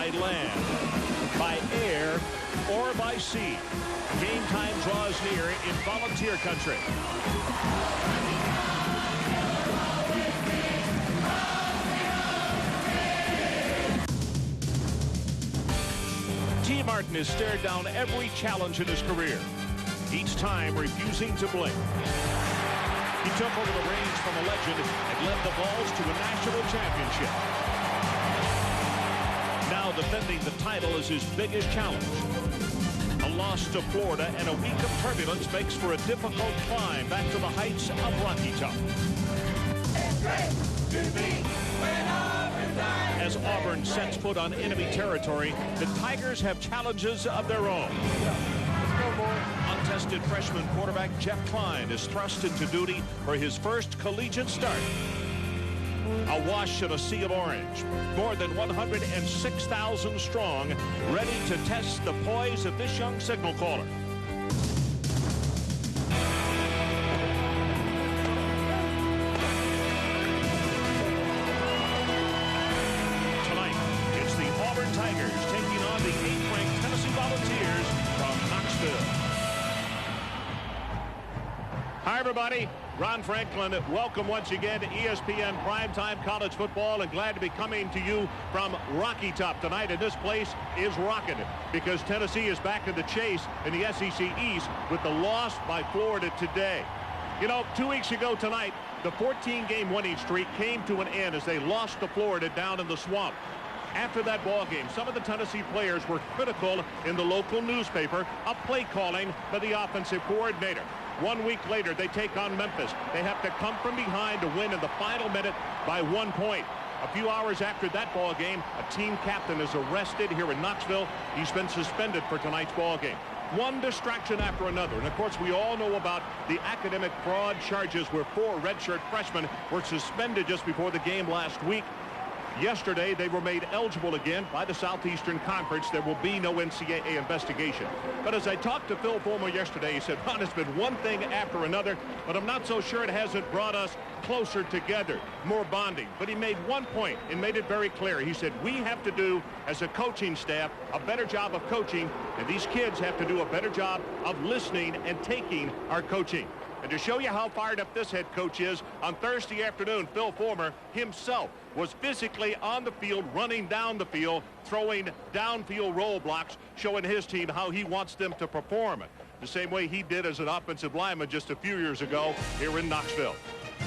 by land, by air, or by sea. Game time draws near in Volunteer country. T. Martin has stared down every challenge in his career, each time refusing to blink. He took over the reins from a legend and led the Vols to a national championship. Now defending the title is his biggest challenge. A loss to Florida and a week of turbulence makes for a difficult climb back to the heights of Rocky Top. It's great to be when Auburn dies. As Auburn sets foot on enemy territory, the Tigers have challenges of their own. Untested freshman quarterback Jeff Klein is thrust into duty for his first collegiate start. Awash in a sea of orange, more than 106,000 strong, ready to test the poise of this young signal caller. Tonight, it's the Auburn Tigers taking on the 8th-ranked Tennessee Volunteers from Knoxville. Hi, everybody. Ron Franklin, welcome once again to ESPN Primetime College Football, and glad to be coming to you from Rocky Top tonight. And this place is rocking because Tennessee is back in the chase in the SEC East with the loss by Florida today. You know, 2 weeks ago tonight, the 14-game winning streak came to an end as they lost to Florida down in the swamp. After that ball game, some of the Tennessee players were critical in the local newspaper of play calling by the offensive coordinator. 1 week later, they take on Memphis. They have to come from behind to win in the final minute by 1 point. A few hours after that ball game, a team captain is arrested here in Knoxville. He's been suspended for tonight's ball game. One distraction after another. And, of course, we all know about the academic fraud charges where 4 redshirt freshmen were suspended just before the game last week. Yesterday, they were made eligible again by the Southeastern Conference. There will be no NCAA investigation. But as I talked to Phil Fulmer yesterday, he said, Ron, it's been one thing after another, but I'm not so sure it hasn't brought us closer together, more bonding. But he made one point and made it very clear. He said, we have to do, as a coaching staff, a better job of coaching, and these kids have to do a better job of listening and taking our coaching. And to show you how fired up this head coach is, on Thursday afternoon, Phil Fulmer himself was physically on the field, running down the field, throwing downfield roadblocks, showing his team how he wants them to perform. The same way he did as an offensive lineman just a few years ago here in Knoxville.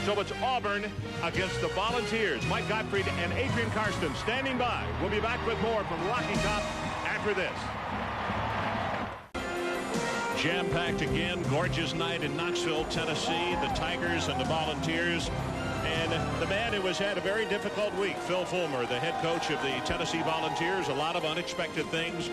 So it's Auburn against the Volunteers. Mike Gottfried and Adrian Karsten standing by. We'll be back with more from Rocky Top after this. Jam-packed again, gorgeous night in Knoxville, Tennessee. The Tigers and the Volunteers. And the man who has had a very difficult week, Phil Fulmer, the head coach of the Tennessee Volunteers. A lot of unexpected things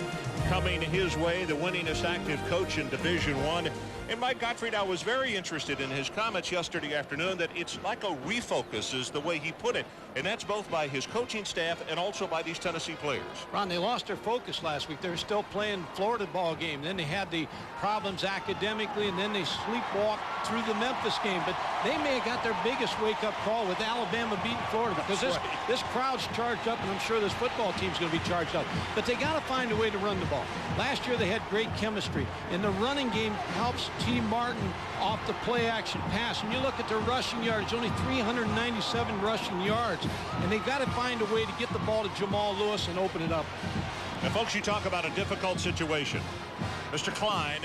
coming his way, the winningest active coach in Division I. And Mike Gottfried, I was very interested in his comments yesterday afternoon that it's like a refocus is the way he put it. And that's both by his coaching staff and also by these Tennessee players. Ron, they lost their focus last week. They were still playing Florida ball game. Then they had the problems academically, and then they sleepwalked through the Memphis game. But they may have got their biggest wake-up call with Alabama beating Florida because this crowd's charged up, and I'm sure this football team's going to be charged up. But they got to find a way to run the ball. Last year they had great chemistry, and the running game helps T. Martin off the play-action pass. And you look at their rushing yards, only 397 rushing yards. And they've got to find a way to get the ball to Jamal Lewis and open it up. And, folks, you talk about a difficult situation. Mr. Klein,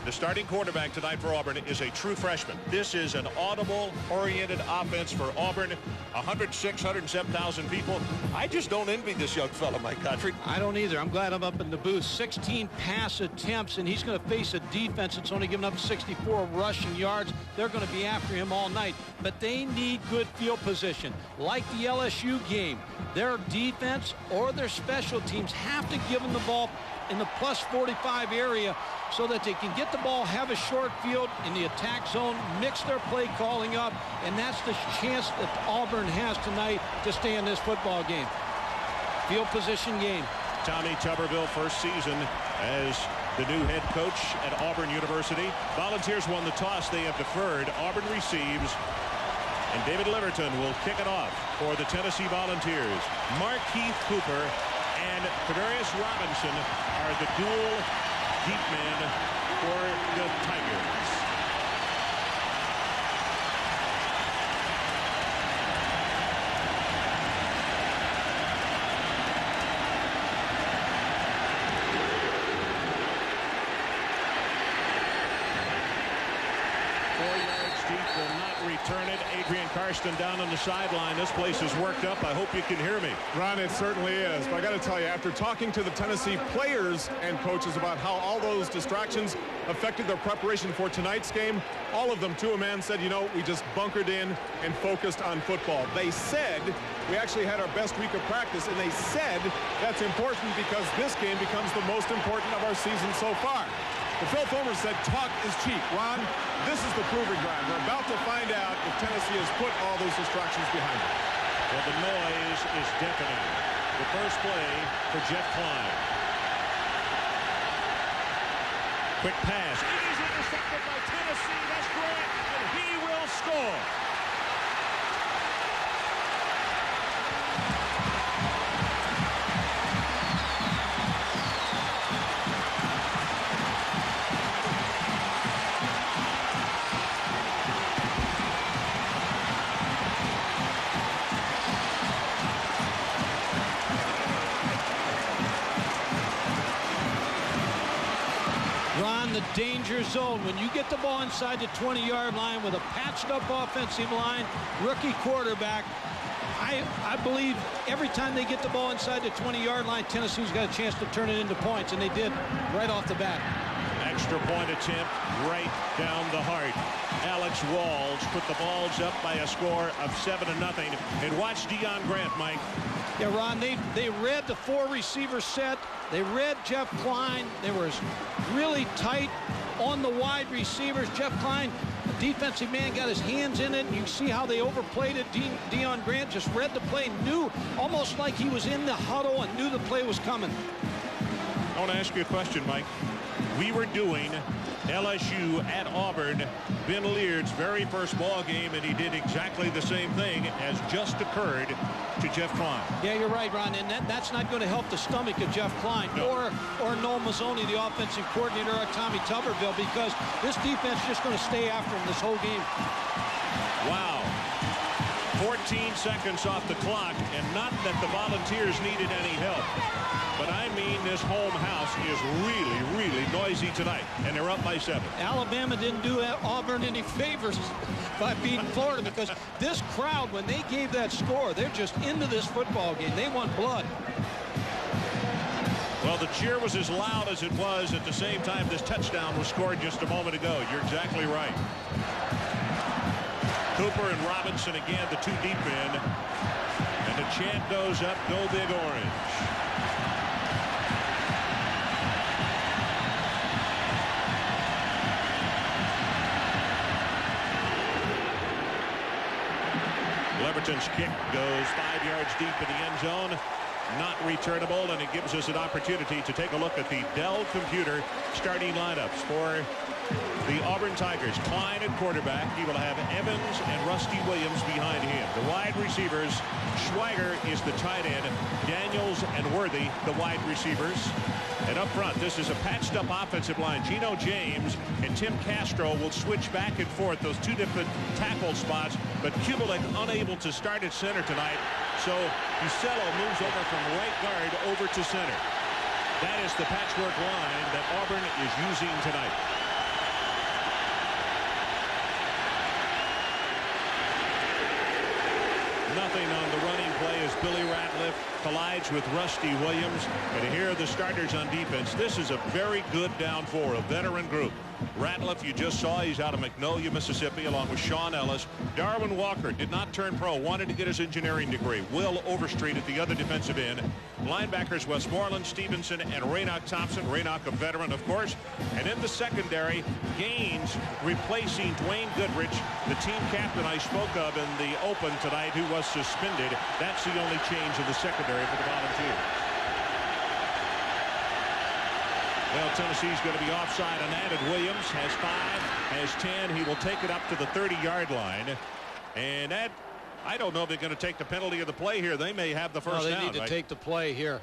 the starting quarterback tonight for Auburn, is a true freshman. This is an audible-oriented offense for Auburn. 107,000 people. I just don't envy this young fella, Mike Gottfried. I don't either. I'm glad I'm up in the booth. 16 pass attempts, and he's going to face a defense that's only given up 64 rushing yards. They're going to be after him all night. But they need good field position. Like the LSU game, their defense or their special teams have to give them the ball in the plus 45 area so that they can get the ball, have a short field in the attack zone, mix their play calling up, and that's the chance that Auburn has tonight to stay in this football game. Field position game. Tommy Tuberville, first season as the new head coach at Auburn University. Volunteers won the toss. They have deferred. Auburn receives. And David Liverton will kick it off for the Tennessee Volunteers. Markeith Cooper and Kadarius Robinson are the dual deep men for the Tigers. Will not return it. Adrian Karsten down on the sideline. This place is worked up. I hope you can hear me. Ron, it certainly is. But I got to tell you, after talking to the Tennessee players and coaches about how all those distractions affected their preparation for tonight's game, all of them to a man said, you know, we just bunkered in and focused on football. They said we actually had our best week of practice, and they said that's important because this game becomes the most important of our season so far. But Phil Fulmer said talk is cheap. Ron, this is the proving ground. We're about to find out if Tennessee has put all those distractions behind them. Well, the noise is deafening. The first play for Jeff Klein. Quick pass. It is intercepted by Tennessee. That's Grant, and he will score. The danger zone. When you get the ball inside the 20-yard line with a patched-up offensive line, rookie quarterback, I believe every time they get the ball inside the 20-yard line, Tennessee's got a chance to turn it into points, and they did right off the bat. Extra point attempt right down the heart. Alex Walls put the balls up by a score of 7-0. And watch Deion Grant, Mike. Yeah, Ron, they read the 4-receiver set. They read Jeff Klein. They were really tight on the wide receivers. Jeff Klein, the defensive man, got his hands in it, and you see how they overplayed it. Deion Grant just read the play, knew, almost like he was in the huddle and knew the play was coming. I want to ask you a question, Mike. We were doing LSU at Auburn, Ben Leard's very first ball game, and he did exactly the same thing as just occurred to Jeff Klein. Yeah, you're right, Ron, and that's not going to help the stomach of Jeff Klein or Noel Mazzoni, the offensive coordinator, or Tommy Tuberville, because this defense is just going to stay after him this whole game. Wow. 14 seconds off the clock, and not that the Volunteers needed any help. But I mean, this home house is really, really noisy tonight, and they're up by 7. Alabama didn't do Auburn any favors by beating Florida, because this crowd, when they gave that score, they're just into this football game. They want blood. Well, the cheer was as loud as it was at the same time this touchdown was scored just a moment ago. You're exactly right. Cooper and Robinson again, the two deep men. And the chant goes up, go Big Orange. Leverton's kick goes 5 yards deep in the end zone. Not returnable, and it gives us an opportunity to take a look at the Dell Computer starting lineups for the Auburn Tigers. Klein at quarterback. He will have Evans and Rusty Williams behind him. The wide receivers, Schweiger is the tight end, Daniels and Worthy the wide receivers. And up front, this is a patched-up offensive line. Geno James and Tim Castro will switch back and forth, those two different tackle spots, but Kubelik unable to start at center tonight. So Uccello moves over from right guard over to center. That is the patchwork line that Auburn is using tonight. Nothing on the running play as Billy Ratliff collides with Rusty Williams. And here are the starters on defense. This is a very good down four, a veteran group. Ratliff, you just saw, he's out of Magnolia, Mississippi, along with Sean Ellis. Darwin Walker did not turn pro, wanted to get his engineering degree. Will Overstreet at the other defensive end. Linebackers Westmoreland, Stevenson, and Raynoch Thompson. Raynoch, a veteran, of course. And in the secondary, Gaines replacing Dwayne Goodrich, the team captain I spoke of in the open tonight, who was suspended. That's the only change in the secondary for the Volunteers. Well, Tennessee's going to be offside on that, and Williams has 5, has 10. He will take it up to the 30-yard line. And that, I don't know if they're going to take the penalty of the play here. They may have the first down. They need to take the play here.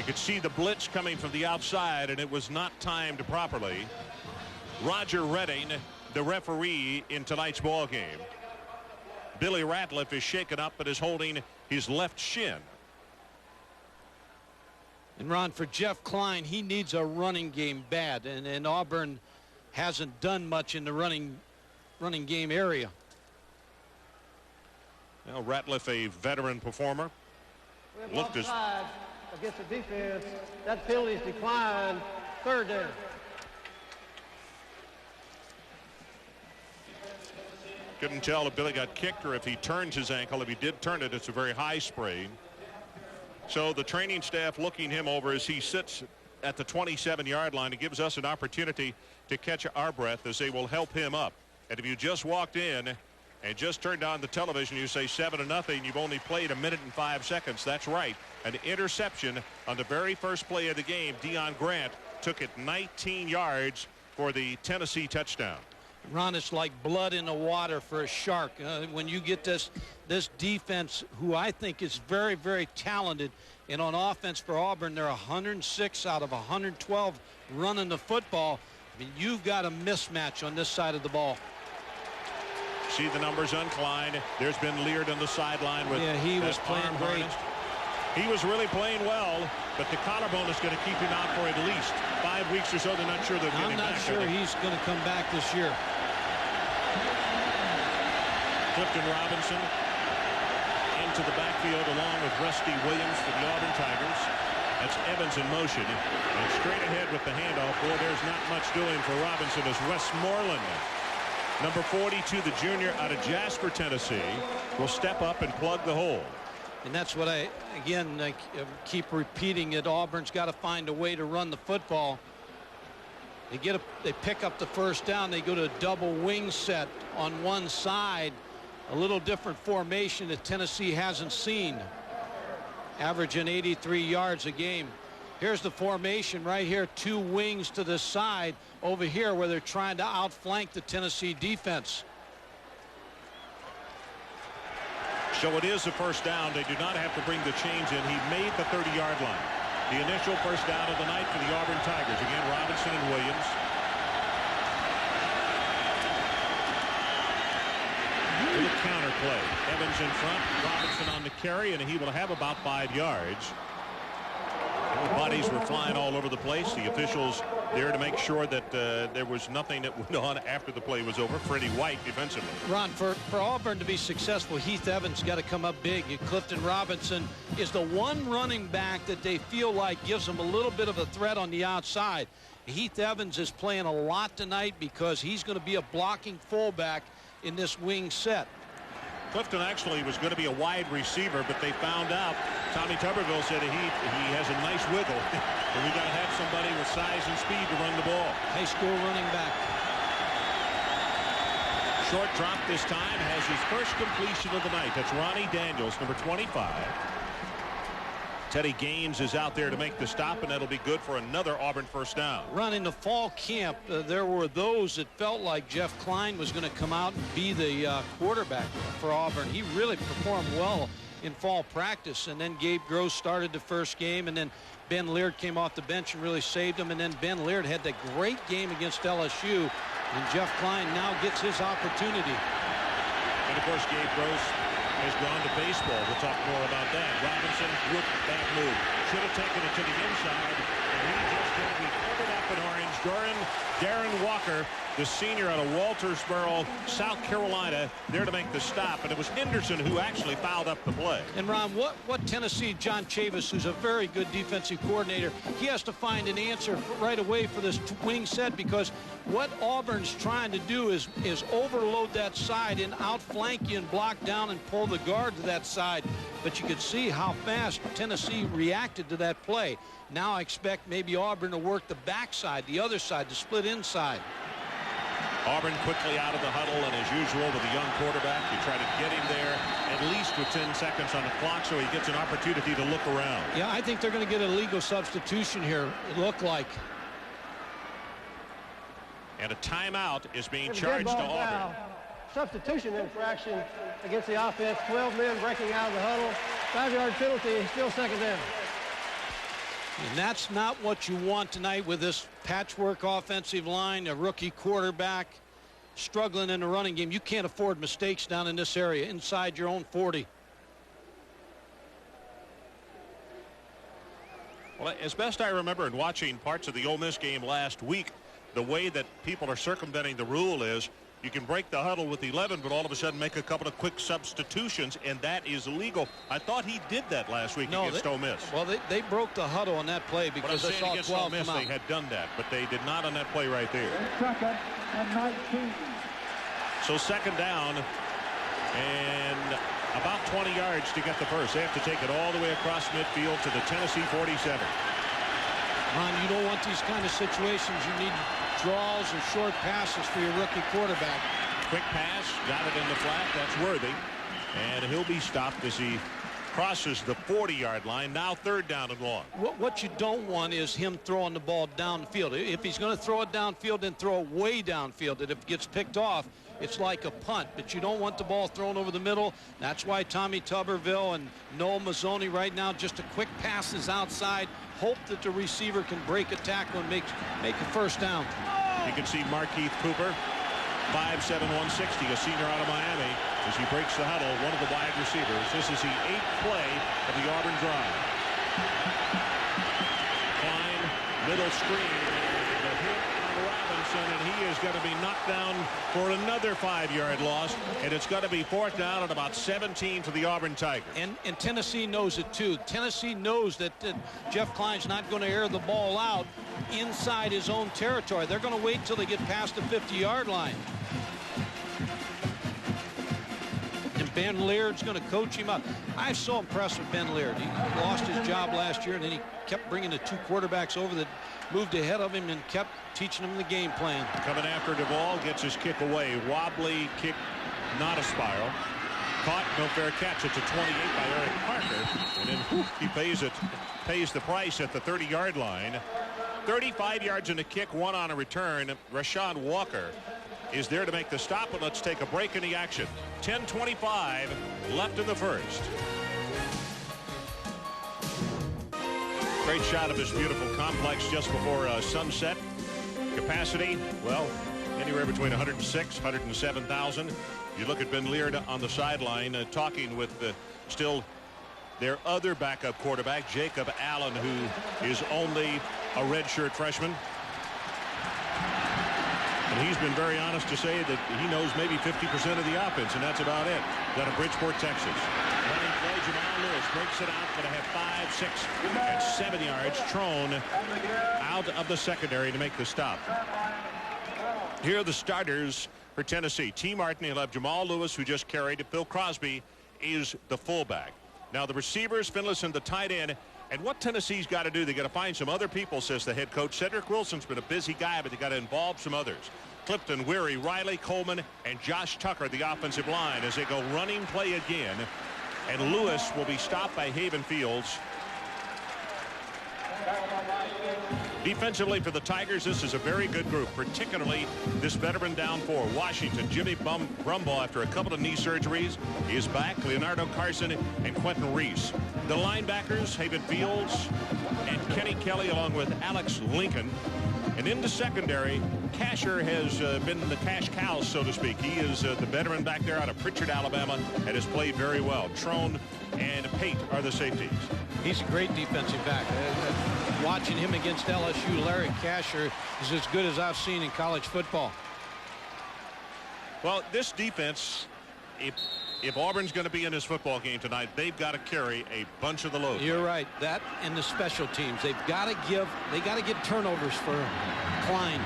You could see the blitz coming from the outside, and it was not timed properly. Roger Redding, the referee in tonight's ball game. Billy Ratliff is shaken up but is holding his left shin. And Ron, for Jeff Klein, he needs a running game bad, and Auburn hasn't done much in the running game area. Now Ratliff, a veteran performer, looked as against the defense. That penalty is declined. Third down. Couldn't tell if Billy got kicked or if he turned his ankle. If he did turn it, it's a very high sprain. So the training staff looking him over as he sits at the 27-yard line. It gives us an opportunity to catch our breath as they will help him up. And if you just walked in and just turned on the television, you say 7-0, you've only played 1 minute and 5 seconds. That's right. An interception on the very first play of the game. Deion Grant took it 19 yards for the Tennessee touchdown. Ron, it's like blood in the water for a shark. When you get this defense, who I think is very, very talented, and on offense for Auburn, they're 106 out of 112 running the football. I mean, you've got a mismatch on this side of the ball. See the numbers on Klein. There's been Leard on the sideline with he was playing great. He was really playing well, but the collarbone is going to keep him out for at least 5 weeks or so. They're not sure they'll get him back. I'm not sure he's going to come back this year. Clifton Robinson into the backfield along with Rusty Williams for the Auburn Tigers. That's Evans in motion. And straight ahead with the handoff. Boy, there's not much doing for Robinson as Westmoreland, number 42, the junior out of Jasper, Tennessee, will step up and plug the hole. And that's what I keep repeating it. Auburn's got to find a way to run the football. They pick up the first down. They go to a double wing set on one side. A little different formation that Tennessee hasn't seen. Averaging 83 yards a game. Here's the formation right here. 2 wings to the side over here where they're trying to outflank the Tennessee defense. So it is a first down. They do not have to bring the chains in. He made the 30-yard line. The initial first down of the night for the Auburn Tigers. Again, Robinson and Williams. The counter play. Evans in front. Robinson on the carry, and he will have about 5 yards. Bodies were flying all over the place. The officials there to make sure that there was nothing that went on after the play was over. Freddie White defensively. Ron, for Auburn to be successful, Heath Evans got to come up big. Clifton Robinson is the one running back that they feel like gives them a little bit of a threat on the outside. Heath Evans is playing a lot tonight because he's going to be a blocking fullback in this wing set. Clifton actually was going to be a wide receiver, but they found out. Tommy Tuberville said he has a nice wiggle, and we got to have somebody with size and speed to run the ball. High school running back. Short drop this time, has his first completion of the night. That's Ronnie Daniels, number 25. Teddy Gaines is out there to make the stop, and that'll be good for another Auburn first down. Ron, in the fall camp, there were those that felt like Jeff Klein was going to come out and be the quarterback for Auburn. He really performed well in fall practice, and then Gabe Gross started the first game, and then Ben Leard came off the bench and really saved him, and then Ben Leard had that great game against LSU, and Jeff Klein now gets his opportunity. And of course, Gabe Gross has gone to baseball. We'll talk more about that. Robinson, whoop, bad move. Should have taken it to the inside, and he just did. He covered up in orange. Darren Walker, the senior out of Waltersboro, South Carolina, there to make the stop, and it was Henderson who actually fouled up the play. And Ron, what Tennessee, John Chavis, who's a very good defensive coordinator, he has to find an answer right away for this wing set, because what Auburn's trying to do is overload that side and outflank you and block down and pull the guard to that side. But you could see how fast Tennessee reacted to that play. Now I expect maybe Auburn to work the backside, the other side, to split inside. Auburn quickly out of the huddle, and as usual with a young quarterback, you try to get him there at least with 10 seconds on the clock so he gets an opportunity to look around. Yeah, I think they're going to get a legal substitution here, it looked like. And a timeout is being charged to Auburn. Foul. Substitution infraction against the offense. 12 men breaking out of the huddle. 5-yard penalty, still second down. And that's not what you want tonight with this patchwork offensive line, a rookie quarterback struggling in the running game. You can't afford mistakes down in this area inside your own 40. Well, as best I remember in watching parts of the Ole Miss game last week, the way that people are circumventing the rule is you can break the huddle with 11, but all of a sudden make a couple of quick substitutions, and that is illegal. I thought he did that last week against Ole Miss. Well, they broke the huddle on that play because they saw 12 Ole Miss, come out. they had done that, but they did not on that play right there. Second and 19. So second down and about 20 yards to get the first. They have to take it all the way across midfield to the Tennessee 47. Ron, you don't want these kind of situations. You need draws or short passes for your rookie quarterback. Quick pass, got it in the flat. That's Worthy. And he'll be stopped as he crosses the 40-yard line. Now third down and long. What you don't want is him throwing the ball downfield. If he's going to throw it downfield, then throw it way downfield. And if it gets picked off, it's like a punt. But you don't want the ball thrown over the middle. That's why Tommy Tuberville and Noel Mazzoni right now, just a quick passes outside. Hope that the receiver can break a tackle and make a first down. You can see Markeith Cooper, 5'7", 160, a senior out of Miami, as he breaks the huddle, one of the wide receivers. This is the 8th play of the Auburn drive. Klein, middle screen, and a hit on Robinson, and he is going to be knocked down for another 5-yard loss, and it's going to be fourth down at about 17 for the Auburn Tigers. And Tennessee knows it too. Tennessee knows that Jeff Klein's not going to air the ball out inside his own territory. They're going to wait till they get past the 50-yard line. And Ben Laird's going to coach him up. I'm so impressed with Ben Laird. He lost his job last year, and then he kept bringing the two quarterbacks over that moved ahead of him and kept teaching him the game plan. Coming after Duvall, gets his kick away. Wobbly kick, not a spiral. Caught, no fair catch. It's a 28 by Eric Parker. And then whoosh, he pays the price at the 30-yard line. 35 yards in a kick, 1 on a return. Rashawn Walker is there to make the stop, and let's take a break in the action. 10:25 left in the first. Great shot of this beautiful complex just before sunset. Capacity, well, anywhere between 106, 107,000. You look at Ben Laird on the sideline talking with still their other backup quarterback, Jacob Allen, who is only a redshirt freshman. And he's been very honest to say that he knows maybe 50% of the offense, and that's about it. Down in Bridgeport, Texas. Running play, Jamal Lewis breaks it out, going to have 5, 6, and 7 yards. Trone out of the secondary to make the stop. Here are the starters for Tennessee. T. Martin, he'll have Jamal Lewis, who just carried it. Bill Crosby is the fullback. Now the receivers, Finlayson, the tight end. And what Tennessee's got to do, they got to find some other people, says the head coach. Cedric Wilson's been a busy guy, but they got to involve some others. Clifton, Weary, Riley, Coleman, and Josh Tucker, the offensive line, as they go running play again. And Lewis will be stopped by Haven Fields. Defensively for the Tigers, this is a very good group, particularly this veteran down 4. Washington, Jimmy Brumbaugh, after a couple of knee surgeries, is back. Leonardo Carson and Quentin Reese. The linebackers, Haven Fields and Kenny Kelly, along with Alex Lincoln. And in the secondary, Casher has been the cash cow, so to speak. He is the veteran back there out of Pritchard, Alabama, and has played very well. Trone and Pate are the safeties. He's a great defensive back. Watching him against LSU, Larry Casher is as good as I've seen in college football. Well, this defense, if Auburn's going to be in this football game tonight, they've got to carry a bunch of the load. You're right. That and the special teams. They've got to get turnovers for Klein.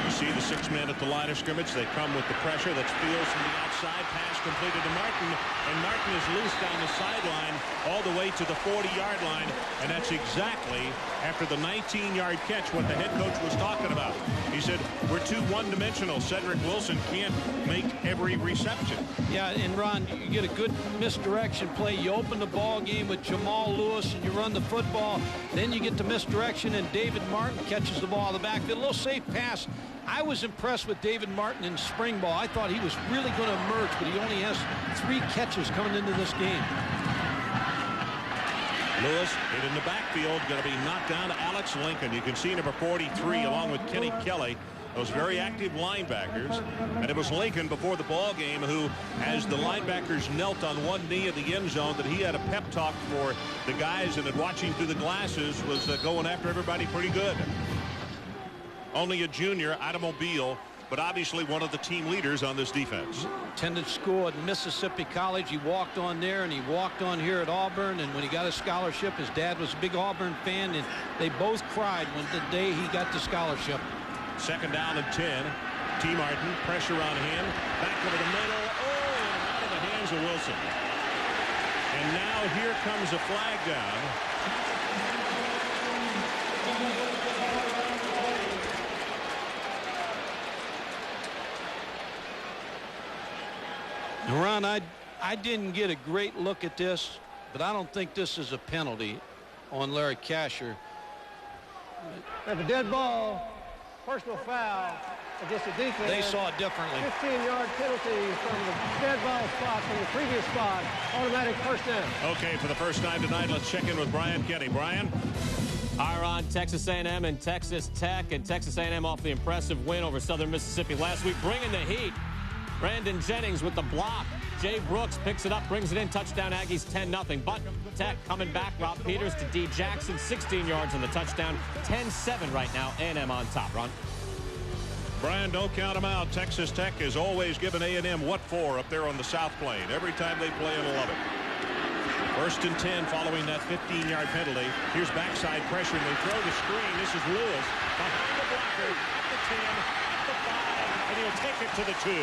You see the 6 men at the line of scrimmage. They come with the pressure. That's Fields from the outside. Pass completed to Martin. And Martin is loose down the sideline all the way to the 40-yard line. And that's exactly after the 19-yard catch what the head coach was talking about. He said, we're too one-dimensional. Cedric Wilson can't make every reception. Yeah, and Ron, you get a good misdirection play. You open the ball game with Jamal Lewis and you run the football. Then you get the misdirection and David Martin catches the ball in the backfield. A little safe pass. I was impressed with David Martin in spring ball. I thought he was really going to emerge, but he only has 3 catches coming into this game. Lewis hit in the backfield, going to be knocked down to Alex Lincoln. You can see number 43 along with Kenny Kelly, those very active linebackers. And it was Lincoln before the ball game who, as the linebackers knelt on one knee in the end zone, that he had a pep talk for the guys, and that watching through the glasses was going after everybody pretty good. Only a junior, automobile, but obviously one of the team leaders on this defense. Attended school at Mississippi College. He walked on there, and he walked on here at Auburn. And when he got a scholarship, his dad was a big Auburn fan, and they both cried when the day he got the scholarship. Second down and 10. T. Martin, pressure on him. Back over the middle. Oh, and out of the hands of Wilson. And now here comes a flag down. Ron, I didn't get a great look at this, but I don't think this is a penalty on Larry Casher. There's a dead ball, personal foul against the defense. They saw it differently. 15-yard penalty from the dead ball spot from the previous spot. Automatic first down. Okay, for the first time tonight, let's check in with Brian Kenny. Brian? Hi, Ron. Texas A&M and Texas Tech, and Texas A&M off the impressive win over Southern Mississippi last week, bringing the heat. Brandon Jennings with the block. Jay Brooks picks it up, brings it in. Touchdown Aggies 10-0. But Tech coming back. Rob Peters to D. Jackson, 16 yards on the touchdown. 10-7 right now. A&M on top. Ron? Brian, don't count them out. Texas Tech has always given A&M what for up there on the South Plain. Every time they play in 11. First and 10 following that 15-yard penalty. Here's backside pressure, and they throw the screen. This is Lewis behind the blocker at the 10, at the 5, and he'll take it to the 2.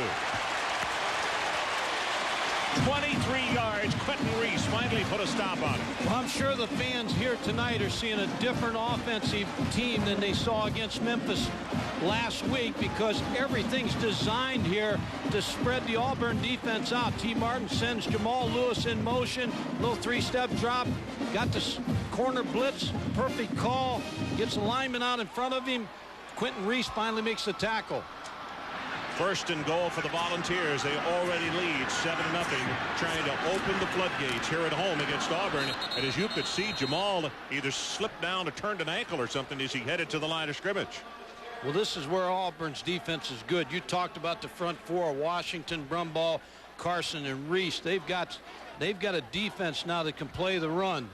23 yards. Quentin Reese finally put a stop on it. Well, I'm sure the fans here tonight are seeing a different offensive team than they saw against Memphis last week, because everything's designed here to spread the Auburn defense out. T. Martin sends Jamal Lewis in motion, little three-step drop, got the corner blitz, perfect call, gets a lineman out in front of him. Quentin Reese finally makes the tackle. First and goal for the Volunteers. They already lead 7-0, trying to open the floodgates here at home against Auburn. And as you could see, Jamal either slipped down or turned an ankle or something as he headed to the line of scrimmage. Well, this is where Auburn's defense is good. You talked about the front four: Washington, Brumbaugh, Carson, and Reese. They've got a defense now that can play the run.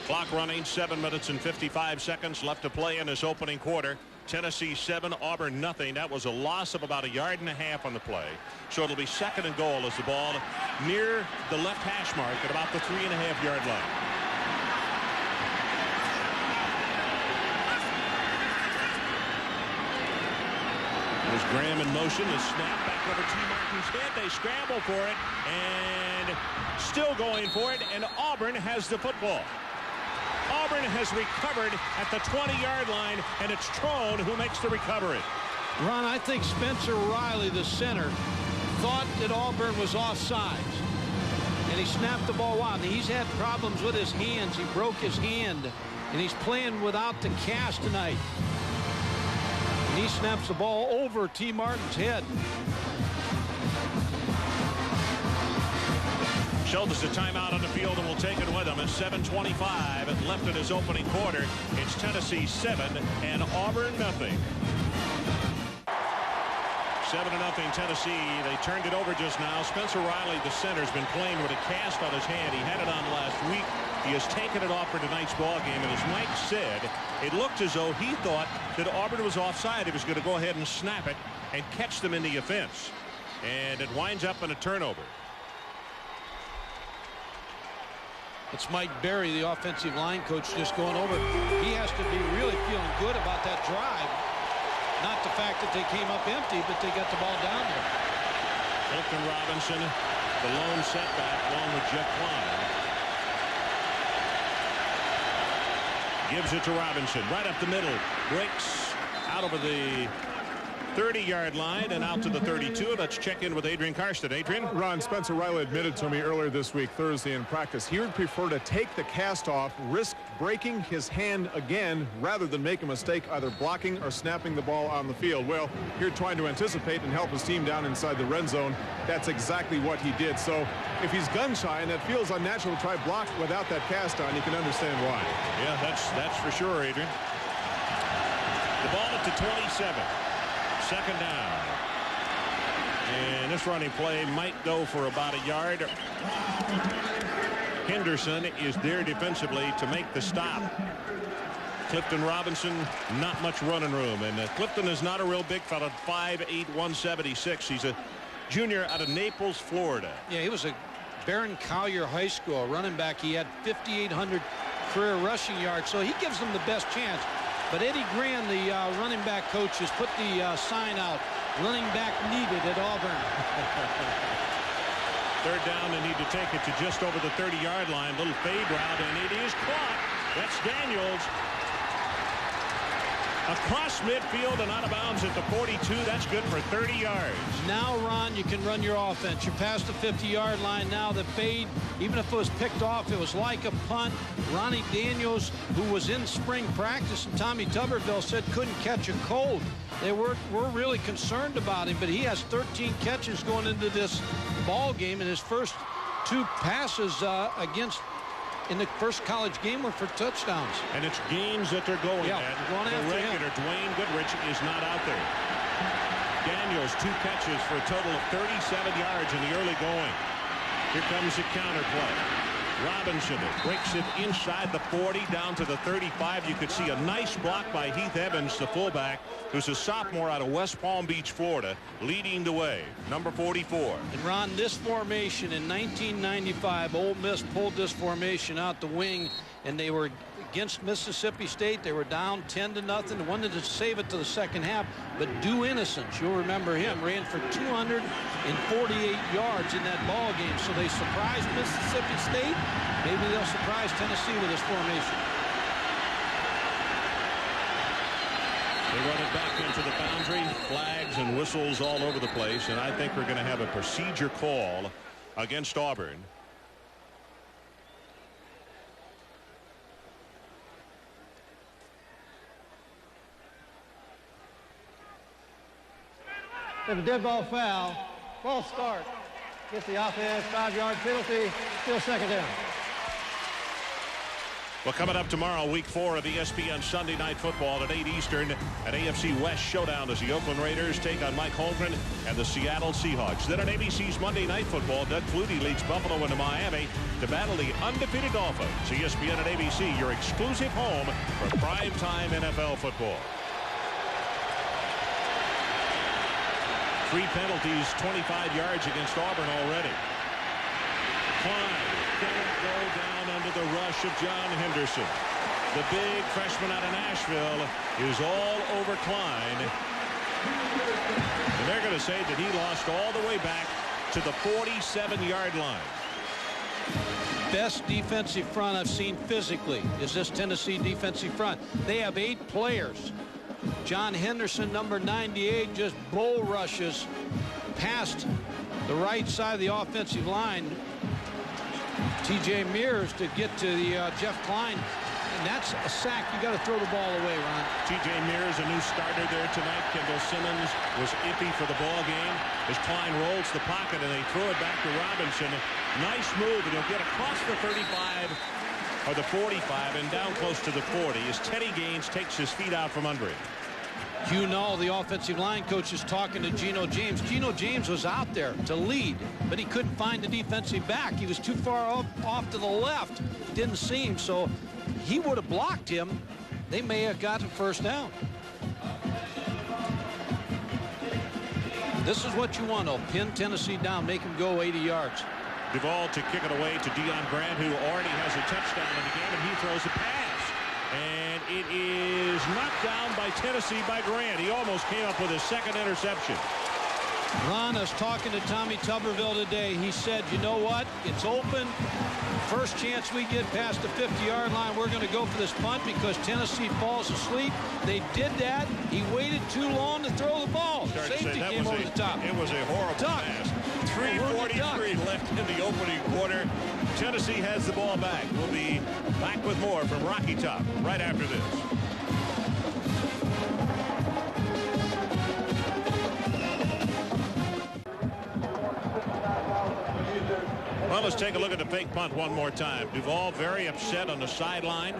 Clock running, 7 minutes and 55 seconds left to play in this opening quarter. Tennessee 7, Auburn nothing. That was a loss of about 1.5 yards on the play. So it'll be second and goal as the ball near the left hash mark at about the 3.5-yard line. There's Graham in motion. The snap back over T. Martin's head. They scramble for it and still going for it. And Auburn has the football. Auburn has recovered at the 20-yard line, and it's Trone who makes the recovery. Ron, I think Spencer Riley, the center, thought that Auburn was offsides, and he snapped the ball out. He's had problems with his hands. He broke his hand, and he's playing without the cast tonight. And he snaps the ball over T. Martin's head. There's a timeout on the field, and we'll take it with him. At 7:25 left in his opening quarter. It's Tennessee 7 and Auburn nothing. 7-0 Tennessee. They turned it over just now. Spencer Riley, the center, has been playing with a cast on his hand. He had it on last week. He has taken it off for tonight's ball game, and as Mike said, it looked as though he thought that Auburn was offside. He was going to go ahead and snap it and catch them in the offense, and it winds up in a turnover. It's Mike Berry, the offensive line coach, just going over. He has to be really feeling good about that drive. Not the fact that they came up empty, but they got the ball down there. Hilton Robinson, the lone setback, along with Jeff Klein. Gives it to Robinson, right up the middle. Breaks out over the 30-yard line and out to the 32. Let's check in with Adrian Karsten. Adrian? Ron, Spencer Riley admitted to me earlier this week, Thursday, in practice, he would prefer to take the cast off, risk breaking his hand again rather than make a mistake either blocking or snapping the ball on the field. Well, here trying to anticipate and help his team down inside the red zone, that's exactly what he did. So if he's gun shy and that feels unnatural to try block without that cast on, you can understand why. Yeah, that's for sure, Adrian. The ball at the 27. Second down. And this running play might go for about a yard. Henderson is there defensively to make the stop. Clifton Robinson, not much running room. And Clifton is not a real big fella, 5'8", 176. He's a junior out of Naples, Florida. Yeah, he was a Barron Collier High School running back. He had 5,800 career rushing yards, so he gives them the best chance. But Eddie Graham, the running back coach, has put the sign out, running back needed at Auburn. Third down, they need to take it to just over the 30-yard line. Little fade route, and it is caught. That's Daniels. Across midfield and out of bounds at the 42. That's good for 30 yards. Now, Ron, you can run your offense. You're past the 50-yard line now. The fade, even if it was picked off, it was like a punt. Ronnie Daniels, who was in spring practice, and Tommy Tuberville said couldn't catch a cold. They were really concerned about him, but he has 13 catches going into this ball game, and his first 2 passes in the first college game were for touchdowns. And it's games that they're going at. Going the after regular him. Dwayne Goodrich is not out there. Daniels 2 catches for a total of 37 yards in the early going. Here comes the counter play. Robinson breaks it inside the 40 down to the 35. You could see a nice block by Heath Evans, the fullback, who's a sophomore out of West Palm Beach, Florida, leading the way. Number 44. And Ron, this formation in 1995, Ole Miss pulled this formation out the wing, and they were against Mississippi State. They were down 10-0. They wanted to save it to the second half, but Dew Innocence, you'll remember him, ran for 248 yards in that ball game. So they surprised Mississippi State. Maybe they'll surprise Tennessee with this formation. They run it back into the boundary. Flags and whistles all over the place, and I think we're going to have a procedure call against Auburn. There's a dead ball foul. False start. Gets the offense, 5-yard penalty. Still second down. Well, coming up tomorrow, week 4 of ESPN Sunday Night Football at 8 Eastern, an AFC West showdown as the Oakland Raiders take on Mike Holmgren and the Seattle Seahawks. Then on ABC's Monday Night Football, Doug Flutie leads Buffalo into Miami to battle the undefeated Dolphins. ESPN and ABC, your exclusive home for primetime NFL football. 3 penalties, 25 yards against Auburn already. Klein can't go down under the rush of John Henderson. The big freshman out of Nashville is all over Klein. And they're going to say that he lost all the way back to the 47-yard line. Best defensive front I've seen physically is this Tennessee defensive front. They have 8 players. John Henderson, number 98, just bull rushes past the right side of the offensive line. T.J. Mears to get to the Jeff Klein. And that's a sack. You got to throw the ball away, Ron. T.J. Mears, a new starter there tonight. Kendall Simmons was iffy for the ball game as Klein rolls the pocket and they throw it back to Robinson. Nice move, and he'll get across the 35 or the 45 and down close to the 40 as Teddy Gaines takes his feet out from under him. You know, the offensive line coach is talking to Geno James. Geno James was out there to lead, but he couldn't find the defensive back. He was too far off to the left. Didn't see him, so he would have blocked him. They may have gotten first down. This is what you want, to pin Tennessee down, make him go 80 yards. Duvall to kick it away to Deion Grant, who already has a touchdown in the game, and he throws a pass. And it is knocked down by Tennessee by Grant. He almost came up with his second interception. Ron, I was talking to Tommy Tuberville today. He said, you know what? It's open. First chance we get past the 50-yard line, we're going to go for this punt because Tennessee falls asleep. They did that. He waited too long to throw the ball. Safety came over the top. It was a horrible pass. 3:43 left in the opening quarter. Tennessee has the ball back. We'll be back with more from Rocky Top right after this. Well, let's take a look at the fake punt one more time. Duval very upset on the sideline.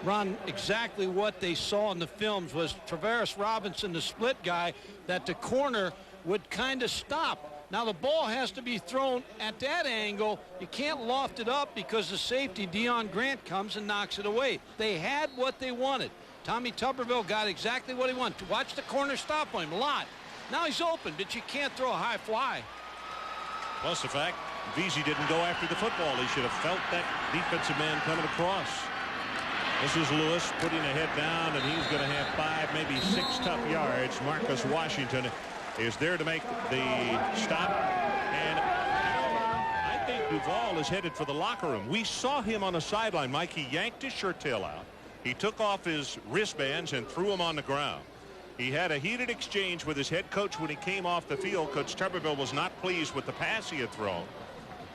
Ron, exactly what they saw in the films was Travaris Robinson, the split guy, that the corner would kind of stop. Now the ball has to be thrown at that angle. You can't loft it up because the safety, Deion Grant, comes and knocks it away. They had what they wanted. Tommy Tuberville got exactly what he wanted. Watch the corner stop on him a lot. Now he's open, but you can't throw a high fly. Plus the fact Vesey didn't go after the football. He should have felt that defensive man coming across. This is Lewis putting the head down, and he's going to have 5, maybe 6 tough yards. Marcus Washington is there to make the stop. And I think Duval is headed for the locker room. We saw him on the sideline, Mike. He yanked his shirt tail out. He took off his wristbands and threw them on the ground. He had a heated exchange with his head coach when he came off the field. Coach Tuberville was not pleased with the pass he had thrown.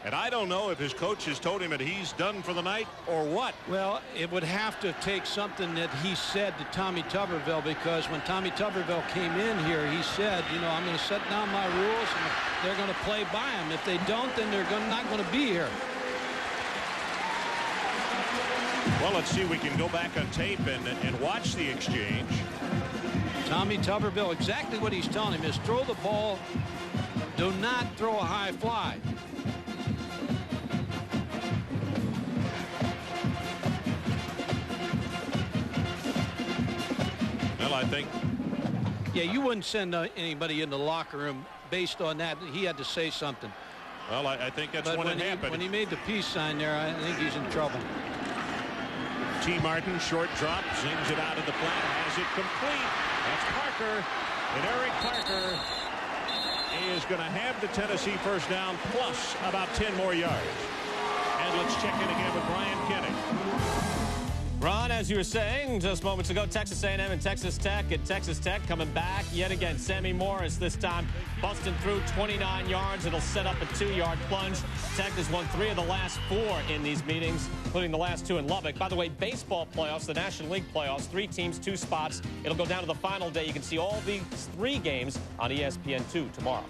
And I don't know if his coach has told him that he's done for the night or what. Well, it would have to take something that he said to Tommy Tuberville, because when Tommy Tuberville came in here, he said, you know, I'm going to set down my rules and they're going to play by them. If they don't, then they're not going to be here. Well, let's see. We can go back on tape and watch the exchange. Tommy Tuberville, exactly what he's telling him is throw the ball. Do not throw a high fly. Well, I think. Yeah, you wouldn't send anybody in the locker room based on that. He had to say something. Well, I think that's when it happened. When he made the peace sign there, I think he's in trouble. T. Martin, short drop, zings it out of the flat, has it complete. That's Parker, and Eric Parker is going to have the Tennessee first down plus about 10 more yards. And let's check in again with Brian Kenny. Ron, as you were saying just moments ago, Texas A&M and Texas Tech. At Texas Tech coming back yet again. Sammy Morris this time busting through 29 yards. It'll set up a 2-yard plunge. Tech has won 3 of the last 4 in these meetings, including the last 2 in Lubbock. By the way, baseball playoffs, the National League playoffs, 3 teams, 2 spots. It'll go down to the final day. You can see all these 3 games on ESPN2 tomorrow.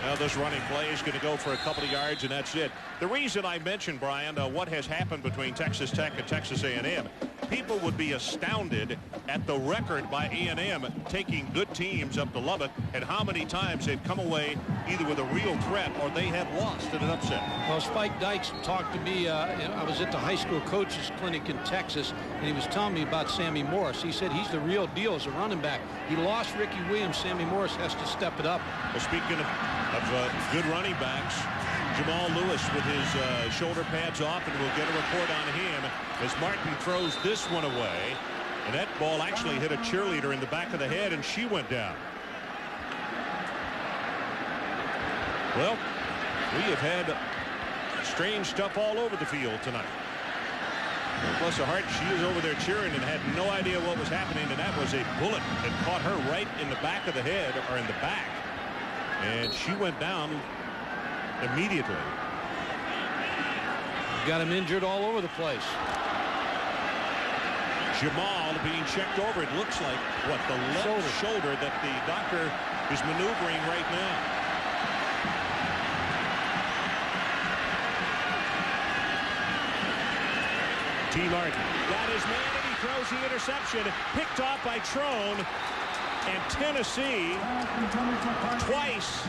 Now this running play is going to go for a couple of yards, and that's it. The reason I mentioned, Brian, what has happened between Texas Tech and Texas A&M, people would be astounded at the record by A&M taking good teams up to Lubbock and how many times they've come away either with a real threat or they have lost in an upset. Well, Spike Dykes talked to me. I was at the high school coaches clinic in Texas, and he was telling me about Sammy Morris. He said he's the real deal as a running back. He lost Ricky Williams. Sammy Morris has to step it up. Well, speaking of good running backs, Jamal Lewis with his shoulder pads off, and we'll get a report on him as Martin throws this one away. And that ball actually hit a cheerleader in the back of the head, and she went down. Well, we have had strange stuff all over the field tonight. Bless her heart, she was over there cheering and had no idea what was happening, and that was a bullet that caught her right in the back of the head, or in the back. And she went down immediately. Got him injured all over the place. Jamal being checked over. It looks like, what, the left shoulder that the doctor is maneuvering right now. T. Martin got his man, and he throws the interception. Picked off by Trone. And Tennessee twice,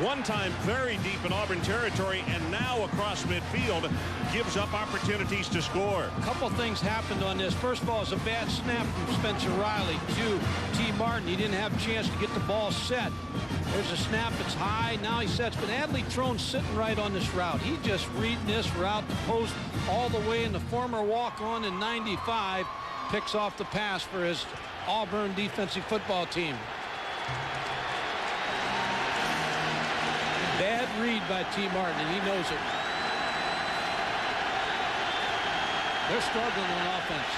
one time very deep in Auburn territory, and now across midfield, gives up opportunities to score. A couple things happened on this. First of all, it's a bad snap from Spencer Riley to T. Martin. He didn't have a chance to get the ball set. There's a snap. It's high. Now he sets. But Adley Trone's sitting right on this route. He just reading this route, the post all the way in. The former walk-on in 95 picks off the pass for his Auburn defensive football team. Bad read by T. Martin, and he knows it. They're struggling on offense.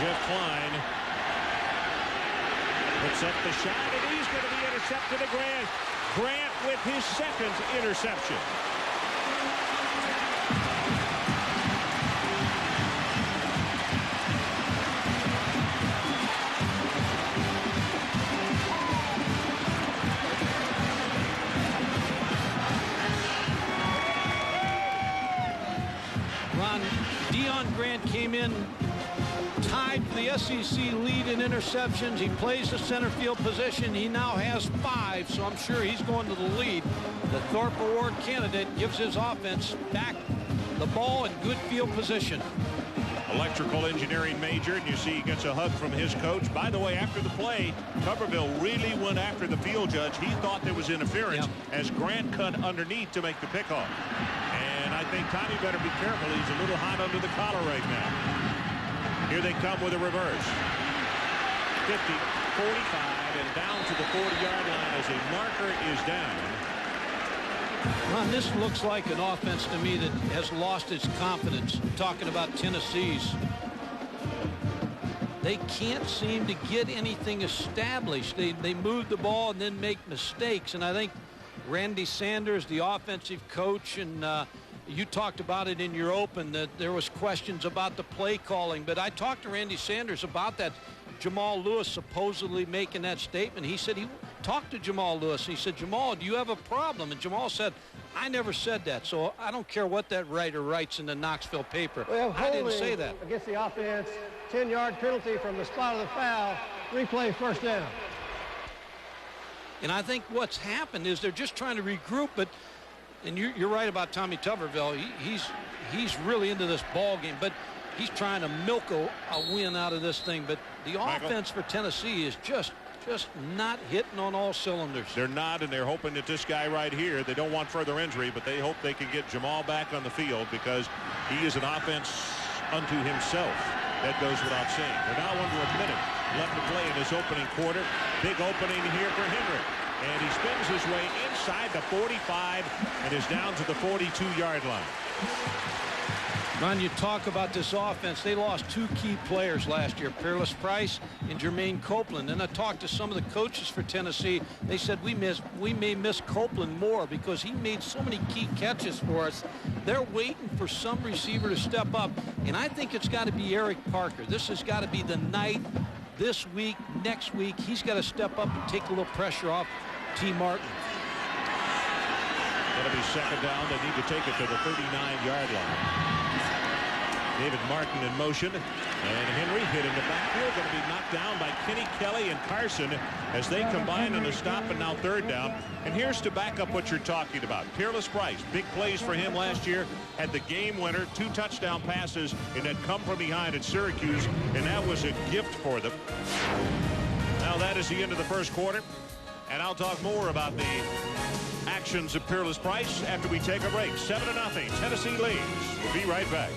Jeff Klein Puts up the shot, and he's going to be intercepted to Grant. Grant with his second interception. Grant came in tied for the SEC lead in interceptions. He plays the center field position. He now has 5, so I'm sure he's going to the lead. The Thorpe Award candidate gives his offense back the ball in good field position. Electrical engineering major, and you see he gets a hug from his coach. By the way, after the play, Tuberville really went after the field judge. He thought there was interference as Grant cut underneath to make the pickoff. And I think Tommy better be careful. He's a little hot under the collar right now. Here they come with a reverse. 50, 45, and down to the 40-yard line as a marker is down. Ron, this looks like an offense to me that has lost its confidence. Talking about Tennessee's. They can't seem to get anything established. They move the ball and then make mistakes. And I think Randy Sanders, the offensive coach, and you talked about it in your open, that there was questions about the play calling. But I talked to Randy Sanders about that. Jamal Lewis supposedly making that statement. He said he talked to Jamal Lewis. He said, Jamal, do you have a problem? And Jamal said, I never said that. So I don't care what that writer writes in the Knoxville paper. I didn't say that. Against the offense, 10-yard penalty from the spot of the foul. Replay, first down. And I think what's happened is they're just trying to regroup. But and you're right about Tommy Tuberville. He's really into this ball game. But he's trying to milk a win out of this thing. But the offense for Tennessee is just not hitting on all cylinders. They're not, and they're hoping that this guy right here, they don't want further injury, but they hope they can get Jamal back on the field because he is an offense unto himself. That goes without saying. They're now under a minute left to play in this opening quarter. Big opening here for Henry. And he spins his way inside the 45 and is down to the 42-yard line. Ron, you talk about this offense. They lost 2 key players last year, Peerless Price and Jermaine Copeland. And I talked to some of the coaches for Tennessee. They said we may miss Copeland more because he made so many key catches for us. They're waiting for some receiver to step up. And I think it's got to be Eric Parker. This has got to be the night this week, next week. He's got to step up and take a little pressure off T. Martin. Going to be second down. They need to take it to the 39-yard line. David Martin in motion, and Henry hit in the backfield, going to be knocked down by Kenny Kelly and Carson as they combine on a stop, and now third down. And here's to back up what you're talking about. Peerless Price, big plays for him last year, had the game winner, 2 touchdown passes, and had come from behind at Syracuse, and that was a gift for them. Now that is the end of the first quarter, and I'll talk more about the actions of Peerless Price after we take a break. 7-0, Tennessee leads. We'll be right back.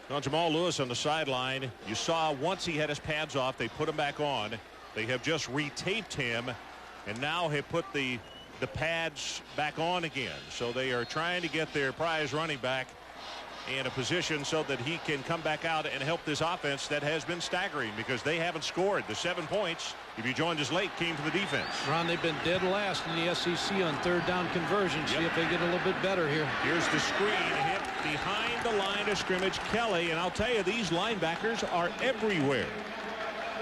Now Jamal Lewis on the sideline. You saw once he had his pads off, they put him back on. They have just retaped him and now have put the pads back on again. So they are trying to get their prize running back in a position so that he can come back out and help this offense that has been staggering because they haven't scored. The 7 points, if you joined us late, came from the defense. Ron, they've been dead last in the SEC on third down conversions. See if they get a little bit better here. Here's the screen hit behind the line of scrimmage. Kelly, and I'll tell you, these linebackers are everywhere.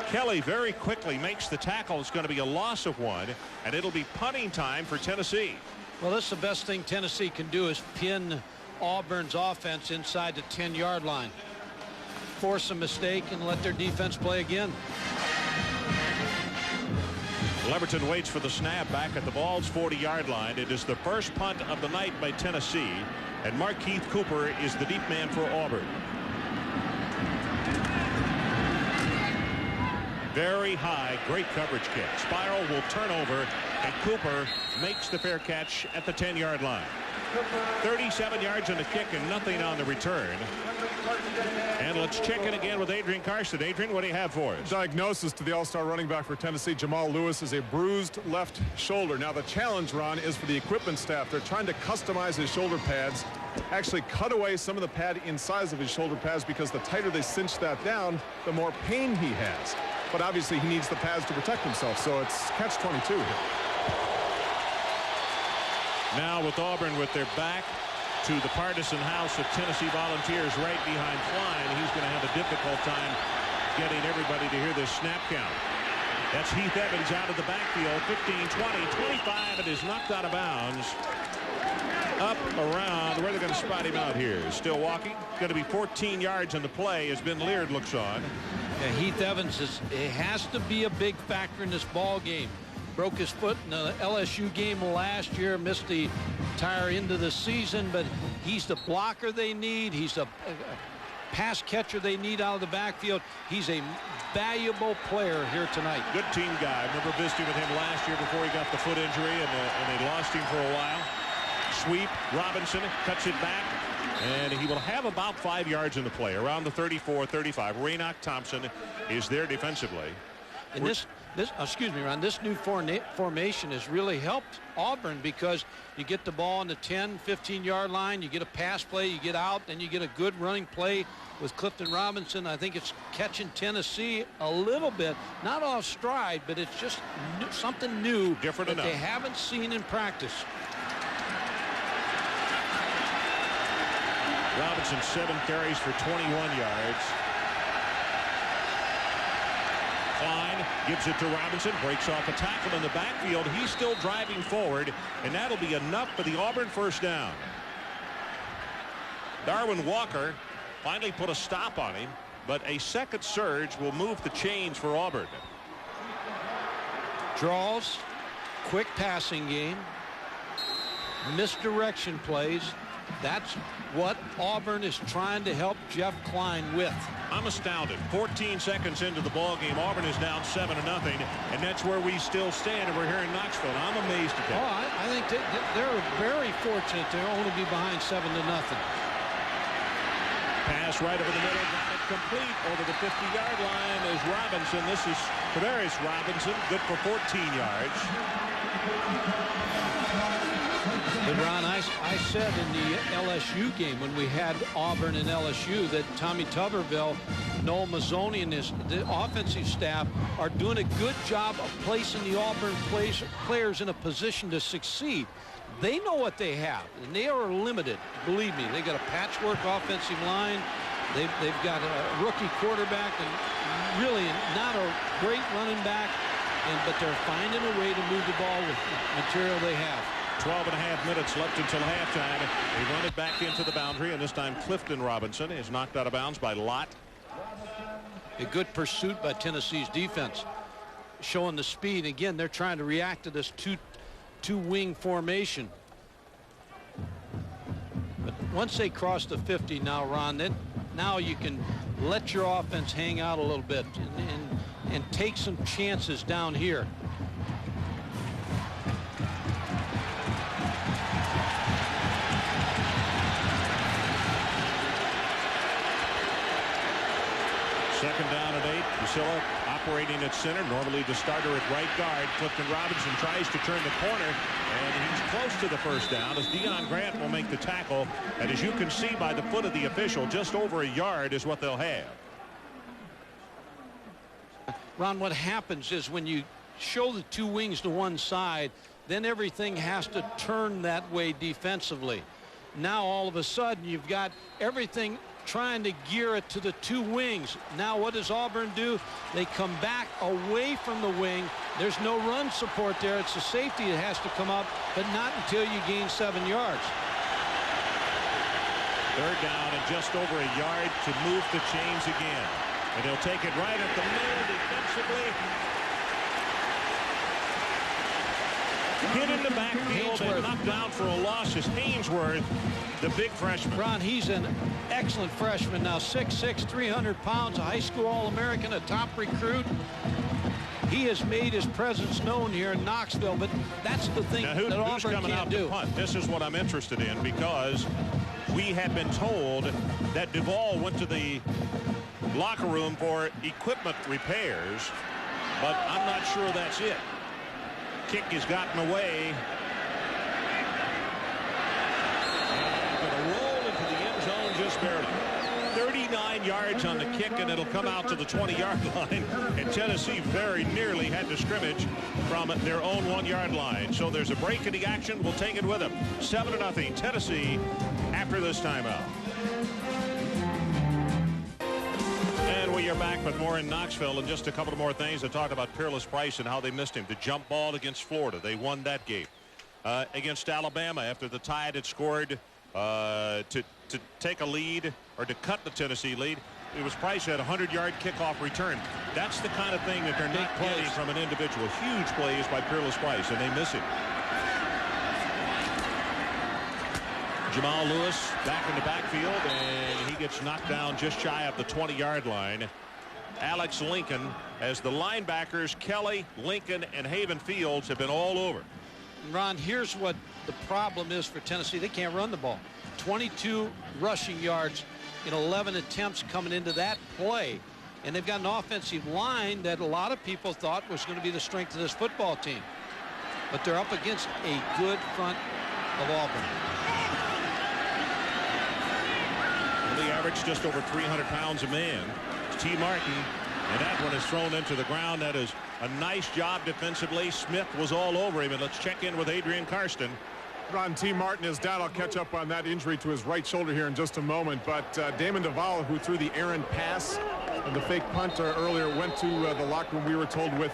Kelly very quickly makes the tackle. It's going to be a loss of 1, and it'll be punting time for Tennessee. Well, that's the best thing Tennessee can do is pin Auburn's offense inside the 10-yard line. Force a mistake and let their defense play again. Leverton waits for the snap back at the ball's 40-yard line. It is the first punt of the night by Tennessee, and Markeith Cooper is the deep man for Auburn. Very high, great coverage kick. Spiral will turn over, and Cooper makes the fair catch at the 10-yard line. 37 yards on the kick and nothing on the return. And let's check in again with Adrian Carson. Adrian, what do you have for us? Diagnosis to the all-star running back for Tennessee, Jamal Lewis, is a bruised left shoulder. Now the challenge, Ron, is for the equipment staff. They're trying to customize his shoulder pads, actually cut away some of the pad insides of his shoulder pads, because the tighter they cinch that down, the more pain he has. But obviously he needs the pads to protect himself, so it's catch-22 here. Now with Auburn with their back to the partisan house of Tennessee Volunteers right behind Klein, he's going to have a difficult time getting everybody to hear this snap count. That's Heath Evans out of the backfield. 15, 20, 25, and is knocked out of bounds. Up around, where are they going to spot him out here? Still walking. Going to be 14 yards on the play as Ben Leard looks on. Yeah, Heath Evans has to be a big factor in this ball game. Broke his foot in the LSU game last year, missed the entire end of the season, but he's the blocker they need. He's a pass catcher they need out of the backfield. He's a valuable player here tonight. Good team guy. I remember visiting with him last year before he got the foot injury, and they lost him for a while. Sweep, Robinson cuts it back, and he will have about 5 yards in the play, around the 34, 35. Raynoch Thompson is there defensively. And excuse me, Ron, this new formation has really helped Auburn, because you get the ball on the 10, 15-yard line, you get a pass play, you get out, then you get a good running play with Clifton Robinson. I think it's catching Tennessee a little bit, not off stride, but it's just something new, different that enough they haven't seen in practice. Robinson 7 carries for 21 yards. Klein gives it to Robinson, breaks off a tackle in the backfield. He's still driving forward, and that'll be enough for the Auburn first down. Darwin Walker finally put a stop on him, but a second surge will move the chains for Auburn. Draws, quick passing game, misdirection plays. That's what Auburn is trying to help Jeff Klein with. I'm astounded. 14 seconds into the ball game, Auburn is down 7-0, and that's where we still stand, and we're here in Knoxville. And I'm amazed at that. Oh, I think they're very fortunate to only be behind 7-0. Pass right over the middle, got it complete over the 50-yard line is Robinson. This is Tavares Robinson, good for 14 yards. But Ron, I said in the LSU game when we had Auburn and LSU that Tommy Tuberville, Noel Mazzoni, and the offensive staff are doing a good job of placing the Auburn players in a position to succeed. They know what they have, and they are limited. Believe me, they got a patchwork offensive line. They've got a rookie quarterback and really not a great running back, but they're finding a way to move the ball with the material they have. 12.5 minutes left until halftime. They run it back into the boundary, and this time Clifton Robinson is knocked out of bounds by Lott. A good pursuit by Tennessee's defense, showing the speed. Again, they're trying to react to this two-wing formation. But once they cross the 50 now, Ron, then now you can let your offense hang out a little bit and take some chances down here. Second down at 8. Priscilla operating at center. Normally the starter at right guard. Clifton Robinson tries to turn the corner, and he's close to the first down as Deion Grant will make the tackle. And as you can see by the foot of the official, just over a yard is what they'll have. Ron, what happens is when you show the two wings to one side, then everything has to turn that way defensively. Now all of a sudden you've got everything trying to gear it to the two wings. Now what does Auburn do? They come back away from the wing. There's no run support there. It's the safety that has to come up, but not until you gain 7 yards. Third down and just over a yard to move the chains again. And he'll take it right at the middle defensively. Hit in the backfield and knocked down for a loss is Hainsworth, the big freshman. Ron, he's an excellent freshman now. 6'6", 300 pounds, a high school All-American, a top recruit. he has made his presence known here in Knoxville, but that's the thing now, that who's Auburn coming can't out do. to punt? This is what I'm interested in, because we had been told that Duvall went to the locker room for equipment repairs, but I'm not sure that's it. Kick has gotten away. And going to roll into the end zone just barely. 39 yards on the kick, and it'll come out to the 20-yard line. And Tennessee very nearly had to scrimmage from their own 1-yard line. So there's a break in the action. We'll take it with them. 7-0 Tennessee after this timeout. And we are back with more in Knoxville, and just a couple of more things. I talked about Peerless Price and how they missed him. The jump ball against Florida. They won that game. Against Alabama, after the Tide had scored to take a lead, or to cut the Tennessee lead, it was Price had a 100-yard kickoff return. That's the kind of thing that they're not getting from an individual. Huge plays by Peerless Price, and they miss it. Jamal Lewis back in the backfield, and he gets knocked down just shy of the 20-yard line. Alex Lincoln, as the linebackers Kelly, Lincoln, and Haven Fields have been all over. Ron, here's what the problem is for Tennessee. They can't run the ball. 22 rushing yards in 11 attempts coming into that play. And they've got an offensive line that a lot of people thought was going to be the strength of this football team. But they're up against a good front of Auburn. They average just over 300 pounds a man. It's T. Martin, and that one is thrown into the ground. That is a nice job defensively. Smith was all over him, and let's check in with Adrian Karsten. Ron, T. Martin is down. I'll catch up on that injury to his right shoulder here in just a moment. But Damon Duvall, who threw the errant pass and the fake punt earlier, went to the locker room, we were told, with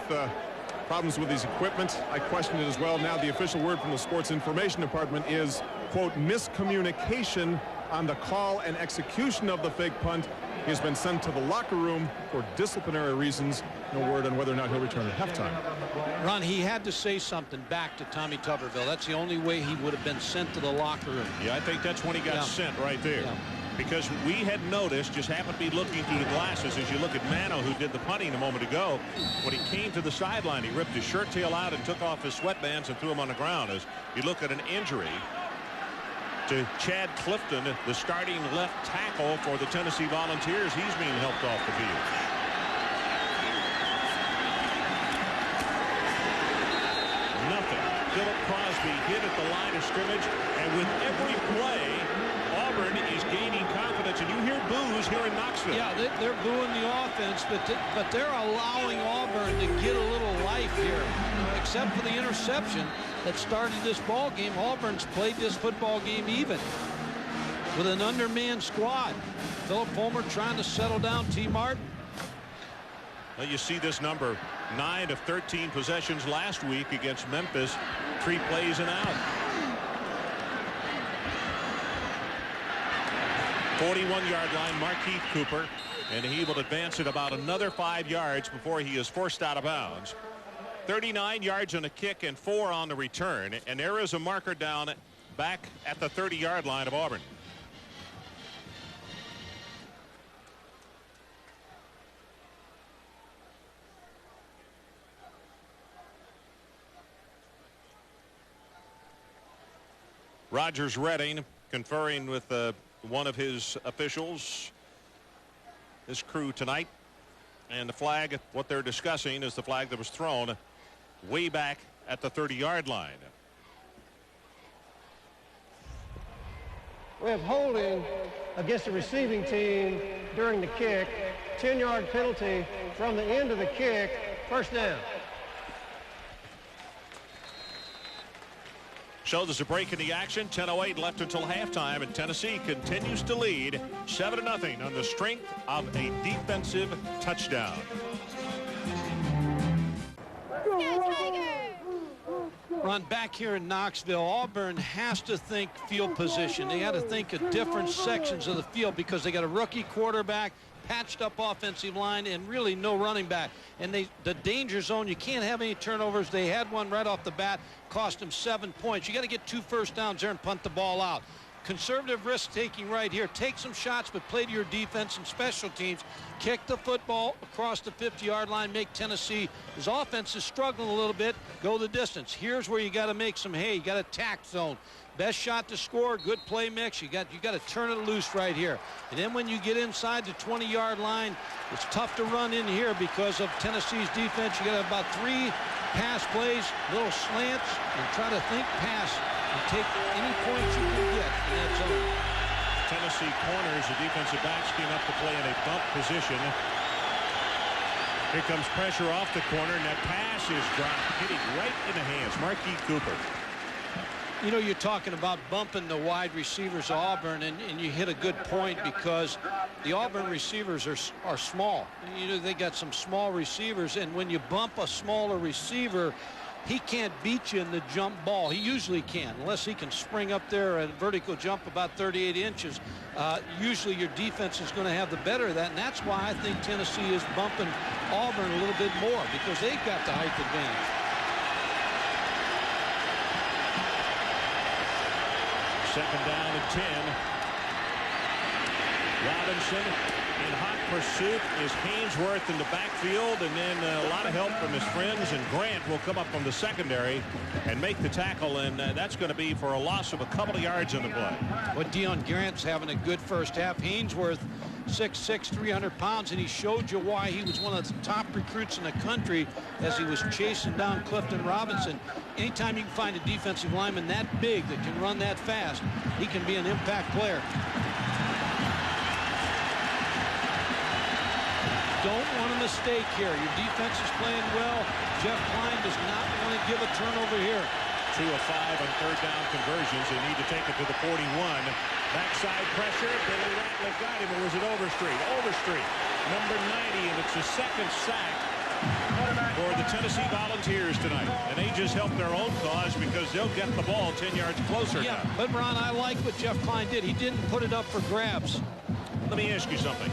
problems with his equipment. I questioned it as well. Now the official word from the Sports Information Department is, quote, miscommunication on the call and execution of the fake punt. He has been sent to the locker room for disciplinary reasons. No word on whether or not he'll return at halftime. Ron, he had to say something back to Tommy Tuberville. That's the only way he would have been sent to the locker room. Yeah, I think that's when he got sent right there. Yeah. Because we had noticed, just happened to be looking through the glasses, as you look at Mano, who did the punting a moment ago, when he came to the sideline, he ripped his shirt tail out and took off his sweatbands and threw them on the ground. As you look at an injury to Chad Clifton, the starting left tackle for the Tennessee Volunteers. He's being helped off the field. Nothing. Philip Crosby hit at the line of scrimmage, and with every play, Auburn is gaining confidence, and you hear boos here in Knoxville. Yeah, they're booing the offense, but they're allowing Auburn to get a little life here. Except for the interception that started this ball game, Auburn's played this football game even with an undermanned squad. Philip Fulmer trying to settle down T. Martin. Well, you see this number, 9 of 13 possessions last week against Memphis, 3 plays and out. 41-yard line, Markeith Cooper, and he will advance it about another 5 yards before he is forced out of bounds. 39 yards on a kick and 4 on the return, and there is a marker down back at the 30-yard line of Auburn. Rogers Redding conferring with one of his officials, his crew tonight, and the flag, what they're discussing is the flag that was thrown way back at the 30-yard line. We have holding against the receiving team during the kick. 10-yard penalty from the end of the kick. First down. So there's a break in the action. 10:08 left until halftime, and Tennessee continues to lead 7-0 on the strength of a defensive touchdown. Ron, back here in Knoxville, Auburn has to think field position. They got to think of different sections of the field because they got a rookie quarterback, patched up offensive line, and really no running back. And the danger zone, you can't have any turnovers. They had one right off the bat, cost them 7 points. You got to get 2 first downs there and punt the ball out. conservative risk-taking right here. Take some shots, but play to your defense and special teams. Kick the football across the 50-yard line. Make Tennessee, his offense is struggling a little bit, go the distance. Here's where you got to make some hay. You got to attack zone. Best shot to score, good play mix. You got to turn it loose right here. And then when you get inside the 20-yard line, it's tough to run in here because of Tennessee's defense. You got about 3 pass plays, little slants, and try to think pass and take any points you can get in that zone. Tennessee corners, the defensive backs came up to play in a bump position. Here comes pressure off the corner, and that pass is dropped, hitting right in the hands. Marquis Cooper. You know, you're talking about bumping the wide receivers Auburn, and you hit a good point because the Auburn receivers are small. You know, they got some small receivers, and when you bump a smaller receiver, he can't beat you in the jump ball. He usually can, unless he can spring up there and vertical jump about 38 inches. Usually your defense is going to have the better of that, and that's why I think Tennessee is bumping Auburn a little bit more, because they've got the height advantage. Second down and 10. Robinson in hot pursuit is Haynesworth in the backfield, and then a lot of help from his friends, and Grant will come up from the secondary and make the tackle, and that's going to be for a loss of a couple of yards in the play. Well, Deion Grant's having a good first half. Haynesworth, 6'6", 300 pounds, and he showed you why he was one of the top recruits in the country as he was chasing down Clifton Robinson. Anytime you can find a defensive lineman that big that can run that fast, he can be an impact player. Don't want a mistake here. Your defense is playing well. Jeff Klein does not want to give a turnover here. 2 of 5 on third down conversions. They need to take it to the 41. Backside pressure. Billy Ratliff got him. Or was it Overstreet? Overstreet, number 90, and it's the second sack for the Tennessee Volunteers tonight. And they just help their own cause because they'll get the ball 10 yards closer. Yeah, now. but Ron, I like what Jeff Klein did. He didn't put it up for grabs. Let me ask you something.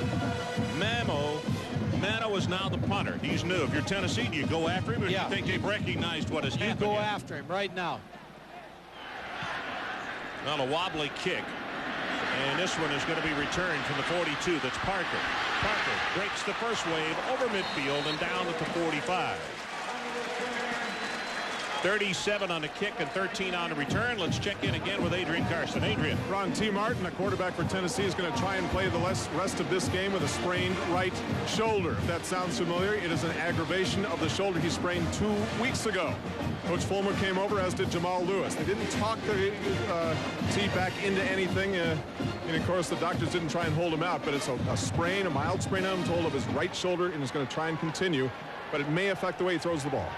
Mano is now the punter. He's new. If you're Tennessee, do you go after him, or do you think they've recognized what has happened? You go after him right now. Well, a wobbly kick. And this one is going to be returned from the 42. That's Parker. Parker breaks the first wave over midfield and down at the 45. 37 on the kick and 13 on the return. Let's check in again with Adrian Carson. Adrian. Ron T. Martin, a quarterback for Tennessee, is going to try and play the rest of this game with a sprained right shoulder. If that sounds familiar, it is an aggravation of the shoulder he sprained 2 weeks ago. Coach Fulmer came over, as did Jamal Lewis. They didn't talk the T back into anything. And of course, the doctors didn't try and hold him out, but it's a sprain, a mild sprain, I'm told, of his right shoulder, and is going to try and continue, but it may affect the way he throws the ball.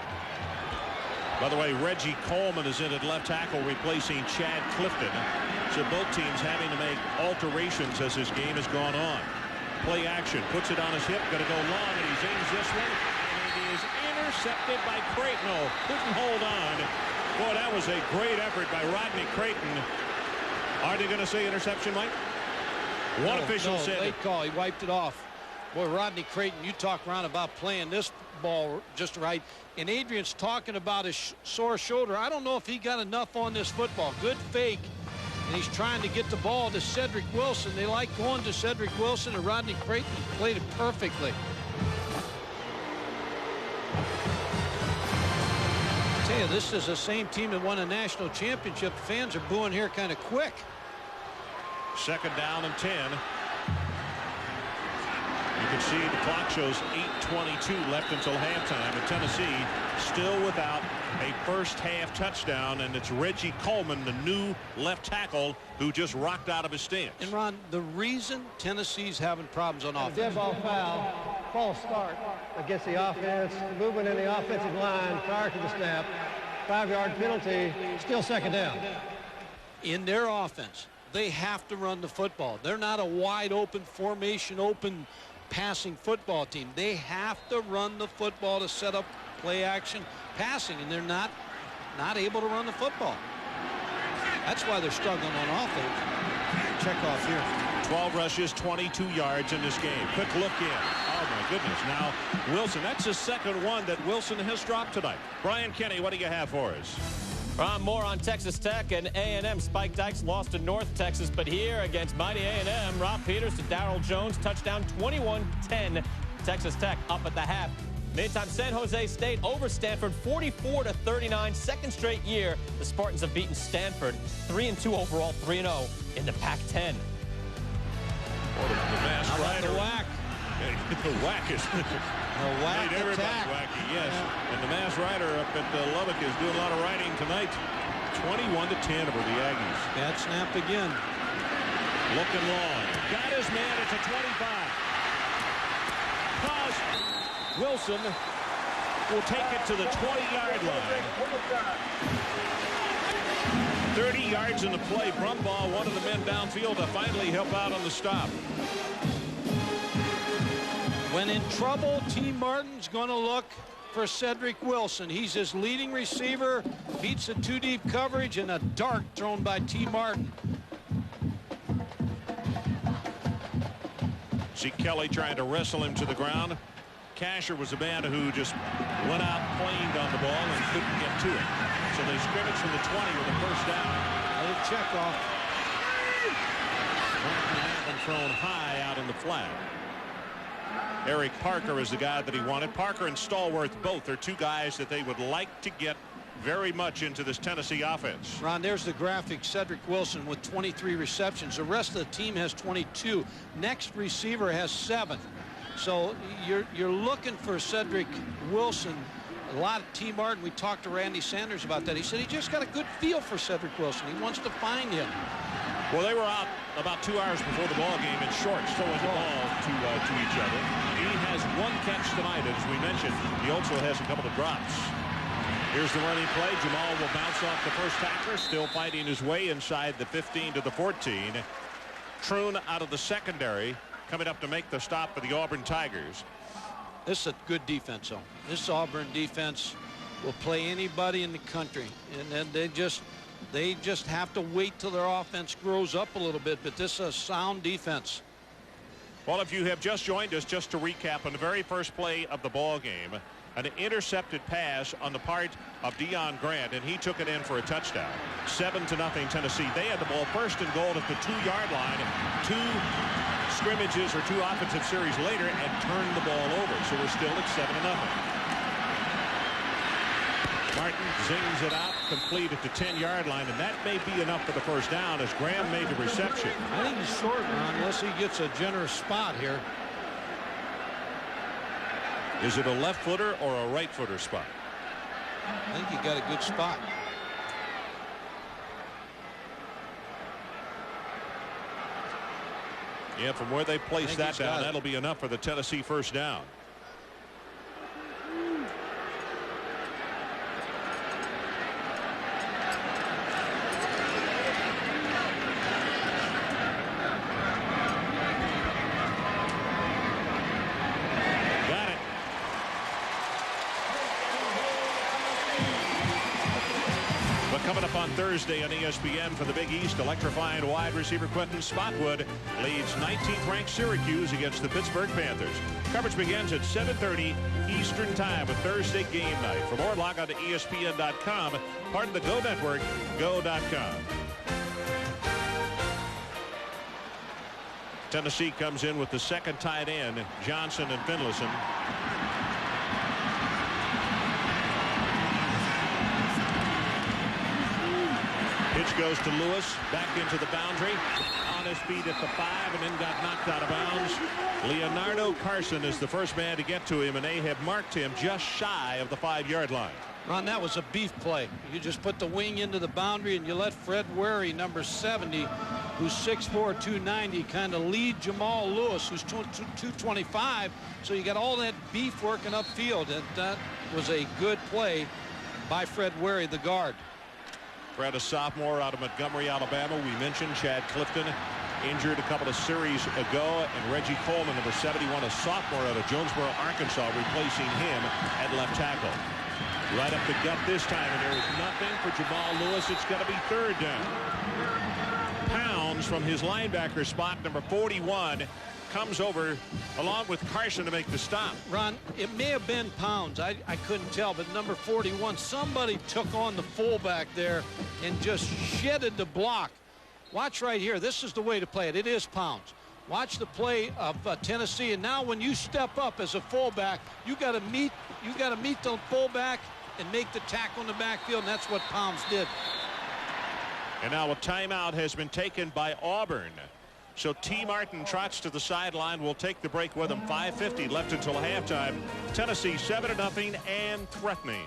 By the way, Reggie Coleman is in at left tackle, replacing Chad Clifton. So both teams having to make alterations as this game has gone on. Play action, puts it on his hip, going to go long, and he's aims this one, and it is intercepted by Creighton. Oh, couldn't hold on. Boy, that was a great effort by Rodney Creighton. Are they going to say interception, Mike? One official said late call. He wiped it off. Boy, Rodney Creighton, you talk around about playing this ball just right. And Adrian's talking about his sore shoulder. I don't know if he got enough on this football. Good fake. And he's trying to get the ball to Cedric Wilson. They like going to Cedric Wilson, and Rodney Creighton played it perfectly. I tell you, this is the same team that won a national championship. Fans are booing here kind of quick. Second down and 10. You can see the clock shows 8:22 left until halftime, and Tennessee still without a first half touchdown, and it's Reggie Coleman, the new left tackle, who just rocked out of his stance. And Ron, the reason Tennessee's having problems on offense. Dead ball foul, false start against the offense, movement in the offensive line prior to the snap, 5-yard penalty, still second down. In their offense, they have to run the football. They're not a wide open formation, open passing football team. They have to run the football to set up play action passing, and they're not able to run the football. That's why they're struggling on offense. Check off here. 12 rushes, 22 yards in this game. Quick look in. Oh my goodness. Now Wilson, that's the second one that Wilson has dropped tonight. Brian Kenny, what do you have for us? More on Texas Tech and A&M. Spike Dykes lost to North Texas, but here against mighty A&M, Rob Peters to Darrell Jones, touchdown 21-10. Texas Tech up at the half. Meantime, San Jose State over Stanford 44-39. Second straight year the Spartans have beaten Stanford. 3-2 overall, 3-0 in the Pac-10. The mass rider. The whack. The whack is whack made everybody attack. wacky, yes. Yeah. And the mass rider up at Lubbock is doing a lot of riding tonight. 21-10 over the Aggies. Bad snap again. Looking long. Got his man at the 25. Pause. Wilson will take it to the 20-yard line. 30 yards in the play. Brumbaugh, one of the men downfield, to finally help out on the stop. When in trouble, T. Martin's going to look for Cedric Wilson. He's his leading receiver, beats a two-deep coverage, and a dart thrown by T. Martin. See Kelly trying to wrestle him to the ground. Casher was a man who just went out, planed on the ball, and couldn't get to it. So they scrimmage from the 20 with a first down. A little check off. Martin thrown high out in the flat. Eric Parker is the guy that he wanted. Parker and Stallworth both are two guys that they would like to get very much into this Tennessee offense. Ron, there's the graphic. Cedric Wilson with 23 receptions. The rest of the team has 22. Next receiver has 7. So you're looking for Cedric Wilson. A lot of T. Martin. We talked to Randy Sanders about that. He said he just got a good feel for Cedric Wilson. He wants to find him. Well, they were out about 2 hours before the ball game in shorts, throwing the ball to each other. He has one catch tonight, as we mentioned. He also has a couple of drops. Here's the running play. Jamal will bounce off the first tackler, still fighting his way inside the 15 to the 14. Troon out of the secondary, coming up to make the stop for the Auburn Tigers. This is a good defense, though. This Auburn defense will play anybody in the country, and then they just have to wait till their offense grows up a little bit. But this is a sound defense. Well, if you have just joined us, just to recap, on the very first play of the ball game, an intercepted pass on the part of Deion Grant, and he took it in for a touchdown. 7-0 Tennessee. They had the ball first and goal at the 2-yard line. 2 scrimmages or 2 offensive series later and turned the ball over. So we're still at 7-0. Martin zings it out, complete at the 10-yard line, and that may be enough for the first down as Graham made the reception. I think he's short, Ron, unless he gets a generous spot here. Is it a left footer or a right footer spot? I think he got a good spot. Yeah, from where they placed that down, that'll be enough for the Tennessee first down. Coming up on Thursday on ESPN for the Big East, electrifying wide receiver Quentin Spotwood leads 19th ranked Syracuse against the Pittsburgh Panthers. Coverage begins at 7:30 Eastern Time, a Thursday game night. For more, log on to ESPN.com, part of the Go Network, go.com. Tennessee comes in with the second tight end, Johnson and Finlayson. Pitch goes to Lewis, back into the boundary, on his feet at the 5, and then got knocked out of bounds. Leonardo Carson is the first man to get to him, and they have marked him just shy of the 5-yard line. Ron, that was a beef play. You just put the wing into the boundary, and you let Fred Wary, number 70, who's 6'4", 290, kind of lead Jamal Lewis, who's 225. So you got all that beef working upfield, and that was a good play by Fred Wary, the guard. Fred, a sophomore out of Montgomery, Alabama. We mentioned Chad Clifton injured a couple of series ago, and Reggie Coleman, number 71, a sophomore out of Jonesboro, Arkansas, replacing him at left tackle. Right up the gut this time, and there is nothing for Jamal Lewis. It's going to be third down. Pounds from his linebacker spot, number 41, comes over along with Carson to make the stop. Ron, it may have been Pounds. I couldn't tell, but number 41, somebody took on the fullback there and just shedded the block. Watch right here. This is the way to play it. It is Pounds. Watch the play of Tennessee, and now when you step up as a fullback, you got to meet the fullback and make the tackle in the backfield, and that's what Pounds did. And now a timeout has been taken by Auburn. So T. Martin trots to the sideline. We'll take the break with him. 5:50 left until halftime. Tennessee 7-0 and threatening.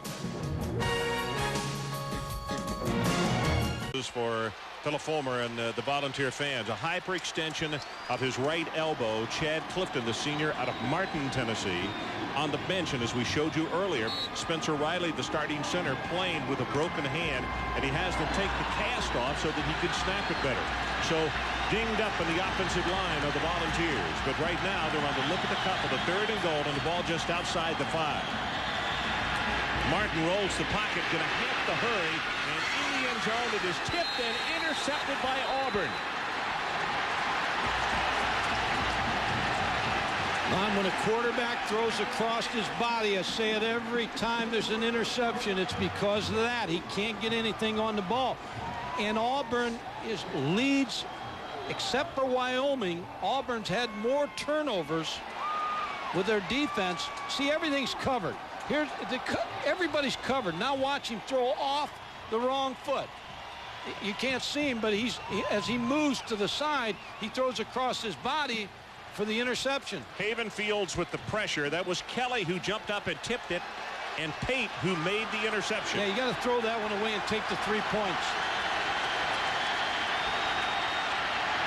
For Philip Fulmer and the Volunteer fans, a hyperextension of his right elbow. Chad Clifton, the senior out of Martin, Tennessee, on the bench, and as we showed you earlier, Spencer Riley, the starting center, playing with a broken hand, and he has to take the cast off so that he can snap it better. So dinged up in the offensive line of the Volunteers, but right now they're on the lip of the cup with a 3rd and goal, and the ball just outside the 5. Martin rolls the pocket, going to have to hurry, and in the end zone it is tipped and intercepted by Auburn. When a quarterback throws across his body, I say it every time there's an interception, it's because of that. He can't get anything on the ball. And Auburn leads, except for Wyoming. Auburn's had more turnovers with their defense. See, everything's covered. Everybody's covered. Now watch him throw off the wrong foot. You can't see him, but as he moves to the side, he throws across his body for the interception. Haven Fields with the pressure. That was Kelly who jumped up and tipped it, and Pate who made the interception. Yeah, you got to throw that one away and take the 3 points.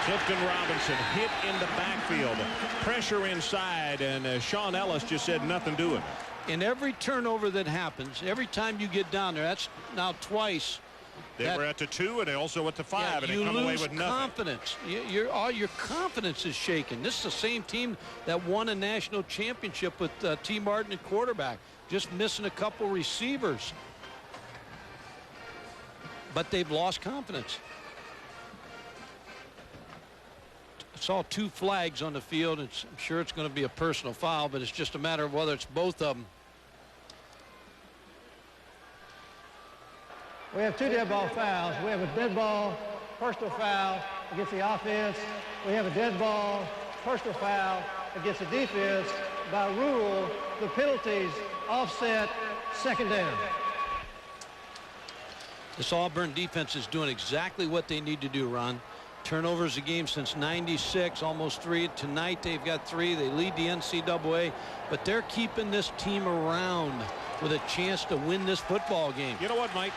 Clifton Robinson hit in the backfield. Pressure inside, and Sean Ellis just said nothing doing. In every turnover that happens, every time you get down there, that's now twice. They were at the 2, and they also at the 5, and they come away with nothing. Confidence. All your confidence is shaken. This is the same team that won a national championship with T. Martin at quarterback, just missing a couple receivers. But they've lost confidence. I saw 2 flags on the field. I'm sure it's going to be a personal foul, but it's just a matter of whether it's both of them. We have 2 dead ball fouls. We have a dead ball, personal foul against the offense. We have a dead ball, personal foul against the defense. By rule, the penalties offset 2nd down. This Auburn defense is doing exactly what they need to do, Ron. Turnovers a game since '96, almost 3. Tonight they've got 3. They lead the NCAA, but they're keeping this team around with a chance to win this football game. You know what, Mike?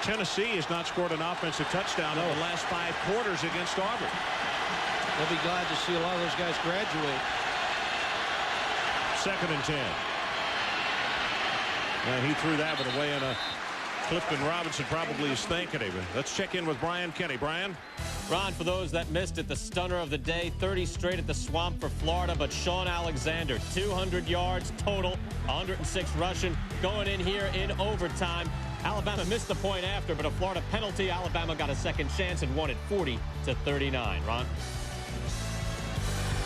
Tennessee has not scored an offensive touchdown in the last 5 quarters against Auburn. They'll be glad to see a lot of those guys graduate. 2nd and 10. And he threw that one away, and Clifton Robinson probably is thanking him. Let's check in with Brian Kenny. Brian? Ron, for those that missed it, the stunner of the day, 30 straight at the Swamp for Florida, but Sean Alexander, 200 yards total, 106 rushing, going in here in overtime. Alabama missed the point after, but a Florida penalty. Alabama got a second chance and won it 40-39. Ron?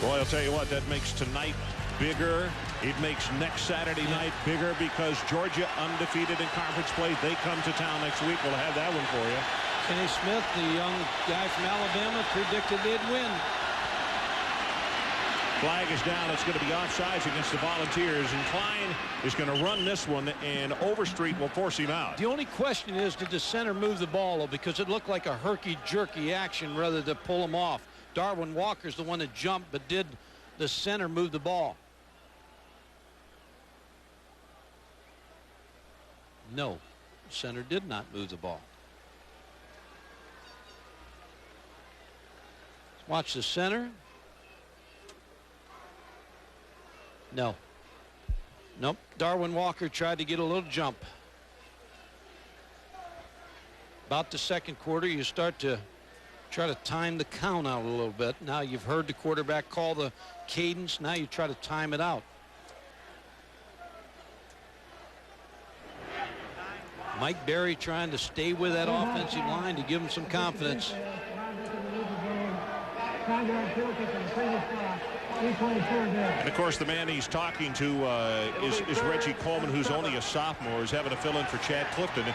Boy, I'll tell you what, that makes tonight bigger. It makes next Saturday night bigger because Georgia, undefeated in conference play, they come to town next week. We'll have that one for you. Kenny Smith, the young guy from Alabama, predicted they'd win. Flag is down. It's going to be offsides against the Volunteers, and Klein is going to run this one, and Overstreet will force him out. The only question is, did the center move the ball, because it looked like a herky-jerky action rather than pull him off. Darwin Walker's the one that jumped, but did the center move the ball? No, the center did not move the ball. Watch the center. No. Nope. Darwin Walker tried to get a little jump. About the 2nd quarter, you start to try to time the count out a little bit. Now you've heard the quarterback call the cadence. Now you try to time it out. Mike Berry trying to stay with that offensive line to give him some confidence. And, of course, the man he's talking to is Reggie Coleman, who's only a sophomore, who's having to fill in for Chad Clifton.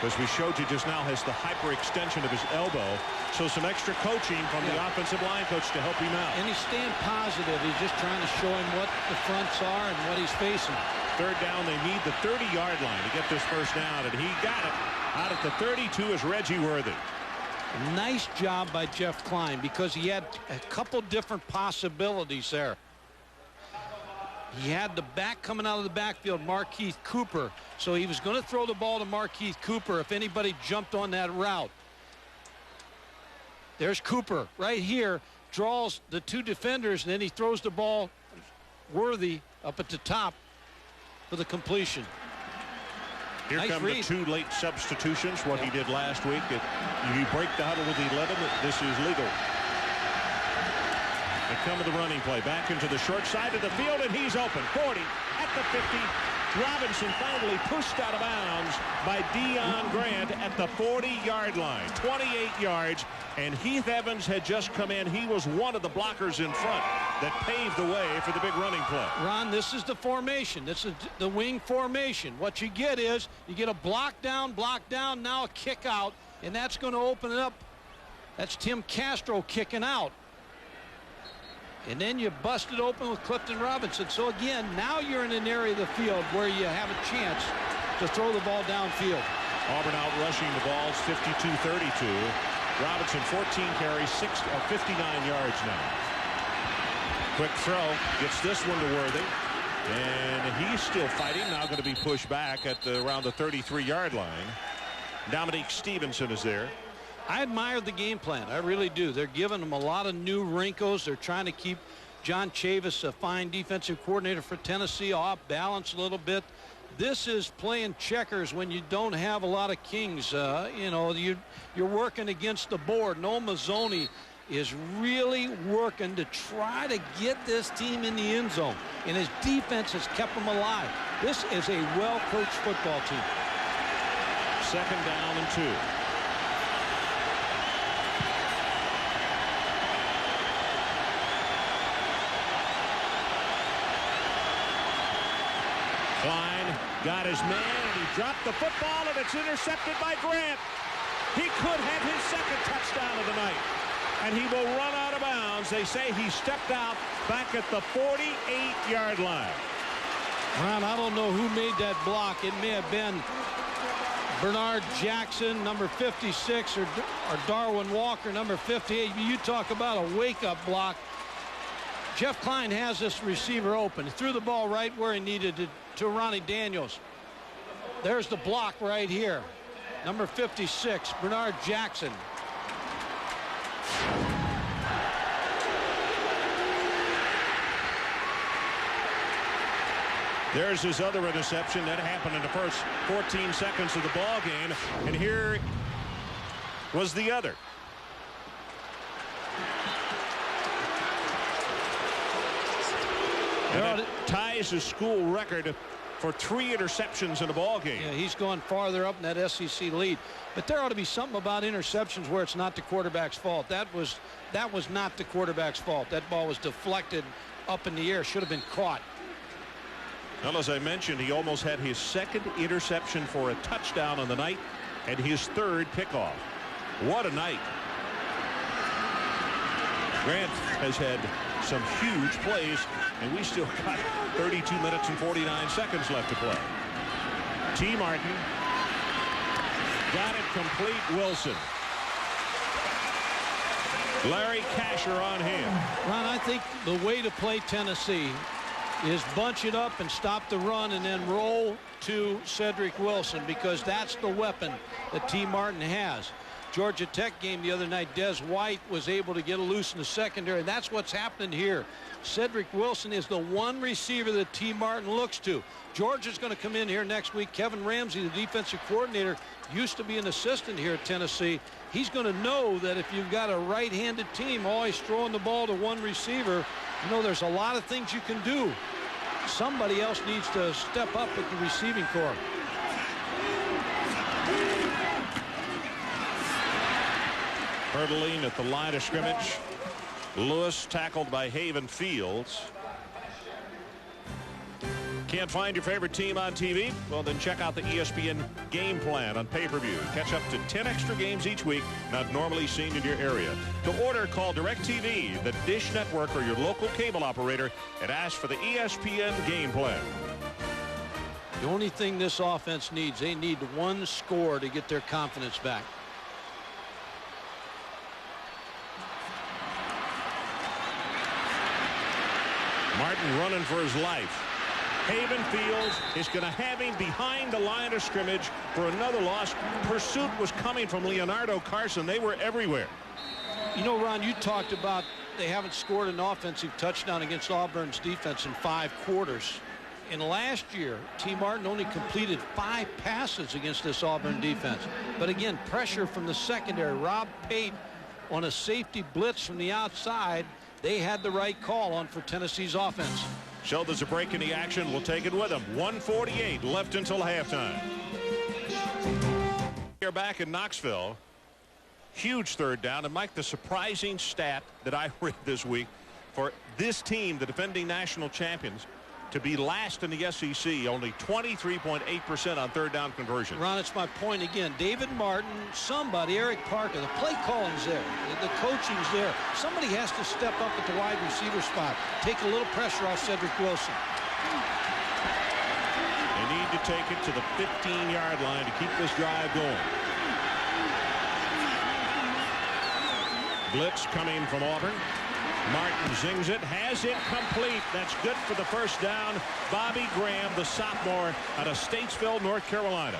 As we showed you just now, has the hyperextension of his elbow. So some extra coaching from the offensive line coach to help him out. And he's staying positive. He's just trying to show him what the fronts are and what he's facing. Third down, they need the 30-yard line to get this first down, and he got it. Out at the 32 is Reggie Worthy. Nice job by Jeff Klein, because he had a couple different possibilities there. He had the back coming out of the backfield, Markeith Cooper. So he was going to throw the ball to Markeith Cooper if anybody jumped on that route. There's Cooper right here, draws the two defenders, and then he throws the ball Worthy up at the top for the completion. Here nice come read. The two late substitutions, what he did last week. If you break the huddle with 11, this is legal. They come with the running play back into the short side of the field, and he's open. 40 at the 50. Robinson finally pushed out of bounds by Deion Grant at the 40-yard line. 28 yards, and Heath Evans had just come in. He was one of the blockers in front that paved the way for the big running play. Ron, this is the formation. This is the wing formation. What you get is you get a block down, now a kick out, and that's going to open it up. That's Tim Castro kicking out. And then you bust it open with Clifton Robinson. So again, now you're in an area of the field where you have a chance to throw the ball downfield. Auburn out rushing the balls 52-32. Robinson 14 carries, 59 yards now. Quick throw, gets this one to Worthy. And he's still fighting, now going to be pushed back at around the 33-yard line. Dominique Stevenson is there. I admire the game plan. I really do. They're giving them a lot of new wrinkles. They're trying to keep John Chavis, a fine defensive coordinator for Tennessee, off balance a little bit. This is playing checkers when you don't have a lot of kings. You know, you're working against the board. Noel Mazzoni is really working to try to get this team in the end zone. And his defense has kept them alive. This is a well-coached football team. Second down and 2. Klein got his man, and he dropped the football, and it's intercepted by Grant. He could have his second touchdown of the night, and he will run out of bounds. They say he stepped out back at the 48-yard line. Ron, I don't know who made that block. It may have been Bernard Jackson, number 56, or Darwin Walker, number 58. You talk about a wake-up block. Jeff Klein has this receiver open. He threw the ball right where he needed it to Ronnie Daniels. There's the block right here. Number 56, Bernard Jackson. There's his other interception. That happened in the first 14 seconds of the ball game. And here was the other. And it ties his school record for 3 interceptions in a ball game. Yeah, he's gone farther up in that SEC lead. But there ought to be something about interceptions where it's not the quarterback's fault. That was not the quarterback's fault. That ball was deflected up in the air. Should have been caught. Well, as I mentioned, he almost had his second interception for a touchdown on the night and his third pickoff. What a night. Grant has had some huge plays, and we still got 32 minutes and 49 seconds left to play. T. Martin got it complete. Wilson. Larry Kasher on him. Ron, I think the way to play Tennessee is bunch it up and stop the run and then roll to Cedric Wilson, because that's the weapon that T. Martin has. Georgia Tech game the other night, Des White was able to get loose in the secondary. That's what's happening here. Cedric Wilson is the one receiver that T. Martin looks to. Georgia's going to come in here next week. Kevin Ramsey, the defensive coordinator, used to be an assistant here at Tennessee. He's going to know that if you've got a right-handed team always throwing the ball to one receiver, you know, there's a lot of things you can do. Somebody else needs to step up with the receiving corps. Hurdling at the line of scrimmage. Lewis tackled by Haven Fields. Can't find your favorite team on TV? Well, then check out the ESPN Game Plan on pay-per-view. Catch up to 10 extra games each week not normally seen in your area. To order, call DirecTV, the Dish Network, or your local cable operator and ask for the ESPN Game Plan. The only thing this offense needs, they need one score to get their confidence back. Martin running for his life. Haven Fields is going to have him behind the line of scrimmage for another loss. Pursuit was coming from Leonardo Carson. They were everywhere. You know, Ron, you talked about they haven't scored an offensive touchdown against Auburn's defense in 5 quarters. And last year, T. Martin only completed 5 passes against this Auburn defense. But again, pressure from the secondary. Rob Pate on a safety blitz from the outside. They had the right call on for Tennessee's offense. So there's a break in the action. We'll take it with them. 1:48 left until halftime. You're back in Knoxville. Huge third down. And Mike, the surprising stat that I read this week for this team, the defending national champions, to be last in the SEC, only 23.8% on third down conversion. Ron, it's my point again. David Martin, somebody, Eric Parker, the play calling's there, the coaching's there. Somebody has to step up at the wide receiver spot, take a little pressure off Cedric Wilson. They need to take it to the 15-yard line to keep this drive going. Blitz coming from Auburn. Martin zings it, has it complete. That's good for the first down. Bobby Graham, the sophomore out of Statesville, North Carolina.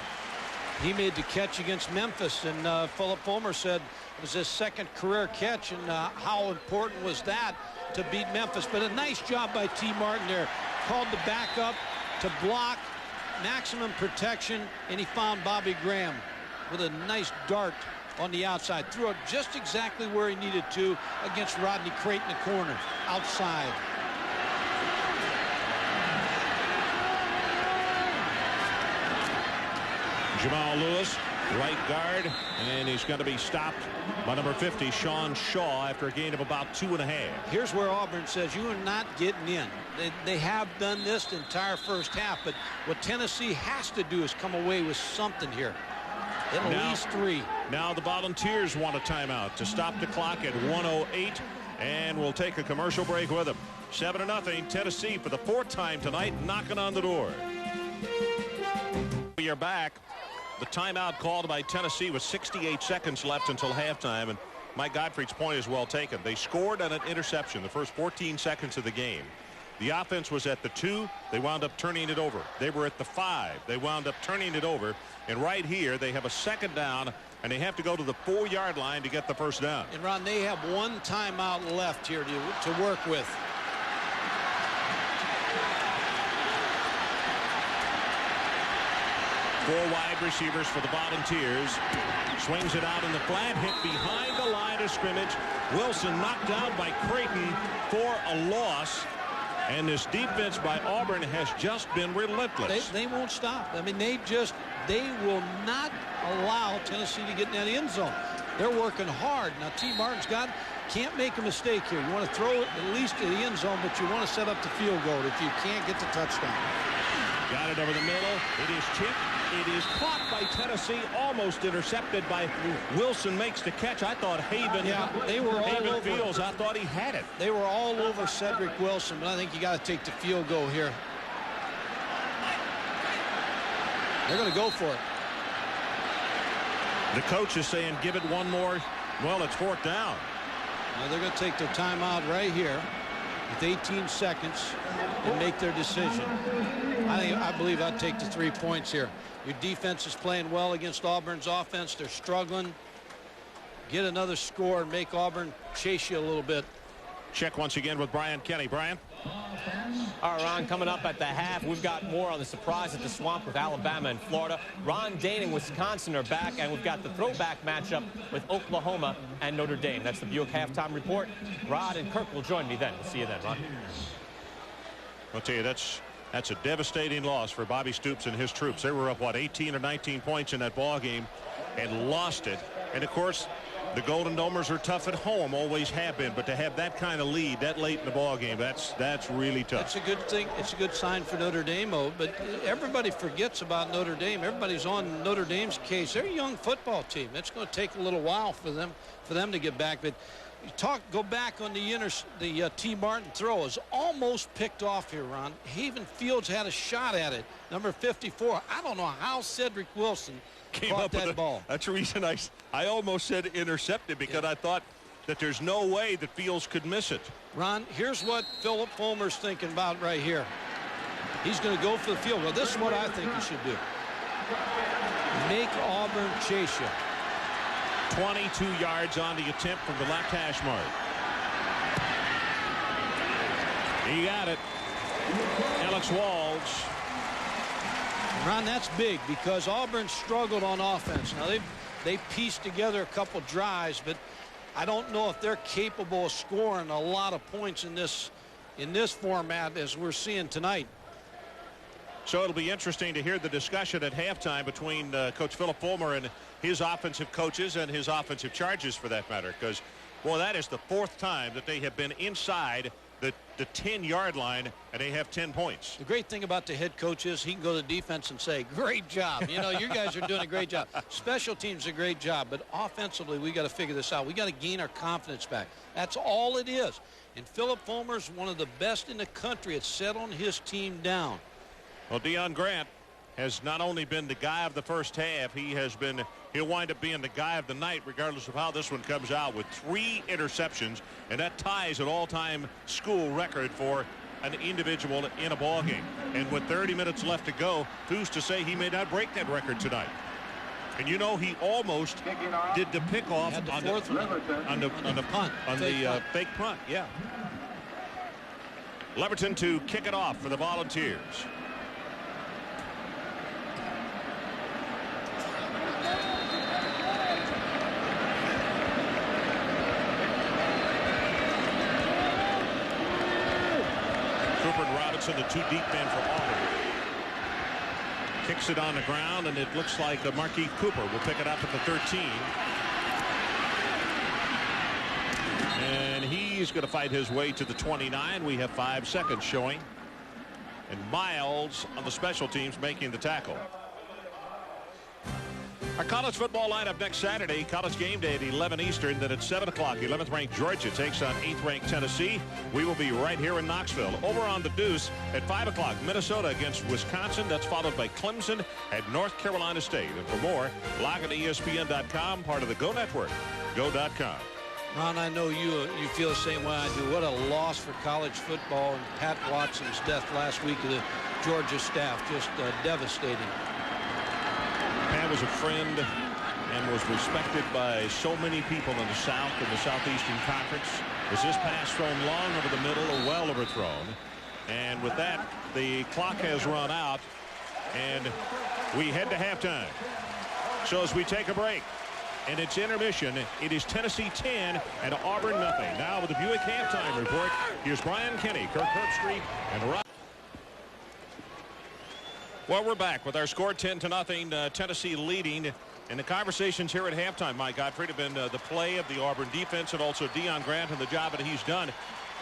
He made the catch against Memphis, and Philip Fulmer said it was his second career catch, and how important was that to beat Memphis. But a nice job by T. Martin there. Called the backup to block, maximum protection, and he found Bobby Graham with a nice dart on the outside. Threw it just exactly where he needed to against Rodney Creighton, the corner, outside. Jamal Lewis, right guard, and he's going to be stopped by number 50, Sean Shaw, after a gain of about 2.5. Here's where Auburn says you are not getting in. They have done this the entire first half, but what Tennessee has to do is come away with something here. At least 3. Now the Volunteers want a timeout to stop the clock at 1:08, and we'll take a commercial break with them. 7-0 Tennessee for the 4th time tonight, knocking on the door. We are back. The timeout called by Tennessee with 68 seconds left until halftime, and Mike Gottfried's point is well taken. They scored on an interception the first 14 seconds of the game. The offense was at the 2. They wound up turning it over. They were at the 5. They wound up turning it over. And right here, they have a second down, and they have to go to the 4-yard line to get the first down. And, Ron, they have 1 timeout left here to work with. Four wide receivers for the Volunteers. Swings it out in the flat, hit behind the line of scrimmage. Wilson knocked out by Creighton for a loss. And this defense by Auburn has just been relentless. They won't stop. I mean, they will not allow Tennessee to get in that end zone. They're working hard. Now, T. Martin's can't make a mistake here. You want to throw it at least to the end zone, but you want to set up the field goal if you can't get the touchdown. Got it over the middle. It is tipped. It is caught by Tennessee, almost intercepted by Wilson. Makes the catch. I thought Haven Fields, I thought he had it. They were all over Cedric Wilson, but I think you got to take the field goal here. They're going to go for it. The coach is saying give it one more. Well, it's 4th down. Now they're going to take their timeout right here with 18 seconds and make their decision. I believe I'd take the 3 points here. Your defense is playing well against Auburn's offense. They're struggling. Get another score and make Auburn chase you a little bit. Check once again with Brian Kenny. Brian? All right, Ron, coming up at the half, we've got more on the surprise at the Swamp with Alabama and Florida. Ron Dane and Wisconsin are back, and we've got the throwback matchup with Oklahoma and Notre Dame. That's the Buick halftime report. Rod and Kirk will join me then. We'll see you then, Ron. I'll tell you, that's a devastating loss for Bobby Stoops and his troops. They were up, 18 or 19 points in that ball game and lost it. And, of course, The Golden Domers are tough at home, always have been, but to have that kind of lead that late in the ball game, that's really tough. That's a good thing. It's a good sign for Notre Dame, but everybody forgets about Notre Dame. Everybody's on Notre Dame's case. They're a young football team. It's going to take a little while for them to get back. But go back on the T. Martin throw is almost picked off here, Ron. Haven Fields had a shot at it. Number 54. I don't know how Cedric Wilson caught that ball. That's the reason I almost said intercepted, because I thought that there's no way that Fields could miss it. Ron, here's what Philip Fulmer's thinking about right here. He's going to go for the field goal. This is what I think he should do. Make Auburn chase you. 22 yards on the attempt from the left hash mark. He got it. Alex Walls. Ron, that's big because Auburn struggled on offense. Now they pieced together a couple drives, but I don't know if they're capable of scoring a lot of points in this format as we're seeing tonight. So it'll be interesting to hear the discussion at halftime between Coach Philip Fulmer and his offensive coaches and his offensive charges, for that matter, because, boy, that is the fourth time that they have been inside the 10-yard line and they have 10 points. The great thing about the head coach is he can go to defense and say, great job. You know, you guys are doing a great job. Special teams a great job, but offensively we got to figure this out. We got to gain our confidence back. That's all it is. And Philip Fulmer's one of the best in the country at settling his team down. Well, Deion Grant has not only been the guy of the first half, he'll wind up being the guy of the night regardless of how this one comes out, with 3 interceptions, and that ties an all-time school record for an individual in a ball game. And with 30 minutes left to go, who's to say he may not break that record tonight? And you know, he almost did the pickoff on the punt, on the fake punt. Yeah. Leverton to kick it off for the Volunteers. The 2 deep men for Auburn. Kicks it on the ground, and it looks like Markeith Cooper will pick it up at the 13. And he's going to fight his way to the 29. We have 5 seconds showing. And Miles on the special teams making the tackle. Our college football lineup next Saturday, college game day at 11 Eastern, then at 7 o'clock, 11th ranked Georgia takes on 8th ranked Tennessee. We will be right here in Knoxville. Over on the Deuce at 5 o'clock, Minnesota against Wisconsin. That's followed by Clemson at North Carolina State. And for more, log on to ESPN.com, part of the Go Network, go.com. Ron, I know you feel the same way I do. What a loss for college football, and Pat Watson's death last week of the Georgia staff, just devastating. Pat was a friend and was respected by so many people in the South and the Southeastern Conference. Was this pass thrown long over the middle or well overthrown? And with that, the clock has run out, and we head to halftime. So as we take a break, and it's intermission, it is Tennessee 10 and Auburn nothing. Now with the Buick halftime report, here's Brian Kenny, Kirk Herbstreit, and Rob. Well, we're back with our score 10-0, Tennessee leading. And the conversations here at halftime, Mike Gottfried, have been the play of the Auburn defense and also Deion Grant and the job that he's done.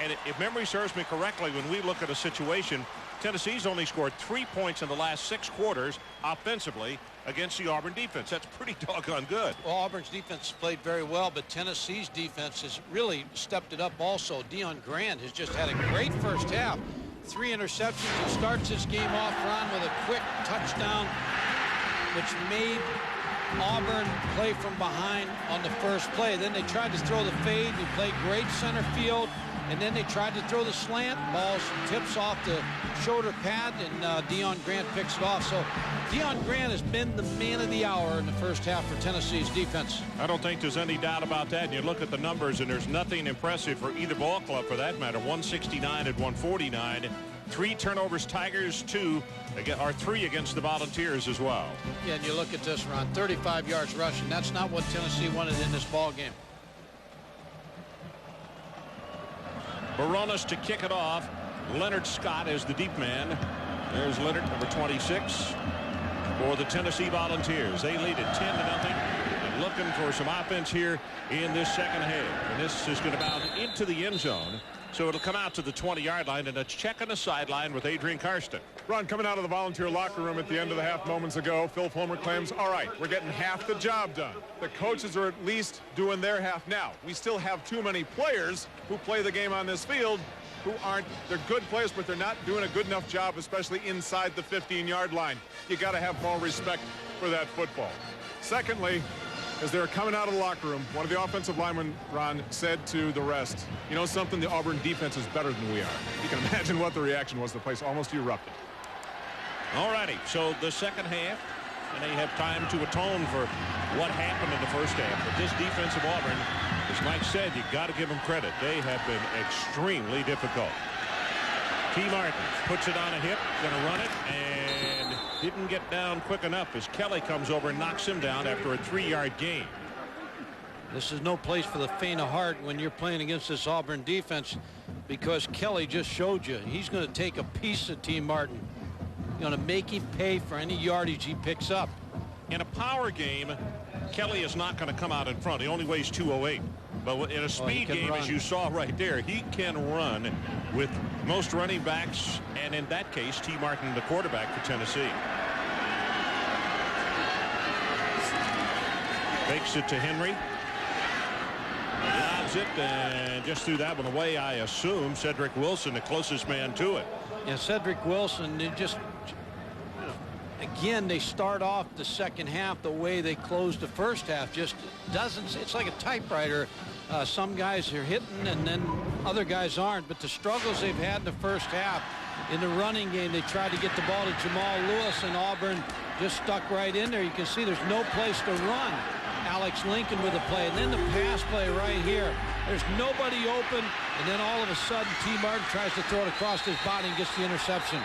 And if memory serves me correctly, when we look at a situation, Tennessee's only scored 3 points in the last 6 quarters offensively against the Auburn defense. That's pretty doggone good. Well, Auburn's defense played very well, but Tennessee's defense has really stepped it up also. Deion Grant has just had a great first half. 3 interceptions. He starts this game off, Ron, with a quick touchdown, which made Auburn play from behind on the first play. Then they tried to throw the fade. He played great center field. And then they tried to throw the slant. Ball tips off the shoulder pad, and Deion Grant picks it off. So Deion Grant has been the man of the hour in the first half for Tennessee's defense. I don't think there's any doubt about that. And you look at the numbers, and there's nothing impressive for either ball club for that matter. 169 and 149. 3 turnovers, Tigers, 3 against the Volunteers as well. Yeah, and you look at this, Ron, 35 yards rushing. That's not what Tennessee wanted in this ball game. Barones to kick it off. Leonard Scott is the deep man. There's Leonard, number 26, for the Tennessee Volunteers. They lead it 10-0. And looking for some offense here in this second half. And this is going to bound into the end zone. So it'll come out to the 20-yard line, and a check on the sideline with Adrian Karsten. Ron, coming out of the Volunteer locker room at the end of the half moments ago, Phil Fulmer claims, all right, we're getting half the job done. The coaches are at least doing their half now. We still have too many players who play the game on this field who aren't, they're good players, but they're not doing a good enough job, especially inside the 15-yard line. You got to have more respect for that football. Secondly, as they were coming out of the locker room, one of the offensive linemen, Ron, said to the rest, you know something, the Auburn defense is better than we are. You can imagine what the reaction was. The place almost erupted. All righty, so the second half, and they have time to atone for what happened in the first half. But this defense of Auburn, as Mike said, you got to give them credit. They have been extremely difficult. T. Martin puts it on a hip, going to run it, and didn't get down quick enough as Kelly comes over and knocks him down after a 3-yard gain. This is no place for the faint of heart when you're playing against this Auburn defense, because Kelly just showed you he's going to take a piece of T. Martin. Going to make him pay for any yardage he picks up. In a power game, Kelly is not going to come out in front. He only weighs 208. But in a speed game, as you saw right there, he can run with most running backs, and in that case, T. Martin, the quarterback for Tennessee. Fakes it to Henry. Lobs it, and just threw that one away, I assume. Cedric Wilson, the closest man to it. Yeah, Cedric Wilson, again, they start off the second half the way they closed the first half. Just doesn't, it's like a typewriter. Some guys are hitting and then other guys aren't. But the struggles they've had in the first half in the running game, they tried to get the ball to Jamal Lewis, and Auburn just stuck right in there. You can see there's no place to run. Alex Lincoln with a play, and then the pass play right here. There's nobody open, and then all of a sudden T. Martin tries to throw it across his body and gets the interception.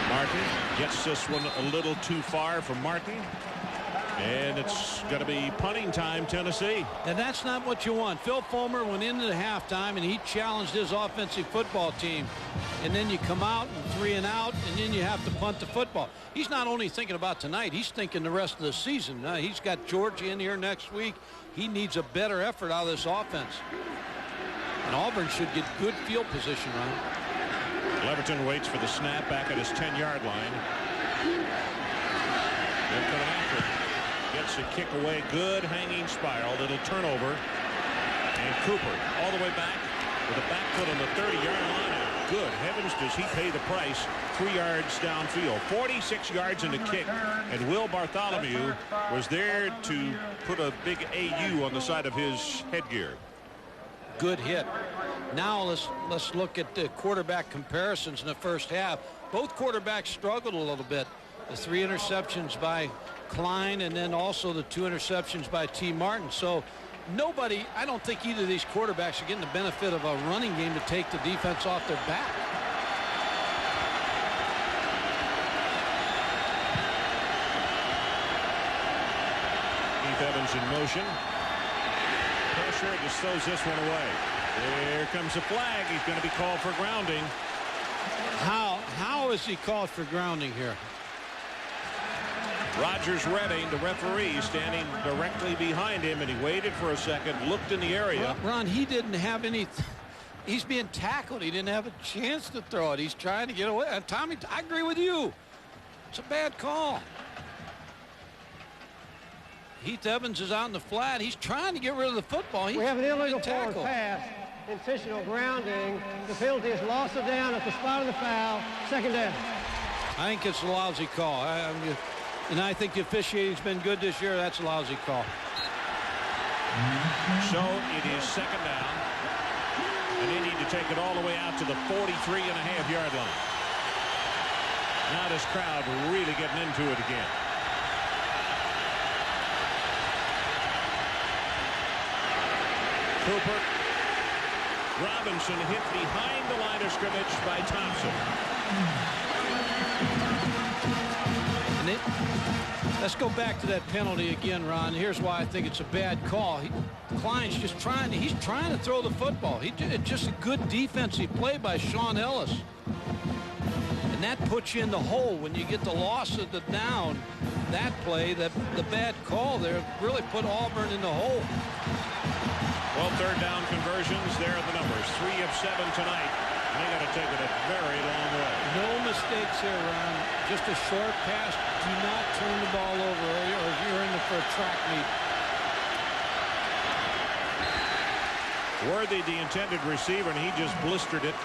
Martin gets this one a little too far from Martin. And it's going to be punting time, Tennessee. And that's not what you want. Phil Fulmer went into the halftime and he challenged his offensive football team. And then you come out and 3 and out, and then you have to punt the football. He's not only thinking about tonight, he's thinking the rest of the season. He's got Georgia in here next week. He needs a better effort out of this offense. And Auburn should get good field position, Ryan. Leverton waits for the snap back at his 10-yard line. They're coming after him. Gets a kick away. Good hanging spiral. Little turnover. And Cooper all the way back with a back foot on the 30-yard line. Good heavens, does he pay the price. 3 yards downfield. 46 yards in the kick. And Will Bartholomew was there to put a big AU on the side of his headgear. Good hit. Now let's look at the quarterback comparisons in the first half. Both quarterbacks struggled a little bit. The 3 interceptions by Klein, and then also the 2 interceptions by T. Martin. So nobody, I don't think either of these quarterbacks are getting the benefit of a running game to take the defense off their back. Keith Evans in motion. Pressure, just throws this one away. There comes a flag. He's going to be called for grounding. How is he called for grounding here? Rogers Redding, the referee, standing directly behind him, and he waited for a second, looked in the area. Well, Ron, he didn't have any. He's being tackled. He didn't have a chance to throw it. He's trying to get away. And Tommy, I agree with you. It's a bad call. Heath Evans is out in the flat. He's trying to get rid of the football. We have an illegal forward pass, intentional grounding. The penalty is loss of down at the spot of the foul. Second down. I think it's a lousy call. And I think the officiating's been good this year. That's a lousy call. So it is second down. And they need to take it all the way out to the 43.5-yard line. Now this crowd really getting into it again. Cooper. Robinson hit behind the line of scrimmage by Thompson. Let's go back to that penalty again, Ron. Here's why I think it's a bad call. Klein's just trying to throw the football. It's just a good defensive play by Sean Ellis. And And that puts you in the hole when you get the loss of the down. That play, the bad call there, really put Auburn in the hole. Well, third down conversions, there are the numbers. 3 of 7 tonight. They got to take it a very long way. No mistakes here, Ron. Just a short pass. Do not turn the ball over or you're in for a track meet. Worthy, the intended receiver, and he just blistered it.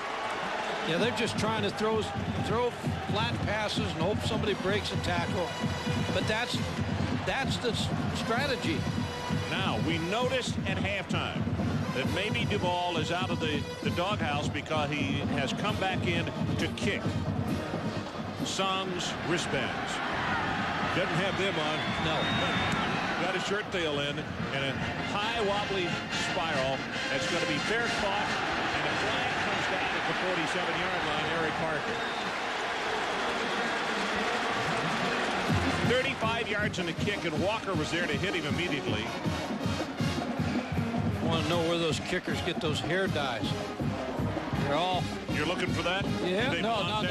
Yeah, they're just trying to throw flat passes and hope somebody breaks a tackle. But that's the strategy. Now, we noticed at halftime that maybe Duvall is out of the doghouse because he has come back in to kick. Song's wristbands. Doesn't have them on. No. Got a shirt tail in and a high wobbly spiral. That's going to be fair caught, and a flag comes down at the 47-yard line. Eric Parker. 35 yards in the kick, and Walker was there to hit him immediately. I want to know where those kickers get those hair dyes. They're all. You're looking for that? Yeah. No. I'm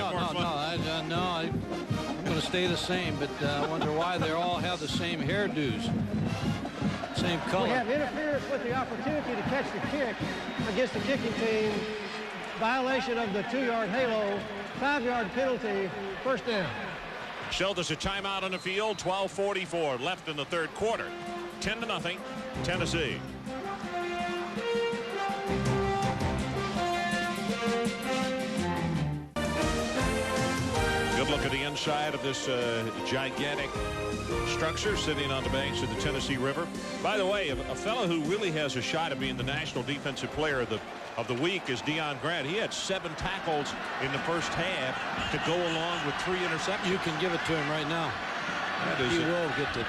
going to stay the same, but I wonder why they all have the same hairdos. Same color. We have interference with the opportunity to catch the kick against the kicking team. Violation of the 2-yard halo. 5-yard penalty. First down. Showed us a timeout on the field. 12:44 left in the third quarter. 10-0 Tennessee. Good look at the inside of this gigantic structure sitting on the banks of the Tennessee River. By the way, a fellow who really has a shot at being the National Defensive Player of the week is Deion Grant. He had 7 tackles in the first half to go along with 3 interceptions. You can give it to him right now. He will get it.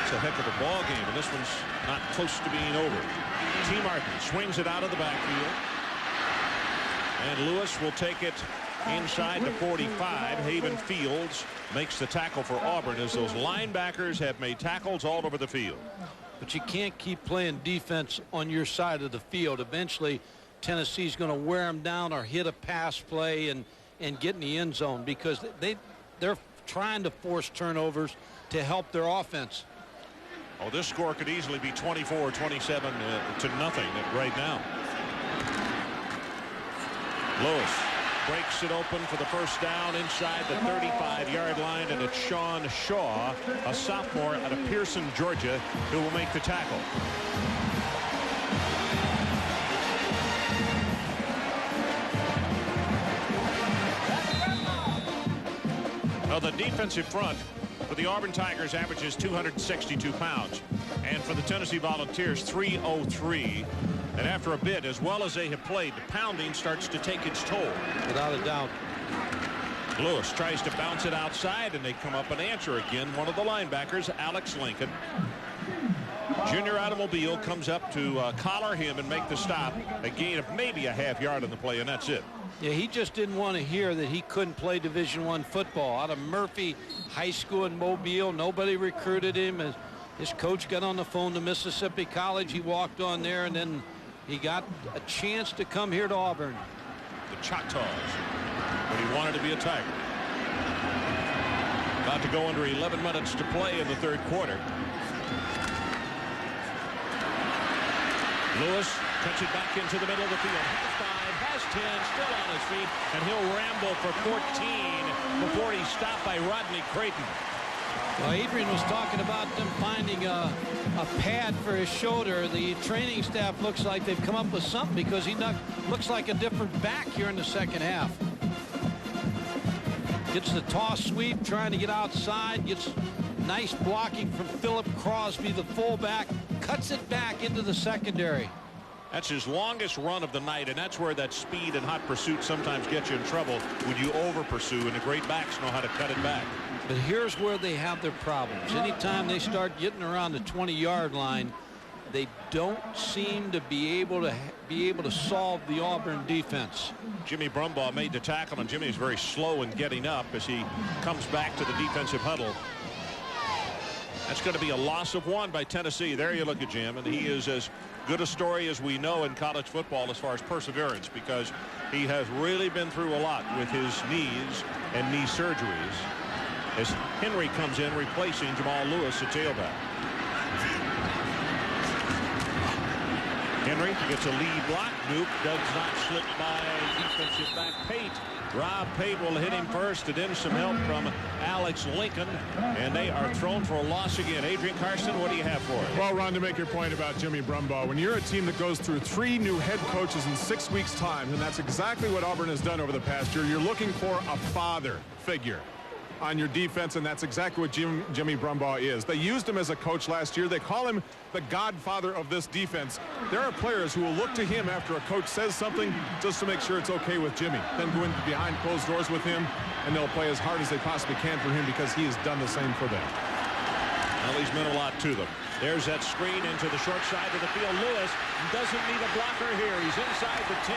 It's a heck of a ball game, and this one's not close to being over. T. Martin swings it out of the backfield, and Lewis will take it inside the 45. Haven Fields makes the tackle for Auburn as those linebackers have made tackles all over the field. But you can't keep playing defense on your side of the field. Eventually, Tennessee's going to wear them down or hit a pass play and get in the end zone because they're trying to force turnovers to help their offense. Oh, this score could easily be 24-27 to nothing right now. Lewis breaks it open for the first down inside the 35-yard line, and it's Sean Shaw, a sophomore out of Pearson, Georgia, who will make the tackle. Now the defensive front for the Auburn Tigers averages 262 pounds, and for the Tennessee Volunteers 303. And after a bit, as well as they have played, the pounding starts to take its toll. Without a doubt. Lewis tries to bounce it outside, and they come up and answer again. One of the linebackers, Alex Lincoln. Junior Automobile comes up to collar him and make the stop. A gain of maybe a half yard on the play, and that's it. Yeah, he just didn't want to hear that he couldn't play Division I football. Out of Murphy High School in Mobile, nobody recruited him. His coach got on the phone to Mississippi College. He walked on there, and then he got a chance to come here to Auburn. The Choctaws, but he wanted to be a Tiger. About to go under 11 minutes to play in the third quarter. Lewis cuts it back into the middle of the field. Has 5, has 10, still on his feet, and he'll ramble for 14 before he's stopped by Rodney Creighton. Well, Adrian was talking about them finding a pad for his shoulder. The training staff looks like they've come up with something because he looks like a different back here in the second half. Gets the toss sweep, trying to get outside, gets nice blocking from Philip Crosby, the fullback, cuts it back into the secondary. That's his longest run of the night, and that's where that speed and hot pursuit sometimes gets you in trouble when you over pursue, and the great backs know how to cut it back. But here's where they have their problems. Anytime they start getting around the 20-yard line, they don't seem to be able to solve the Auburn defense. Jimmy Brumbaugh made the tackle, and Jimmy is very slow in getting up as he comes back to the defensive huddle. That's going to be a loss of 1 by Tennessee. There you look at Jim, and he is as good a story as we know in college football as far as perseverance, because He has really been through a lot with his knees and knee surgeries, as Henry comes in replacing Jamal Lewis at tailback. Henry gets a lead block. Nuke does not slip by defensive back Pate. Rob Pate will hit him first, and then some help from Alex Lincoln, and they are thrown for a loss again. Adrian Carson, what do you have for us? Well, Ron, to make your point about Jimmy Brumbaugh, when you're a team that goes through 3 new head coaches in 6 weeks' time, and that's exactly what Auburn has done over the past year, you're looking for a father figure on your defense, and that's exactly what Jimmy Brumbaugh is. They used him as a coach last year. They call him the godfather of this defense. There are players who will look to him after a coach says something just to make sure it's okay with Jimmy, then go in behind closed doors with him, and they'll play as hard as they possibly can for him because he has done the same for them. Well, he's meant a lot to them. There's that screen into the short side of the field. Lewis doesn't need a blocker here. He's inside the 10,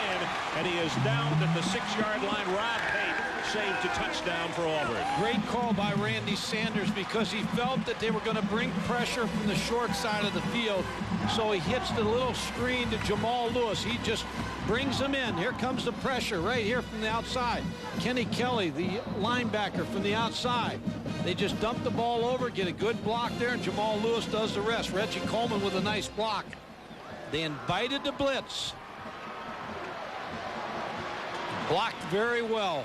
and he is down at the 6-yard line. Rob Pate saved a touchdown for Auburn. Great call by Randy Sanders, because he felt that they were going to bring pressure from the short side of the field. So he hits the little screen to Jamal Lewis. He just brings him in. Here comes the pressure right here from the outside. Kenny Kelly, the linebacker, from the outside. They just dump the ball over, get a good block there, and Jamal Lewis does the rest. Reggie Coleman with a nice block. They invited the blitz. Blocked very well.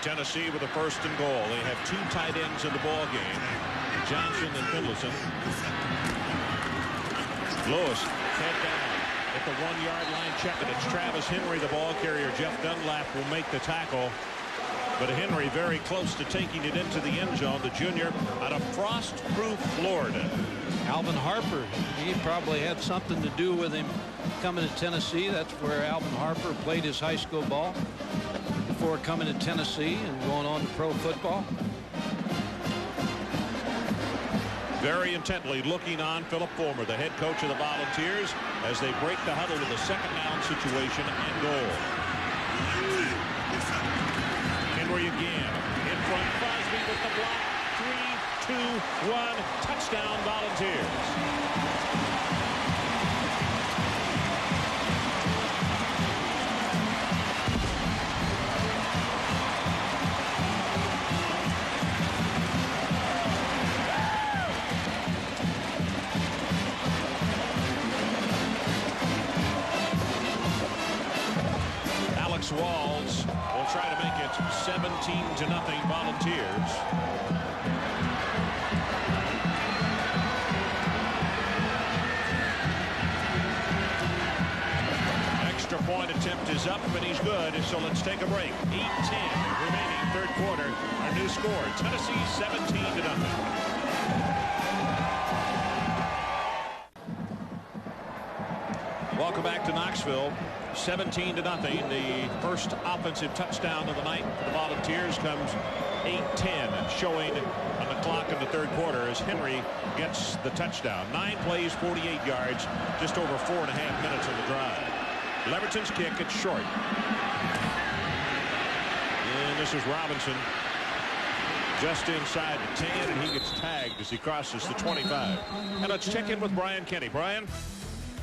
Tennessee with a 1st and goal. They have 2 tight ends in the ball game, Johnson and Finlayson. Lewis head down at the 1-yard line. Check it. It's Travis Henry, the ball carrier. Jeff Dunlap will make the tackle. But Henry very close to taking it into the end zone. The junior out of Frostproof, Florida. Alvin Harper, he probably had something to do with him coming to Tennessee. That's where Alvin Harper played his high school ball before coming to Tennessee and going on to pro football. Very intently looking on Philip Fulmer, the head coach of the Volunteers, as they break the huddle with a 2nd down situation and goal. Henry again in front. Crosby with the block. 3, 2, 1. Touchdown, Volunteers. Alex Walls will try to make it 17-0 Volunteers. Extra point attempt is up, and he's good, so let's take a break. 8:10 remaining 3rd quarter. Our new score, Tennessee 17-0. Welcome back to Knoxville. 17-0. The first offensive touchdown of the night for the Volunteers comes 8:10 showing on the clock in the 3rd quarter as Henry gets the touchdown. 9 plays, 48 yards, just over 4.5 minutes on the drive. Leverton's kick, it's short. And this is Robinson just inside the 10, and he gets tagged as he crosses the 25. And let's check in with Brian Kenny. Brian?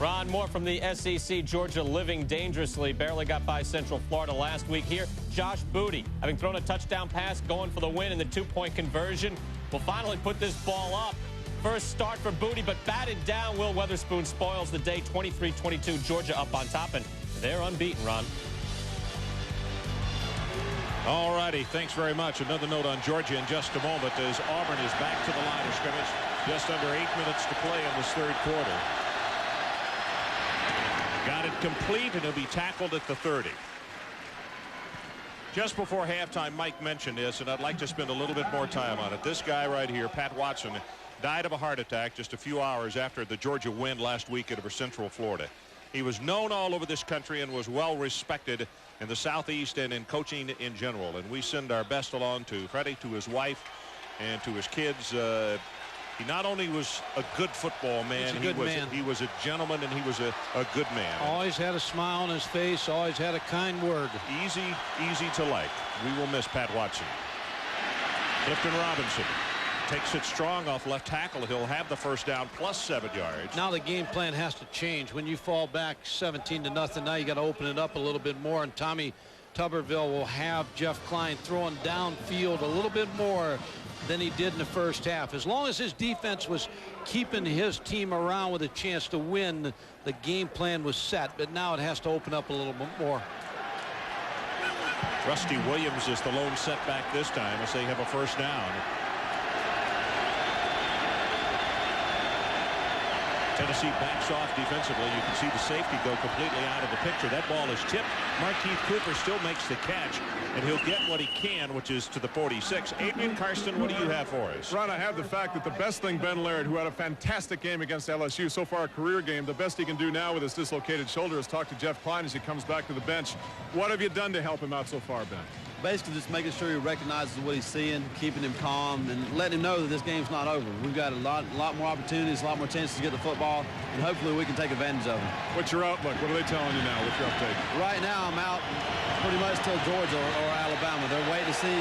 Ron, more from the SEC. Georgia living dangerously. Barely got by Central Florida last week. Here, Josh Booty, having thrown a touchdown pass, going for the win in the 2-point conversion, will finally put this ball up. First start for Booty, but batted down. Will Weatherspoon spoils the day. 23-22. Georgia up on top, and they're unbeaten, Ron. All righty. Thanks very much. Another note on Georgia in just a moment as Auburn is back to the line of scrimmage. Just under 8 minutes to play in this 3rd quarter. Got it complete, and he'll be tackled at the 30. Just before halftime, Mike mentioned this, and I'd like to spend a little bit more time on it. This guy right here, Pat Watson, died of a heart attack just a few hours after the Georgia win last weekend over Central Florida. He was known all over this country and was well respected in the Southeast and in coaching in general. And we send our best along to Freddie, to his wife, and to his kids. He not only was a good football man, he was a gentleman, and he was a good man. Always had a smile on his face, always had a kind word. Easy to like. We will miss Pat Watson. Clifton Robinson takes it strong off left tackle. He'll have the first down plus 7 yards. Now the game plan has to change. When you fall back 17-0, now you got to open it up a little bit more, and Tommy Tuberville will have Jeff Klein throwing downfield a little bit more than he did in the first half. As long as his defense was keeping his team around with a chance to win, the game plan was set, but now it has to open up a little bit more. Rusty Williams is the lone setback this time as they have a first down. Tennessee backs off defensively. You can see the safety go completely out of the picture. That ball is tipped. Markeith Cooper still makes the catch, and he'll get what he can, which is to the 46. Adrian Karsten, what do you have for us? Ron, I have the fact that the best thing Ben Laird, who had a fantastic game against LSU, so far a career game, the best he can do now with his dislocated shoulder is talk to Jeff Klein as he comes back to the bench. What have you done to help him out so far, Ben? Basically just making sure he recognizes what he's seeing, keeping him calm, and letting him know that this game's not over. We've got a lot more opportunities, a lot more chances to get the football, and hopefully we can take advantage of them. What's your outlook? What are they telling you now? What's your update? Right now I'm out pretty much till Georgia or Alabama. They're waiting to see,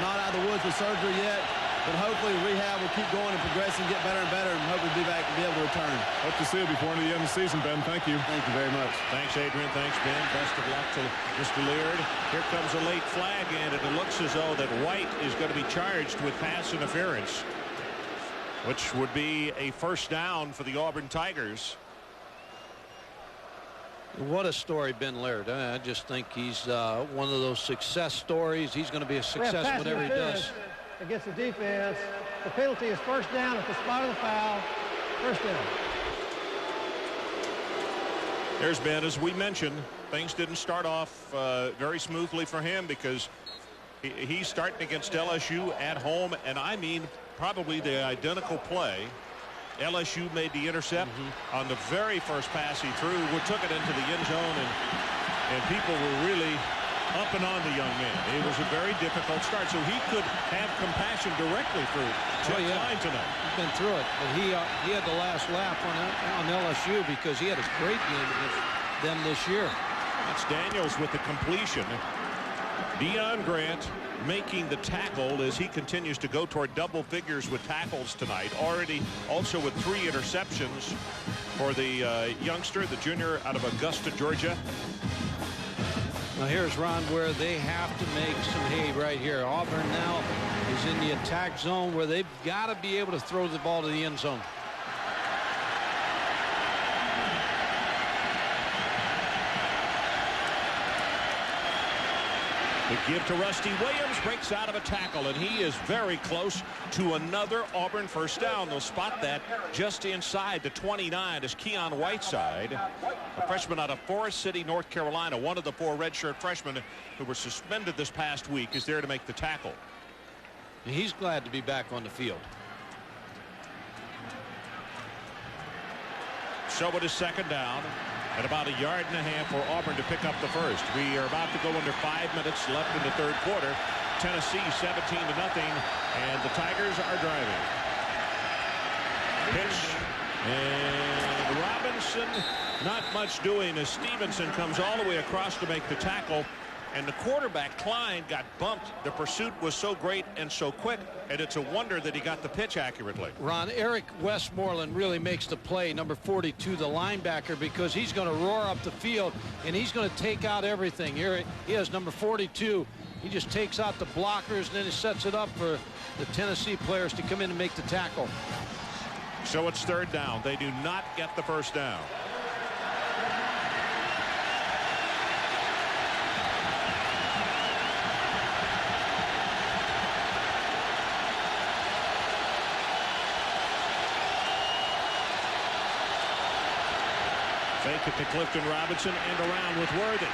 not out of the woods with surgery yet, but hopefully rehab will keep going and progressing, get better and better, and hopefully be back and be able to return. Hope to see you before the end of the season, Ben. Thank you. Thank you very much. Thanks, Adrian. Thanks, Ben. Best of luck to Mr. Laird. Here comes a late flag, and it looks as though that White is going to be charged with pass interference, which would be a first down for the Auburn Tigers. What a story, Ben Laird. I just think he's one of those success stories. He's going to be a success whatever he does. Against the defense. The penalty is first down at the spot of the foul. First down. There's Ben. As we mentioned, things didn't start off very smoothly for him because he's starting against LSU at home, and I mean probably the identical play. LSU made the intercept on the very first pass he threw. We took it into the end zone, and people were really up and on the young man. It was a very difficult start, so he could have compassion directly for Jeff Klein tonight. He's been through it, but he had the last laugh on LSU because he had a great game against them this year. That's Daniels with the completion. Deion Grant making the tackle as he continues to go toward double figures with tackles tonight. Already also with 3 interceptions for the youngster, the junior out of Augusta, Georgia. Now here's Ron where they have to make some hay right here. Auburn now is in the attack zone where they've got to be able to throw the ball to the end zone. The give to Rusty Williams, breaks out of a tackle, and he is very close to another Auburn first down. They'll spot that just inside the 29 is Keon Whiteside, a freshman out of Forest City, North Carolina. One of the 4 redshirt freshmen who were suspended this past week is there to make the tackle. He's glad to be back on the field. So it is second down. At about 1.5 yards for Auburn to pick up the first. We are about to go under 5 minutes left in the third quarter. Tennessee 17-0, and the Tigers are driving. Pitch, and Robinson not much doing as Stevenson comes all the way across to make the tackle. And the quarterback, Klein, got bumped. The pursuit was so great and so quick, and it's a wonder that he got the pitch accurately. Ron, Eric Westmoreland really makes the play, number 42, the linebacker, because he's going to roar up the field, and he's going to take out everything. Here he is, number 42. He just takes out the blockers, and then he sets it up for the Tennessee players to come in and make the tackle. So it's third down. They do not get the first down. Fake it to Clifton Robinson and around with Worthy.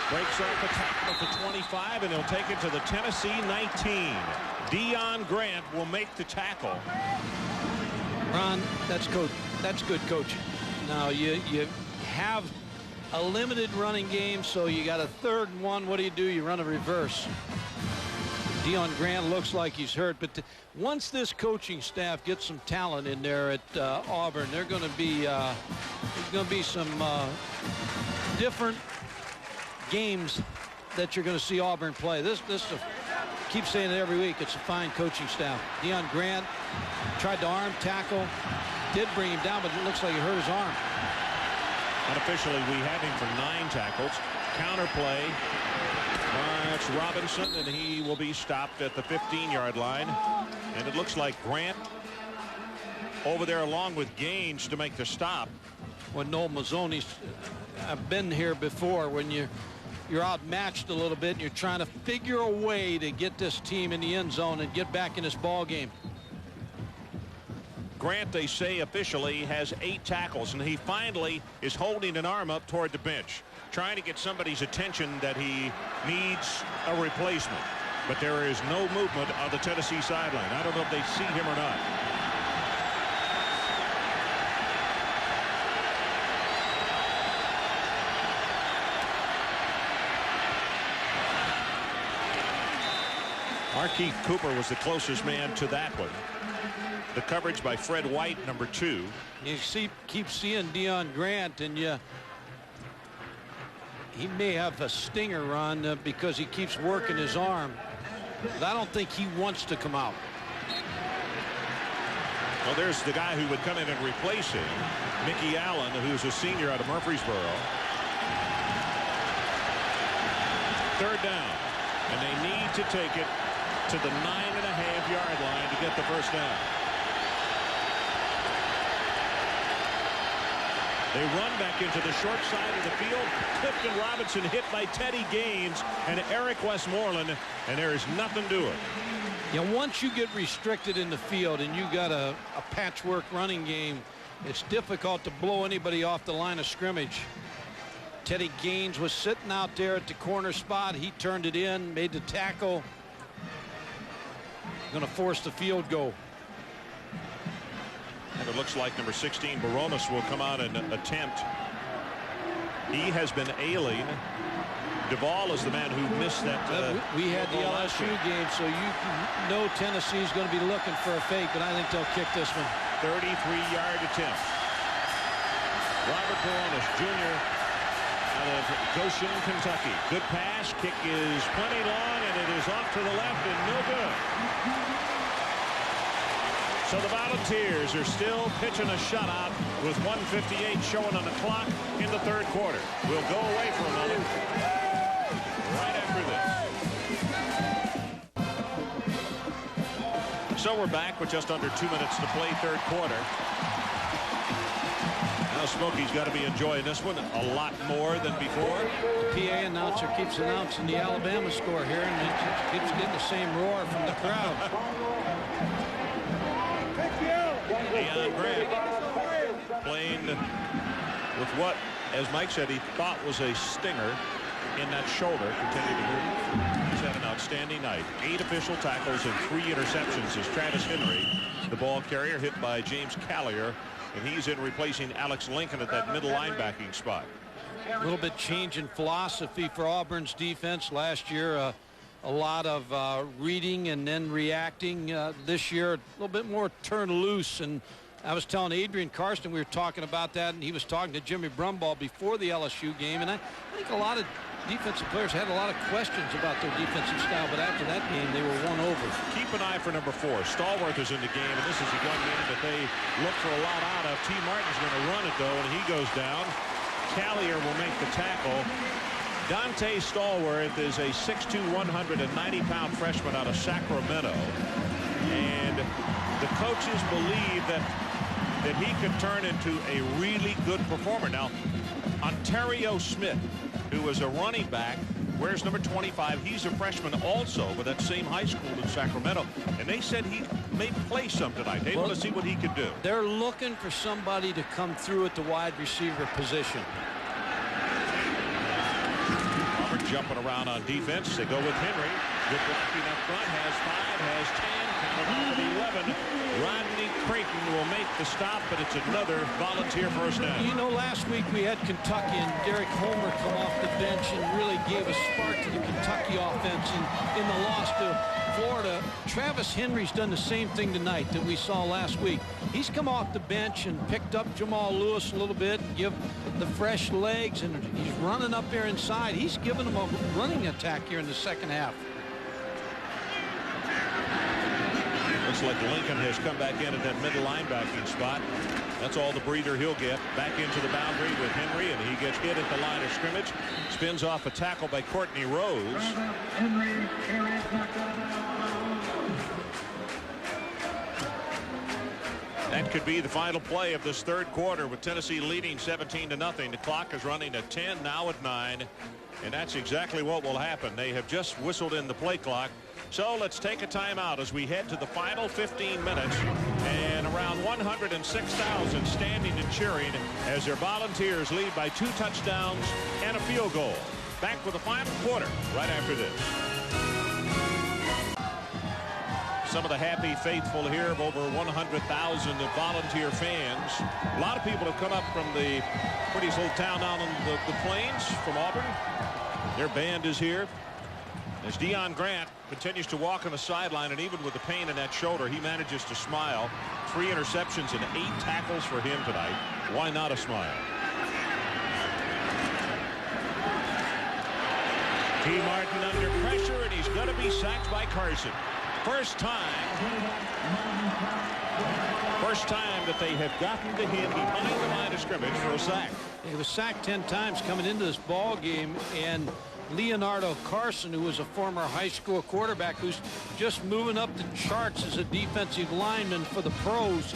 Breaks off the tackle at the 25, and he'll take it to the Tennessee 19. Deion Grant will make the tackle. Ron, that's good coaching. Now you have a limited running game, so you got a 3rd and 1. What do? You run a reverse. Deion Grant looks like he's hurt, but once this coaching staff gets some talent in there at Auburn, they're going to be there's going to be some different games that you're going to see Auburn play. This is keep saying it every week. It's a fine coaching staff. Deion Grant tried to arm tackle, did bring him down, but it looks like he hurt his arm. Unofficially, we have him for 9 tackles. Counter play. It's Robinson, and he will be stopped at the 15-yard line. And it looks like Grant over there along with Gaines to make the stop. When Noel Mazzoni's, I've been here before, when you're outmatched a little bit and you're trying to figure a way to get this team in the end zone and get back in this ball game. Grant, they say officially, has 8 tackles, and he finally is holding an arm up toward the bench, trying to get somebody's attention that he needs a replacement. But there is no movement on the Tennessee sideline. I don't know if they see him or not. Markeith Cooper was the closest man to that one. The coverage by Fred White, number 2. You keep seeing Deion Grant, and he may have a stinger on because he keeps working his arm. But I don't think he wants to come out. Well, there's the guy who would come in and replace him, Mickey Allen, who's a senior out of Murfreesboro. 3rd down, and they need to take it to the 9.5-yard line to get the first down. They run back into the short side of the field. Clifton Robinson hit by Teddy Gaines and Eric Westmoreland, and there is nothing to it. Once you get restricted in the field and you got a patchwork running game, it's difficult to blow anybody off the line of scrimmage. Teddy Gaines was sitting out there at the corner spot. He turned it in, made the tackle. Going to force the field goal. And it looks like number 16, Baronis, will come out and attempt. He has been ailing. Duvall is the man who missed that. We had the LSU game, so you know Tennessee's going to be looking for a fake, but I think they'll kick this one. 33-yard attempt. Robert Baronis, Jr. out of Goshen, Kentucky. Good pass. Kick is plenty long, and it is off to the left and no good. So the Volunteers are still pitching a shutout with 1:58 showing on the clock in the 3rd quarter. We'll go away for a moment right after this. So we're back with just under 2 minutes to play, 3rd quarter. Now Smokey's got to be enjoying this one a lot more than before. The PA announcer keeps announcing the Alabama score here, and it keeps getting the same roar from the crowd. Deion Grant playing with what, as Mike said, he thought was a stinger in that shoulder. Continued to move. He's had an outstanding night. 8 official tackles and 3 interceptions as Travis Henry, the ball carrier, hit by James Callier, and he's in replacing Alex Lincoln at that middle linebacking spot. A little bit change in philosophy for Auburn's defense. Last year, a lot of reading and then reacting. This year, a little bit more turn loose. And I was telling Adrian Karsten, we were talking about that, and he was talking to Jimmy Brumbaugh before the LSU game. And I think a lot of defensive players had a lot of questions about their defensive style, but after that game, they were won over. Keep an eye for number 4. Stallworth is in the game, and this is the one man that they look for a lot out of. T. Martin's going to run it, though, and he goes down. Callier will make the tackle. Dante Stallworth is a 6'2", 190-pound freshman out of Sacramento. And the coaches believe that he could turn into a really good performer. Now, Ontario Smith, who was a running back, wears number 25. He's a freshman also with that same high school in Sacramento. And they said he may play some tonight. They want to see what he could do. They're looking for somebody to come through at the wide receiver position. Jumping around on defense. They go with Henry. Good blocking up front. Has 5, has 10. Counted off at 11. Rodney Creighton will make the stop, but it's another Volunteer first down. You know, last week we had Kentucky and Derek Homer come off the bench and really gave a spark to the Kentucky offense in the loss to Florida. Travis Henry's done the same thing tonight that we saw last week. He's come off the bench and picked up Jamal Lewis a little bit and give the fresh legs, and he's running up there inside. He's given them a running attack here in the second half. Looks like Lincoln has come back in at that middle linebacking spot. That's all the breather he'll get. Back into the boundary with Henry, and he gets hit at the line of scrimmage. Spins off a tackle by Courtney Rose. That could be the final play of this third quarter, with Tennessee leading 17-0. The clock is running at 10, now at 9. And that's exactly what will happen. They have just whistled in the play clock. So let's take a timeout as we head to the final 15 minutes. And around 106,000 standing and cheering as their Volunteers lead by 2 touchdowns and a field goal. Back with the final quarter right after this. Some of the happy faithful here of over 100,000 volunteer fans. A lot of people have come up from the prettiest little town down on the plains from Auburn. Their band is here as Deion Grant continues to walk on the sideline, and even with the pain in that shoulder, he manages to smile. 3 interceptions and 8 tackles for him tonight. Why not a smile? T. Martin under pressure, and he's going to be sacked by Carson. First time that they have gotten to him behind the line of scrimmage for a sack. He was sacked 10 times coming into this ball game, and Leonardo Carson, who was a former high school quarterback who's just moving up the charts as a defensive lineman for the pros,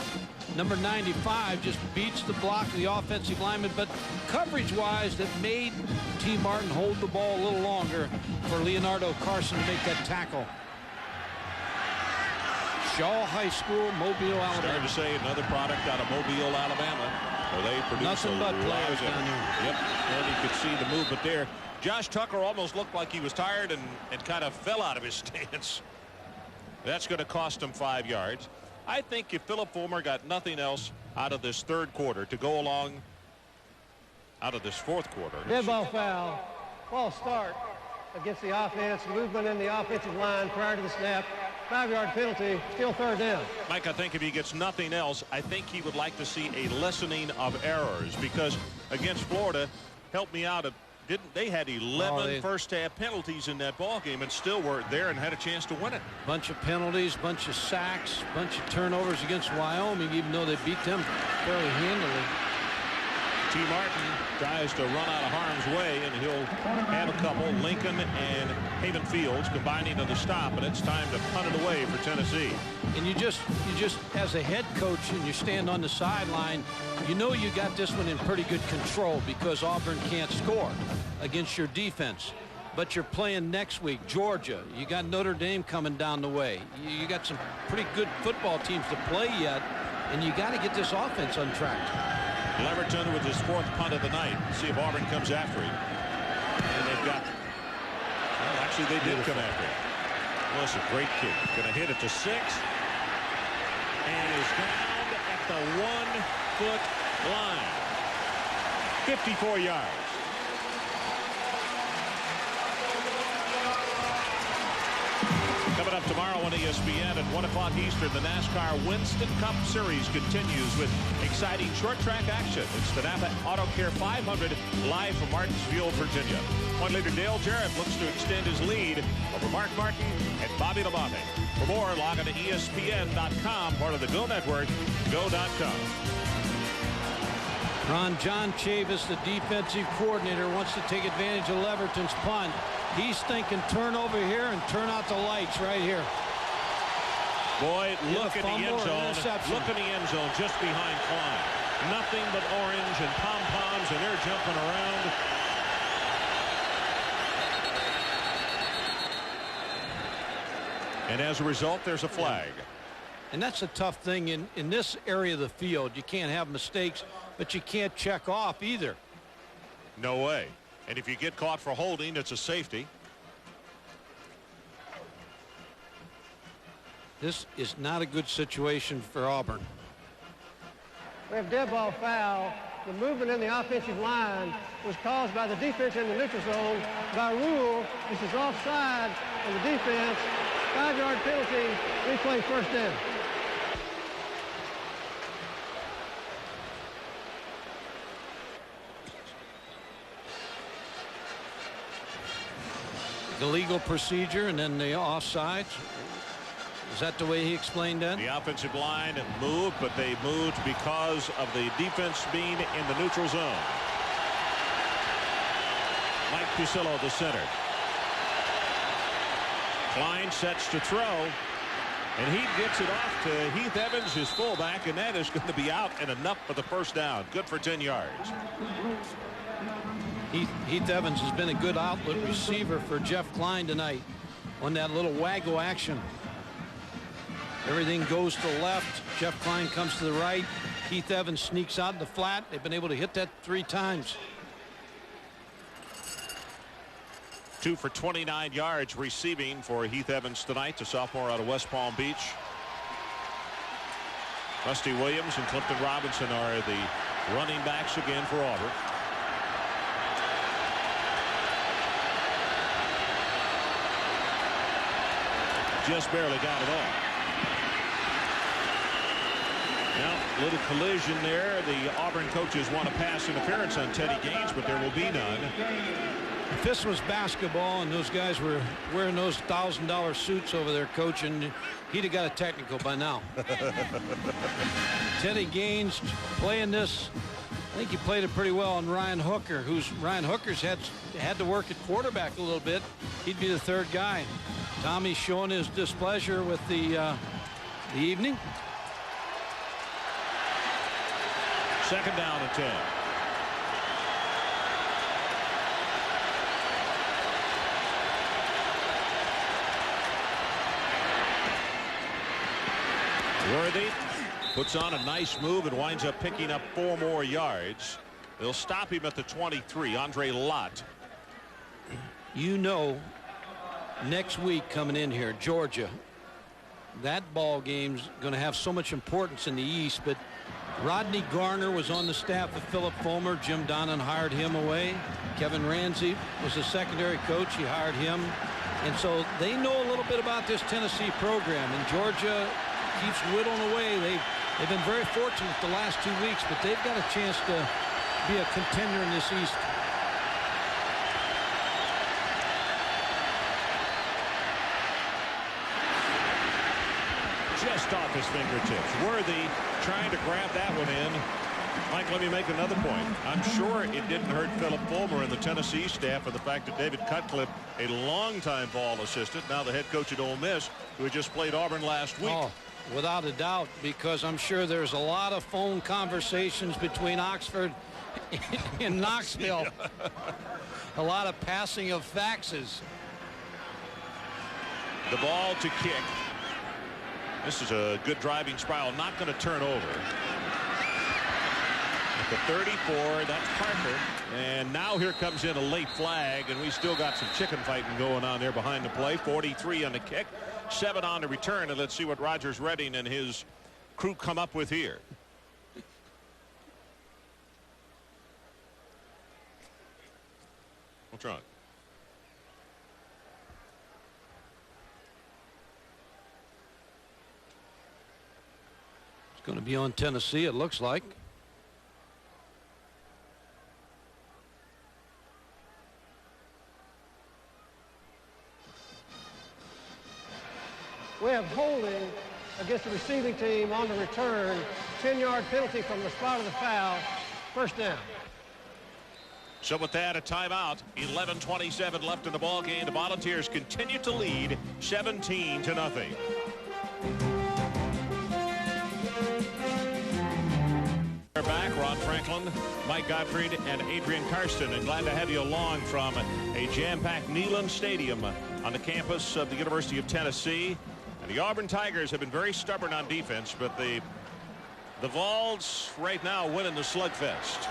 number 95, just beats the block of the offensive lineman. But coverage-wise, that made T. Martin hold the ball a little longer for Leonardo Carson to make that tackle. Shaw High School, Mobile, Alabama. Starting to say another product out of Mobile, Alabama, where they produce nothing but players down there. Yep, and you could see the movement there. Josh Tucker almost looked like he was tired and kind of fell out of his stance. That's going to cost him 5 yards. I think if Philip Fulmer got nothing else out of this third quarter to go along out of this fourth quarter. Dead ball foul. False start against the offense. Movement in the offensive line prior to the snap. 5-yard penalty, still third down. Mike, I think if he gets nothing else, I think he would like to see a lessening of errors, because against Florida, help me out, they had 11 first-half penalties in that ball game and still weren't there and had a chance to win it. Bunch of penalties, bunch of sacks, bunch of turnovers against Wyoming, even though they beat them fairly handily. T. Martin tries to run out of harm's way, and he'll have a couple. Lincoln and Haven Fields combining to the stop, and it's time to punt it away for Tennessee. And you just as a head coach, and you stand on the sideline, you know you got this one in pretty good control because Auburn can't score against your defense. But you're playing next week, Georgia. You got Notre Dame coming down the way. You got some pretty good football teams to play yet, and you got to get this offense on track. Leverton with his 4th punt of the night. See if Auburn comes after him. And they've got, well, actually they did come after him. Well, it's a great kick. Going to hit it to 6. And is down at the 1-foot line. 54 yards. Coming up tomorrow on ESPN at 1 o'clock Eastern, the NASCAR Winston Cup Series continues with exciting short track action. It's the Napa Auto Care 500 live from Martinsville, Virginia. Point leader Dale Jarrett looks to extend his lead over Mark Martin and Bobby Labonte. For more, log on to ESPN.com, part of the Go Network, go.com. John Chavis, the defensive coordinator, wants to take advantage of Leverton's punt. He's thinking turn over here and turn out the lights right here. Boy, look at the end zone. Look at the end zone just behind Klein. Nothing but orange and pom-poms, and they're jumping around. And as a result, there's a flag. And that's a tough thing in this area of the field. You can't have mistakes, but you can't check off either. No way. And if you get caught for holding, it's a safety. This is not a good situation for Auburn. We have dead ball foul. The movement in the offensive line was caused by the defense in the neutral zone. By rule, this is offside on the defense. 5-yard penalty, replay first down. The legal procedure and then the offsides. Is that the way he explained that? The offensive line moved, but they moved because of the defense being in the neutral zone. Mike Pucillo, the center. Klein sets to throw, and he gets it off to Heath Evans, his fullback, and that is going to be out and enough for the first down. Good for 10 yards. Heath Evans has been a good outlet receiver for Jeff Klein tonight on that little waggle action. Everything goes to the left. Jeff Klein comes to the right. Heath Evans sneaks out in the flat. They've been able to hit that 3 times. 2 for 29 yards receiving for Heath Evans tonight, the sophomore out of West Palm Beach. Rusty Williams and Clifton Robinson are the running backs again for Auburn. Just barely got it off. Now, little collision there. The Auburn coaches want a pass interference on Teddy Gaines, but there will be none. If this was basketball and those guys were wearing those $1,000 suits over there coaching, he'd have got a technical by now. Teddy Gaines playing this. I think he played it pretty well on Ryan Hooker, Ryan Hooker's had to work at quarterback a little bit. He'd be the 3rd guy. Tommy's showing his displeasure with the evening. 2nd down and 10. Worthy puts on a nice move and winds up picking up 4 more yards. They'll stop him at the 23. Andre Lott. You know, next week coming in here, Georgia, that ball game's going to have so much importance in the East, but Rodney Garner was on the staff of Philip Fulmer. Jim Donnan hired him away. Kevin Ramsey was the secondary coach. He hired him. And so they know a little bit about this Tennessee program. And Georgia keeps whittling away. They've been very fortunate the last 2 weeks, but they've got a chance to be a contender in this East. Just off his fingertips. Worthy trying to grab that one in. Mike, let me make another point. I'm sure it didn't hurt Philip Fulmer and the Tennessee staff of the fact that David Cutcliffe, a longtime ball assistant, now the head coach at Ole Miss, who had just played Auburn last week. Oh, without a doubt, because I'm sure there's a lot of phone conversations between Oxford and Knoxville. A lot of passing of faxes. The ball to kick. This is a good driving spiral, not going to turn over. At the 34, that's Parker. And now here comes in a late flag, and we still got some chicken fighting going on there behind the play. 43 on the kick, 7 on the return, and let's see what Rogers Redding and his crew come up with here. What's wrong? It's going to be on Tennessee, it looks like. We have holding against the receiving team on the return. 10-yard penalty from the spot of the foul. First down. So with that, a timeout. 11:27 left in the ball game. The Volunteers continue to lead 17-0. We're back. Ron Franklin, Mike Gottfried, and Adrian Karsten, and glad to have you along from a jam-packed Neyland Stadium on the campus of the University of Tennessee. And the Auburn Tigers have been very stubborn on defense, but the Vols right now winning the slugfest.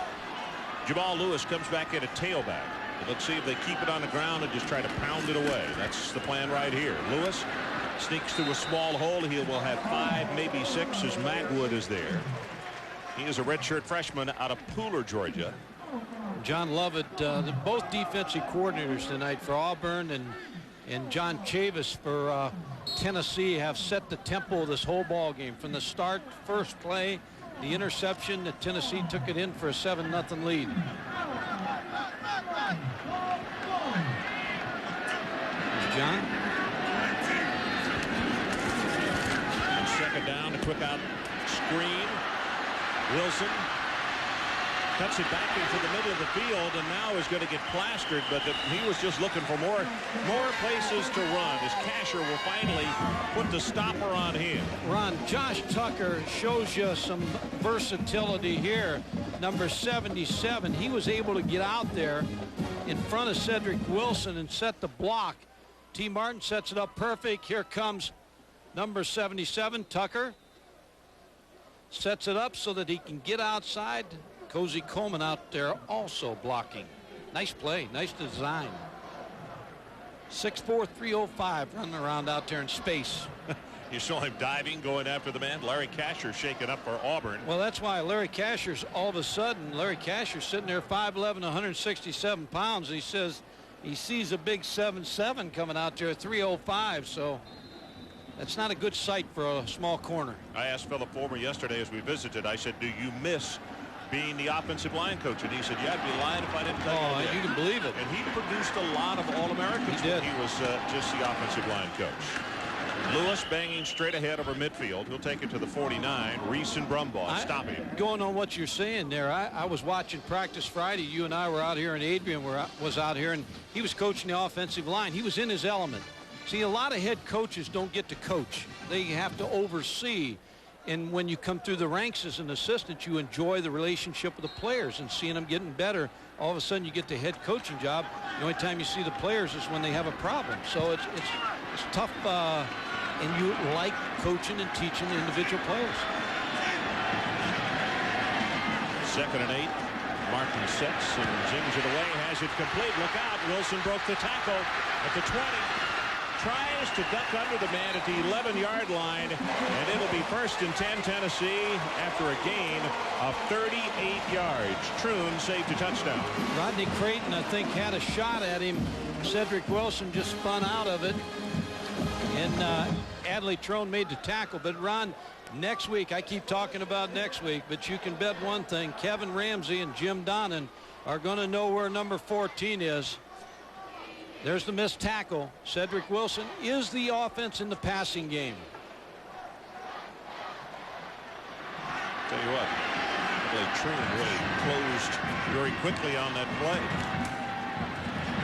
Jamal Lewis comes back in at tailback. Let's see if they keep it on the ground and just try to pound it away. That's the plan right here. Lewis sneaks through a small hole. He will have 5, maybe 6, as Magwood is there. He is a redshirt freshman out of Pooler, Georgia. John Lovett, both defensive coordinators tonight for Auburn and John Chavis for Tennessee have set the tempo of this whole ball game. From the start, first play, the interception that Tennessee took it in for a 7-0 lead. John. Second down, a quick out screen. Wilson cuts it back into the middle of the field and now is going to get plastered, but he was just looking for more places to run as Casher will finally put the stopper on him. Ron, Josh Tucker shows you some versatility here. Number 77, he was able to get out there in front of Cedric Wilson and set the block. T. Martin sets it up perfect. Here comes number 77, Tucker. Sets it up so that he can get outside. Cozy Coleman out there also blocking. Nice play, nice design. 6'4", 305 running around out there in space. You saw him diving, going after the man. Larry Casher shaking up for Auburn. Well, that's why Larry Casher's all of a sudden, Larry Casher's sitting there 5'11", 167 pounds. And he says he sees a big 7'7" coming out there, 305. So that's not a good sight for a small corner. I asked Philip Former yesterday as we visited, I said, do you miss being the offensive line coach? And he said, yeah, I'd be lying if I didn't tell you that. You can believe it. And he produced a lot of All-Americans when he was just the offensive line coach. Lewis banging straight ahead over midfield. He'll take it to the 49. Reese and Brumbaugh stopping him. Going on what you're saying there, I was watching practice Friday. You and I were out here, and Adrian was out here, and he was coaching the offensive line. He was in his element. See, a lot of head coaches don't get to coach. They have to oversee. And when you come through the ranks as an assistant, you enjoy the relationship with the players and seeing them getting better. All of a sudden, you get the head coaching job. The only time you see the players is when they have a problem. So it's tough, and you like coaching and teaching the individual players. 2nd and 8. Martin sets and zings it away. Has it complete. Look out. Wilson broke the tackle at the 20. Tries to duck under the man at the 11-yard line, and it'll be 1st and 10 Tennessee after a gain of 38 yards. Troon saved a touchdown. Rodney Creighton, I think, had a shot at him. Cedric Wilson just spun out of it, and Adley Trone made the tackle. But Ron, next week, I keep talking about next week, but you can bet one thing: Kevin Ramsey and Jim Donnan are going to know where number 14 is. There's the missed tackle. Cedric Wilson is the offense in the passing game. Tell you what, Troon really closed very quickly on that play.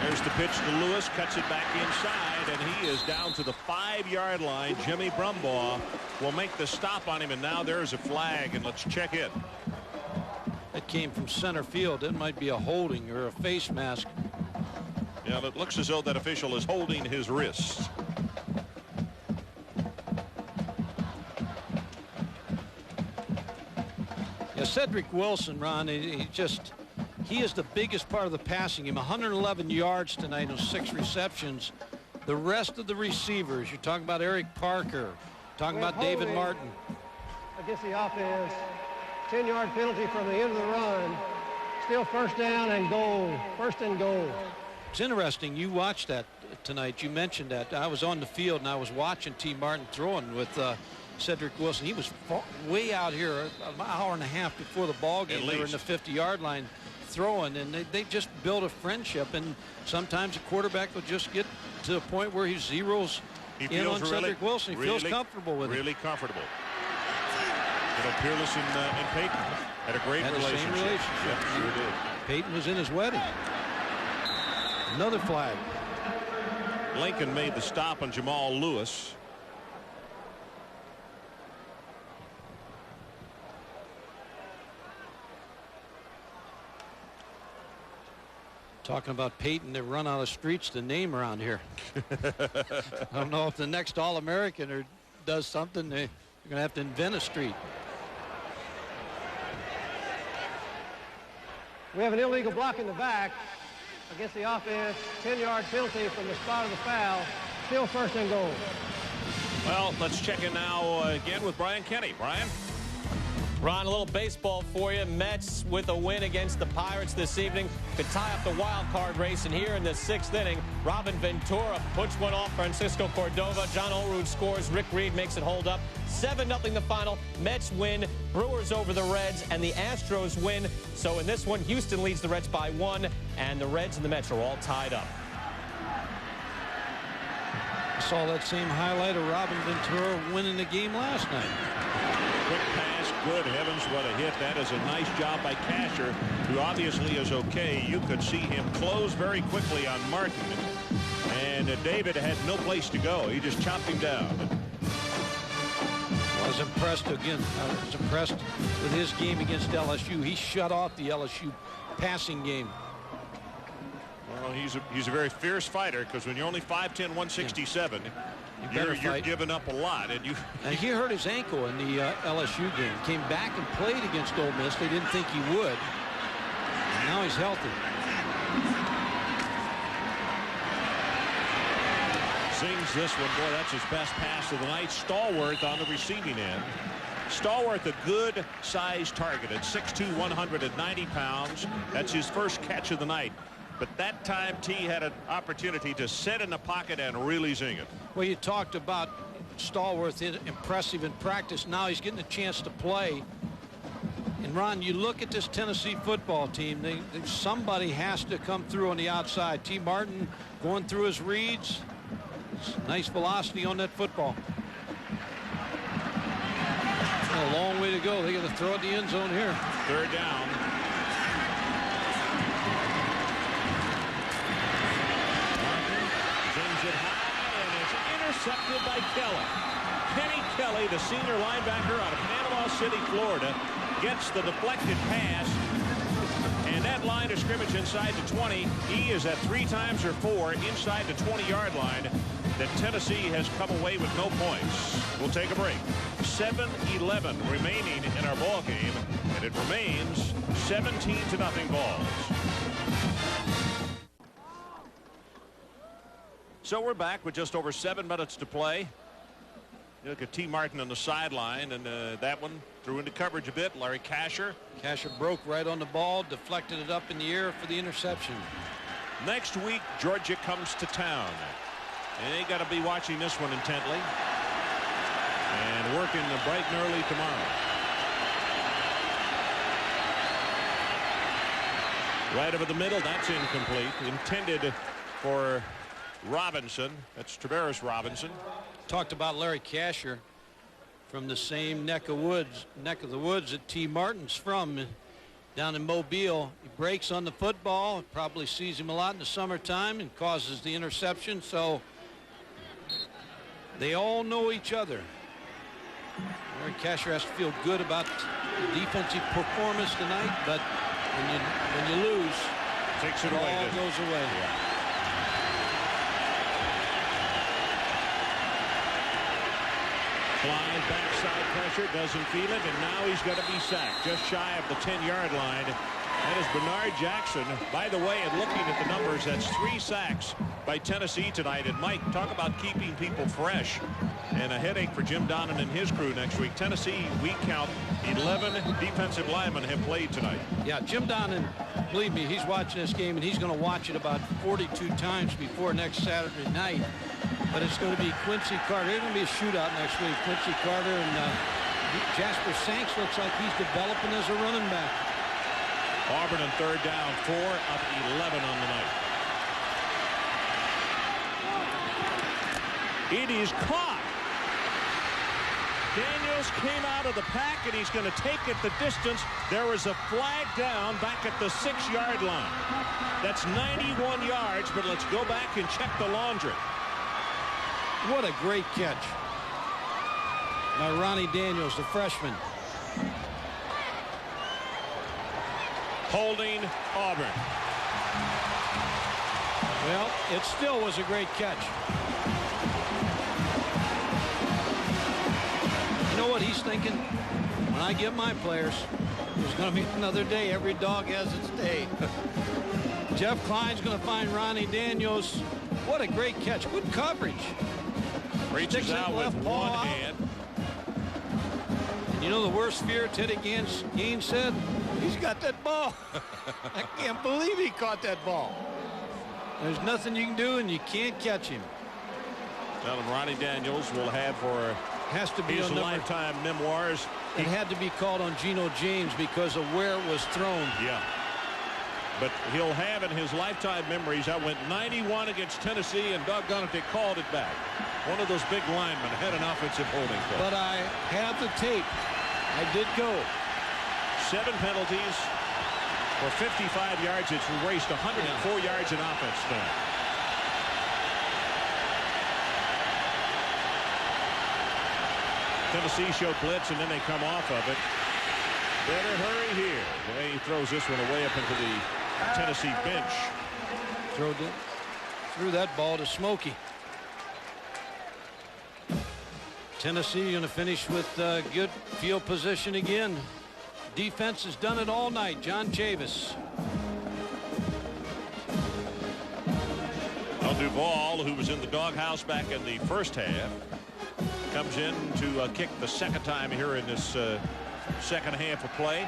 There's the pitch to Lewis, cuts it back inside, and he is down to the 5-yard line. Jimmy Brumbaugh will make the stop on him, and now there's a flag, and let's check it. That came from center field. It might be a holding or a face mask. Yeah, it looks as though that official is holding his wrist. Yeah, Cedric Wilson, Ron, he is the biggest part of the passing game. 111 yards tonight on 6 receptions. The rest of the receivers, you're talking about Eric Parker, talking about David Martin. Against the offense, 10-yard penalty from the end of the run. Still 1st down and goal. 1st and goal. It's interesting. You watched that tonight. You mentioned that. I was on the field and I was watching T. Martin throwing with Cedric Wilson. He was way out here an hour and a half before the ball game. They were in the 50-yard line throwing, and they just built a friendship. And sometimes a quarterback will just get to the point where he zeroes in on Cedric Wilson. He feels comfortable with it. Really comfortable. You know, Peerless and Peyton had a great relationship. The same relationship. Yep, sure did. Peyton was in his wedding. Another flag. Lincoln made the stop on Jamal Lewis. Talking about Peyton, they run out of streets to name around here. I don't know if the next All-American does something. They're going to have to invent a street. We have an illegal block in the back against the offense. 10-yard penalty from the spot of the foul. Still 1st and goal. Well, let's check in now again with Brian Kenny. Brian? Ron, a little baseball for you. Mets with a win against the Pirates this evening could tie up the wild card race. And here in the 6th inning, Robin Ventura puts one off Francisco Cordova. John Olerud scores. Rick Reed makes it hold up. 7-0 the final. Mets win. Brewers over the Reds, and the Astros win. So in this one, Houston leads the Reds by 1, and the Reds and the Mets are all tied up. saw that same highlight of Robin Ventura winning the game last night. Quick pass. Good heavens, what a hit. That is a nice job by Kasher, who obviously is okay. You could see him close very quickly on Martin. And David had no place to go. He just chopped him down. I was impressed again. I was impressed with his game against LSU. He shut off the LSU passing game. Well, he's a very fierce fighter, because when you're only 5'10", 167, you're giving up a lot. And he hurt his ankle in the LSU game. Came back and played against Ole Miss. They didn't think he would. And now he's healthy. Sings this one. Boy, that's his best pass of the night. Stallworth on the receiving end. Stallworth, a good size target at 6'2", 190 pounds. That's his first catch of the night. But that time, T had an opportunity to sit in the pocket and really zing it. Well, you talked about Stallworth, impressive in practice. Now he's getting a chance to play. And, Ron, you look at this Tennessee football team, somebody has to come through on the outside. T. Martin going through his reads. Nice velocity on that football. A long way to go. They got to throw it in the end zone here. Third down. Intercepted by Kelly. Kenny Kelly, the senior linebacker out of Panama City, Florida, gets the deflected pass. And that line of scrimmage inside the 20, he is at 3 times or 4 inside the 20-yard line. That Tennessee has come away with no points. We'll take a break. 7-11 remaining in our ball game, and it remains 17-0 balls. So we're back with just over 7 minutes to play. You look at T. Martin on the sideline, and that one threw into coverage a bit. Larry Kasher. Kasher broke right on the ball, deflected it up in the air for the interception. Next week, Georgia comes to town. And they got to be watching this one intently. And working bright and early tomorrow. Right over the middle, that's incomplete. Intended for Robinson. That's Travaris Robinson. Talked about Larry Kasher from the same neck of the woods that T. Martin's from, down in Mobile. He breaks on the football. Probably sees him a lot in the summertime and causes the interception. So they all know each other. Larry Kasher has to feel good about the defensive performance tonight, but when you lose, takes it all away, goes away. Yeah. Klein backside pressure, doesn't feel it, and now he's going to be sacked just shy of the 10-yard line. That is Bernard Jackson. By the way, and looking at the numbers, that's 3 sacks by Tennessee tonight. And Mike, talk about keeping people fresh. And a headache for Jim Donnan and his crew next week. Tennessee, we count 11 defensive linemen have played tonight. Yeah, Jim Donnan, believe me, he's watching this game, and he's going to watch it about 42 times before next Saturday night. But it's going to be Quincy Carter. There's going to be a shootout next week. Quincy Carter and Jasper Sanks looks like he's developing as a running back. Auburn on third down, 4 of 11 on the night. It is caught. Daniels came out of the pack, and he's going to take it the distance. There is a flag down back at the 6-yard line. That's 91 yards, but let's go back and check the laundry. What a great catch by Ronnie Daniels, the freshman. Holding Auburn. Well, it still was a great catch. You know what he's thinking? When I get my players, there's going to be another day. Every dog has its day. Jeff Klein's going to find Ronnie Daniels. What a great catch. Good coverage. Reaches out with one hand. And you know the worst fear Teddy Gaines said? He's got that ball. I can't believe he caught that ball. There's nothing you can do, and you can't catch him. Well, and Ronnie Daniels will have for his lifetime memoirs. It had to be called on Geno James because of where it was thrown. Yeah. But he'll have in his lifetime memories, I went 91 against Tennessee, and doggone it, they called it back. One of those big linemen had an offensive holding call. But I have the tape. I did go. 7 penalties for 55 yards. It's erased 104 yards in offense now. Tennessee showed blitz, and then they come off of it. Better hurry here. The way he throws this one away up into the Tennessee bench. Threw that ball to Smokey. Tennessee going to finish with good field position again. Defense has done it all night. John Chavis. Well, Duvall, who was in the doghouse back in the first half, comes in to kick the second time here in this second half of play.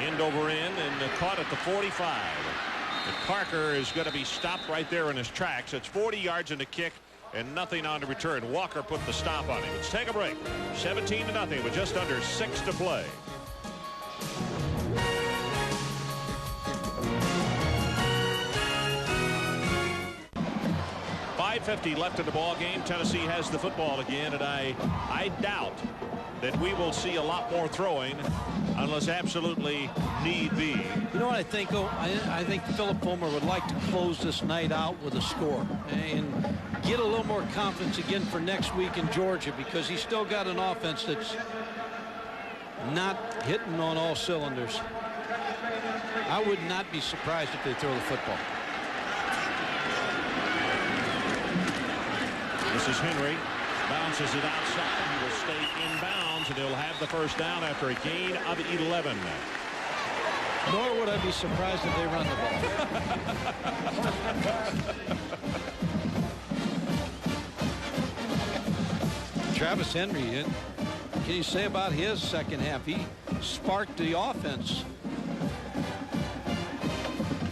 End over end and caught at the 45. And Parker is going to be stopped right there in his tracks. It's 40 yards in the kick and nothing on the return. Walker put the stop on him. Let's take a break. 17-0 with just under 6 to play. .50 left in the ball game. Tennessee has the football again, and I doubt that we will see a lot more throwing unless absolutely need be. You know what I think, though? I think Philip Fulmer would like to close this night out with a score and get a little more confidence again for next week in Georgia, because he's still got an offense that's not hitting on all cylinders. I would not be surprised if they throw the football. This is Henry. Bounces it outside. He will stay in bounds, and he'll have the first down after a gain of 11. Nor would I be surprised if they run the ball. Travis Henry, what can you say about his second half? He sparked the offense.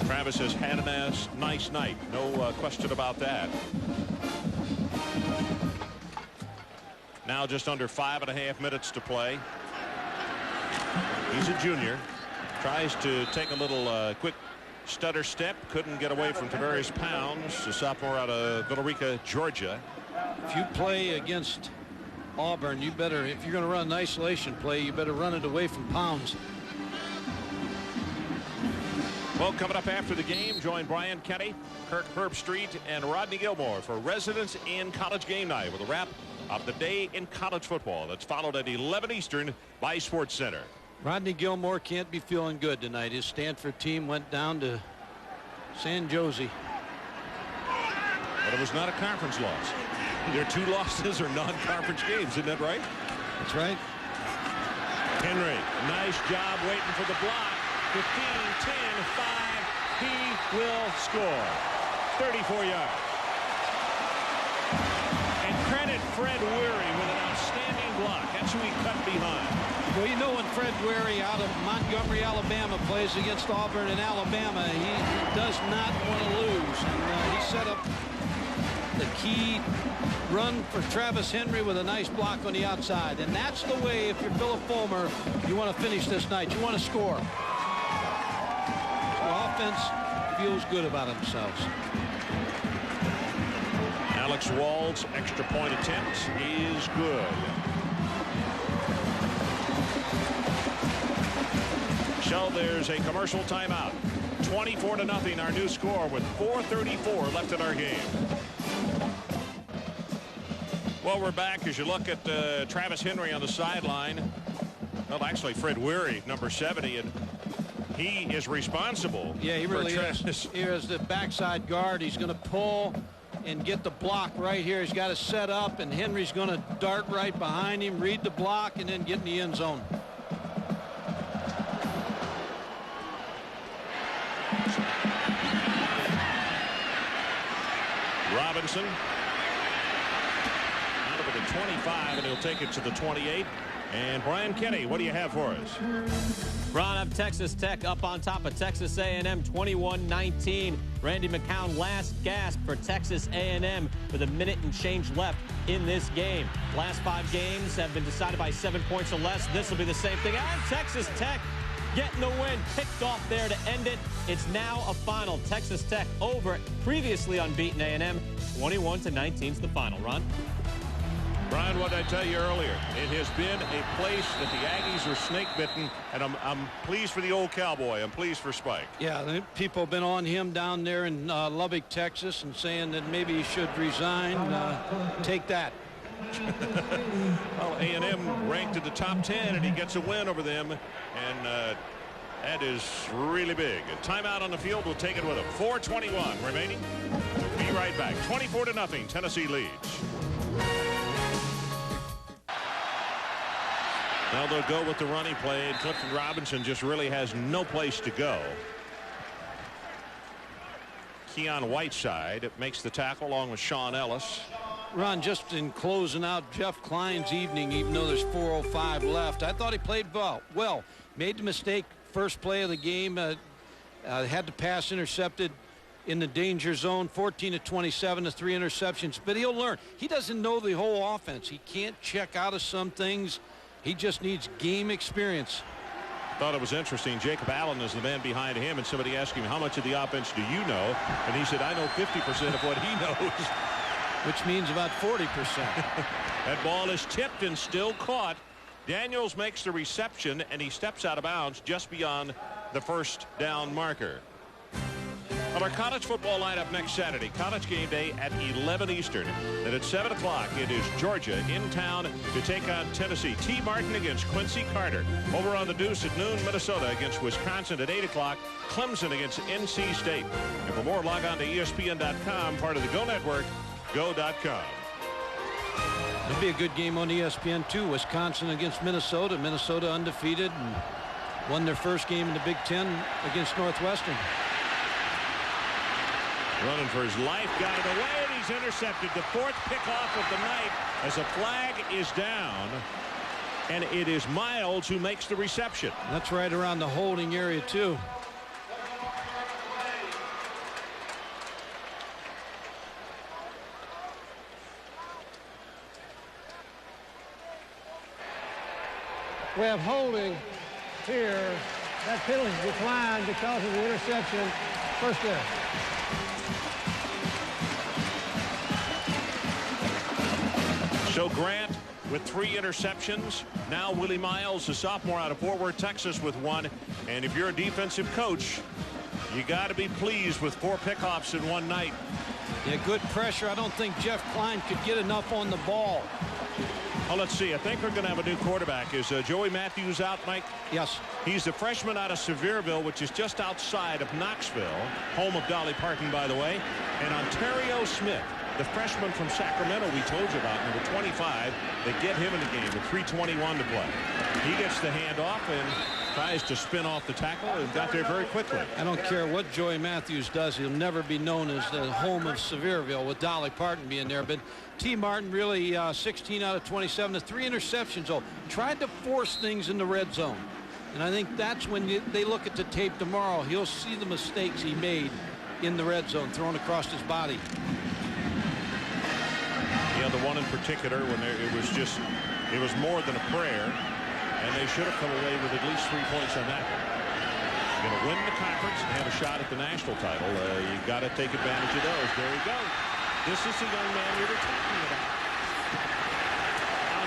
Travis has had a nice night. No question about that. Now just under 5.5 minutes to play. He's a junior. Tries to take a little quick stutter step. Couldn't get away from Tavarius Pounds, the sophomore out of Villarica, Georgia. If you play against Auburn, you better, if you're going to run an isolation play, you better run it away from Pounds. Well, coming up after the game, join Brian Kenny, Kirk Herbstreit, and Rodney Gilmore for Residents in College Game Night with a wrap of the day in college football. That's followed at 11 Eastern by Sports Center. Rodney Gilmore can't be feeling good tonight. His Stanford team went down to San Jose. But it was not a conference loss. Their 2 losses are non-conference games, isn't that right? That's right. Henry, nice job waiting for the block. 15, 10, 5. He will score. 34 yards. And credit Fred Weary with an outstanding block. That's who he cut behind. Well, you know, when Fred Weary out of Montgomery, Alabama, plays against Auburn in Alabama, he does not want to lose. And he set up the key run for Travis Henry with a nice block on the outside. And that's the way, if you're Philip Fulmer, you want to finish this night. You want to score. The offense feels good about themselves. Alex Wald's extra point attempt is good. So there's a commercial timeout. 24-0 our new score with 4:34 left in our game. Well, we're back as you look at Travis Henry on the sideline. Well, actually, Fred Weary, number 70, and he is responsible. Yeah, he really is. Here is the backside guard. He's going to pull and get the block right here. He's got to set up, and Henry's going to dart right behind him, read the block, and then get in the end zone. Robinson out of the 25, and he'll take it to the 28. And Brian Kenny, what do you have for us? Ron, of Texas Tech up on top of Texas A&M 21-19. Randy McCown last gasp for Texas A&M with a minute and change left in this game. Last 5 games have been decided by 7 points or less. This will be the same thing. And Texas Tech getting the win, picked off there to end it. It's now a final. Texas Tech over previously unbeaten A&M. 21-19 is the final. Ron? Brian, what did I tell you earlier? It has been a place that the Aggies are snake-bitten, and I'm pleased for the old cowboy. I'm pleased for Spike. Yeah, people have been on him down there in Lubbock, Texas, and saying that maybe he should resign. Take that. Well, A&M ranked in the top 10, and he gets a win over them, and that is really big. A timeout on the field. We'll take it with him. 4:21 remaining. Be right back. 24-0. Tennessee leads. Now they'll go with the running play, and Clifton Robinson just really has no place to go. Keon Whiteside makes the tackle along with Sean Ellis. Ron, just in closing out Jeff Klein's evening, even though there's 4:05 left, I thought he played well. Made the mistake first play of the game. Had the pass intercepted in the danger zone. 14-27 to 3 interceptions. But he'll learn. He doesn't know the whole offense. He can't check out of some things. He just needs game experience. Thought it was interesting. Jacob Allen is the man behind him, and somebody asked him, how much of the offense do you know? And he said, I know 50% of what he knows. Which means about 40%. That ball is tipped and still caught. Daniels makes the reception, and he steps out of bounds just beyond the first down marker. Well, our college football lineup next Saturday. College game day at 11 Eastern. Then at 7 o'clock, it is Georgia in town to take on Tennessee. T. Martin against Quincy Carter. Over on the Deuce at noon, Minnesota against Wisconsin at 8 o'clock. Clemson against NC State. And for more, log on to ESPN.com, part of the Go Network, go.com. It'll be a good game on ESPN, too. Wisconsin against Minnesota. Minnesota undefeated and won their first game in the Big Ten against Northwestern. Running for his life, got it away, and he's intercepted. The 4th pickoff of the night as a flag is down, and it is Miles who makes the reception. That's right around the holding area, too. We have holding here. That penalty declined because of the interception. First down. So Grant with 3 interceptions. Now Willie Miles, a sophomore out of Fort Worth, Texas, with 1. And if you're a defensive coach, you got to be pleased with 4 pickoffs in one night. Yeah, good pressure. I don't think Jeff Klein could get enough on the ball. Oh, let's see. I think we're going to have a new quarterback. Is Joey Matthews out, Mike? Yes. He's the freshman out of Sevierville, which is just outside of Knoxville, home of Dolly Parton, by the way. And Ontario Smith, the freshman from Sacramento we told you about, number 25. They get him in the game with 3:21 to play. He gets the handoff and tries to spin off the tackle and got there very quickly. I don't care what Joey Matthews does. He'll never be known as the home of Sevierville with Dolly Parton being there. But T. Martin really 16 out of 27 to 3 interceptions. Oh, tried to force things in the red zone. And I think that's when they look at the tape tomorrow. He'll see the mistakes he made in the red zone, thrown across his body. Yeah, the one in particular when it was more than a prayer, and they should have come away with at least 3 points on that one. You're going to win the conference and have a shot at the national title. You got to take advantage of those. There you go. This is the young man we were talking about.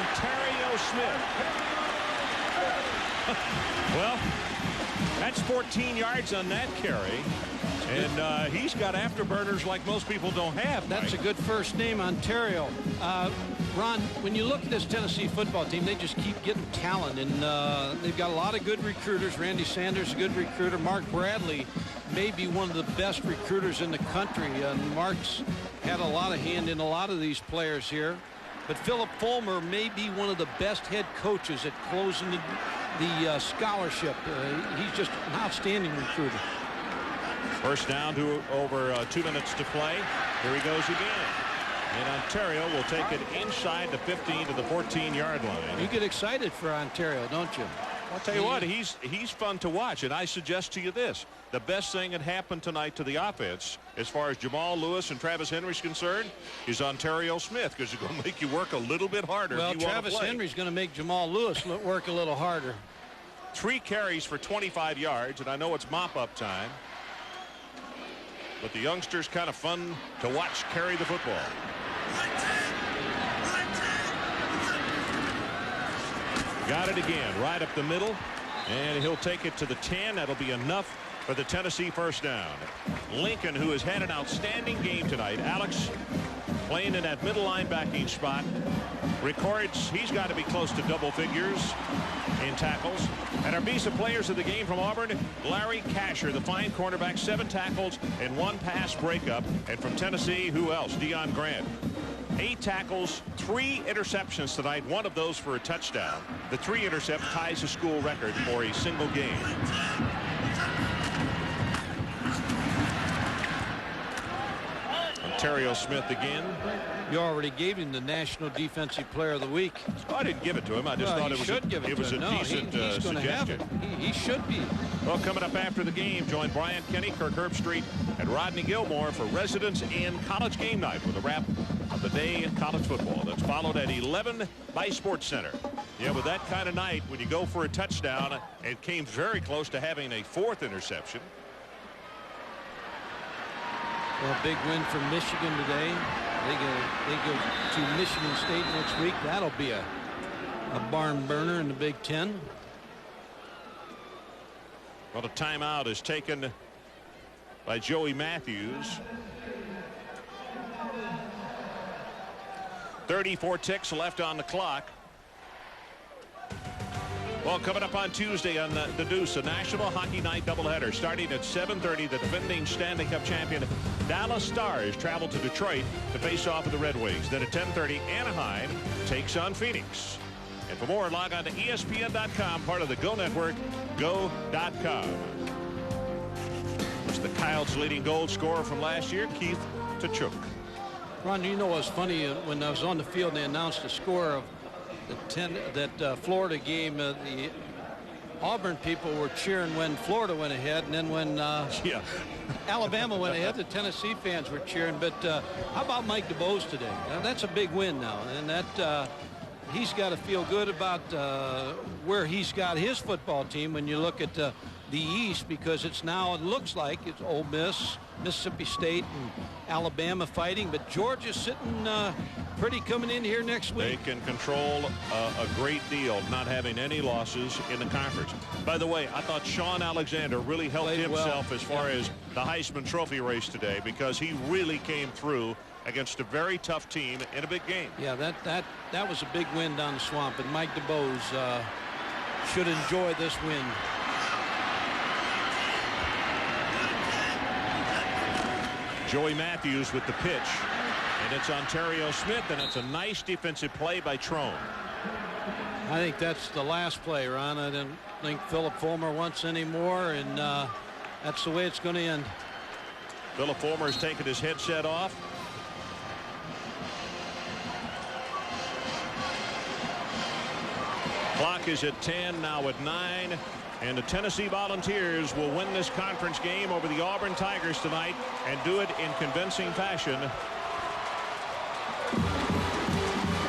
Ontario Smith. Well, that's 14 yards on that carry. And he's got afterburners like most people don't have. That's a good first name, Ontario. Ron, when you look at this Tennessee football team, they just keep getting talent. And they've got a lot of good recruiters. Randy Sanders, a good recruiter. Mark Bradley may be one of the best recruiters in the country. Mark's had a lot of hand in a lot of these players here. But Philip Fulmer may be one of the best head coaches at closing the scholarship. He's just an outstanding recruiter. First down to over 2 minutes to play. Here he goes again. And Ontario will take it inside the 15 to the 14-yard line. You get excited for Ontario, don't you? I'll tell you what, he's fun to watch, and I suggest to you this. The best thing that happened tonight to the offense, as far as Jamal Lewis and Travis Henry's concerned, is Ontario Smith, because it's going to make you work a little bit harder. Well, if you Travis Henry's going to make Jamal Lewis work a little harder. 3 carries for 25 yards, and I know it's mop-up time. But the youngster's kind of fun to watch carry the football. Got it again, right up the middle, and he'll take it to the 10. That'll be enough for the Tennessee first down. Lincoln, who has had an outstanding game tonight, Alex, playing in that middle linebacking spot, records he's got to be close to double figures in tackles. And our Visa players of the game from Auburn, Larry Kasher, the fine cornerback, 7 tackles and 1 pass breakup. And from Tennessee, who else? Deion Grant. 8 tackles, 3 interceptions tonight, 1 of those for a touchdown. The 3 intercept ties the school record for a single game. Ontario Smith again. You already gave him the National Defensive Player of the Week. Oh, I didn't give it to him. I just thought it was a decent he's going to have it. He should be. Well, coming up after the game, join Brian Kenny, Kirk Herbstreit, and Rodney Gilmore for Residence in College Game Night with a wrap of the day in college football. That's followed at 11 by Sports Center. Yeah, with that kind of night, when you go for a touchdown, it came very close to having a 4th interception. Well, big win for Michigan today. They go to Michigan State next week. That'll be a barn burner in the Big Ten. Well, the timeout is taken by Joey Matthews. 34 ticks left on the clock. Well, coming up on Tuesday on the Deuce, a National Hockey Night doubleheader starting at 7:30. The defending Stanley Cup champion Dallas Stars travel to Detroit to face off with the Red Wings. Then at 10:30, Anaheim takes on Phoenix. And for more, log on to ESPN.com, part of the Go Network, go.com. It's the Coyotes' leading goal scorer from last year, Keith Tkachuk. Ron, you know what's funny? When I was on the field, they announced the score of that Florida game. The Auburn people were cheering when Florida went ahead, and then when Alabama went ahead, the Tennessee fans were cheering. But how about Mike DeBose today? That's a big win now, and that he's got to feel good about where he's got his football team when you look at the East, because it looks like it's Ole Miss, Mississippi State, and Alabama fighting, but Georgia's sitting pretty coming in here next week. They can control a great deal, not having any losses in the conference. By the way, I thought Sean Alexander really helped himself as far as the Heisman Trophy race today, because he really came through against a very tough team in a big game. Yeah, that was a big win down the swamp, and Mike DeBose should enjoy this win. Joey Matthews with the pitch, and it's Ontario Smith, and it's a nice defensive play by Trone. I think that's the last play, Ron. I didn't think Philip Fulmer wants any more, and that's the way it's going to end. Philip Fulmer has taken his headset off. Clock is at 10, now at 9. And the Tennessee Volunteers will win this conference game over the Auburn Tigers tonight and do it in convincing fashion.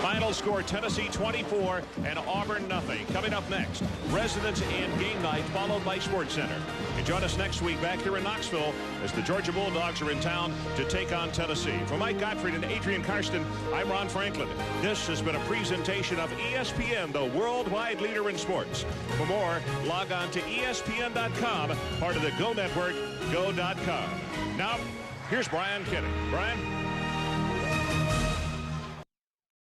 Final score, Tennessee 24 and Auburn nothing. Coming up next, Residence and Game Night, followed by Sports Center. And join us next week back here in Knoxville as the Georgia Bulldogs are in town to take on Tennessee. For Mike Gottfried and Adrian Karsten, I'm Ron Franklin. This has been a presentation of ESPN, the worldwide leader in sports. For more, log on to ESPN.com, part of the Go Network, go.com. Now, here's Brian Kenny. Brian?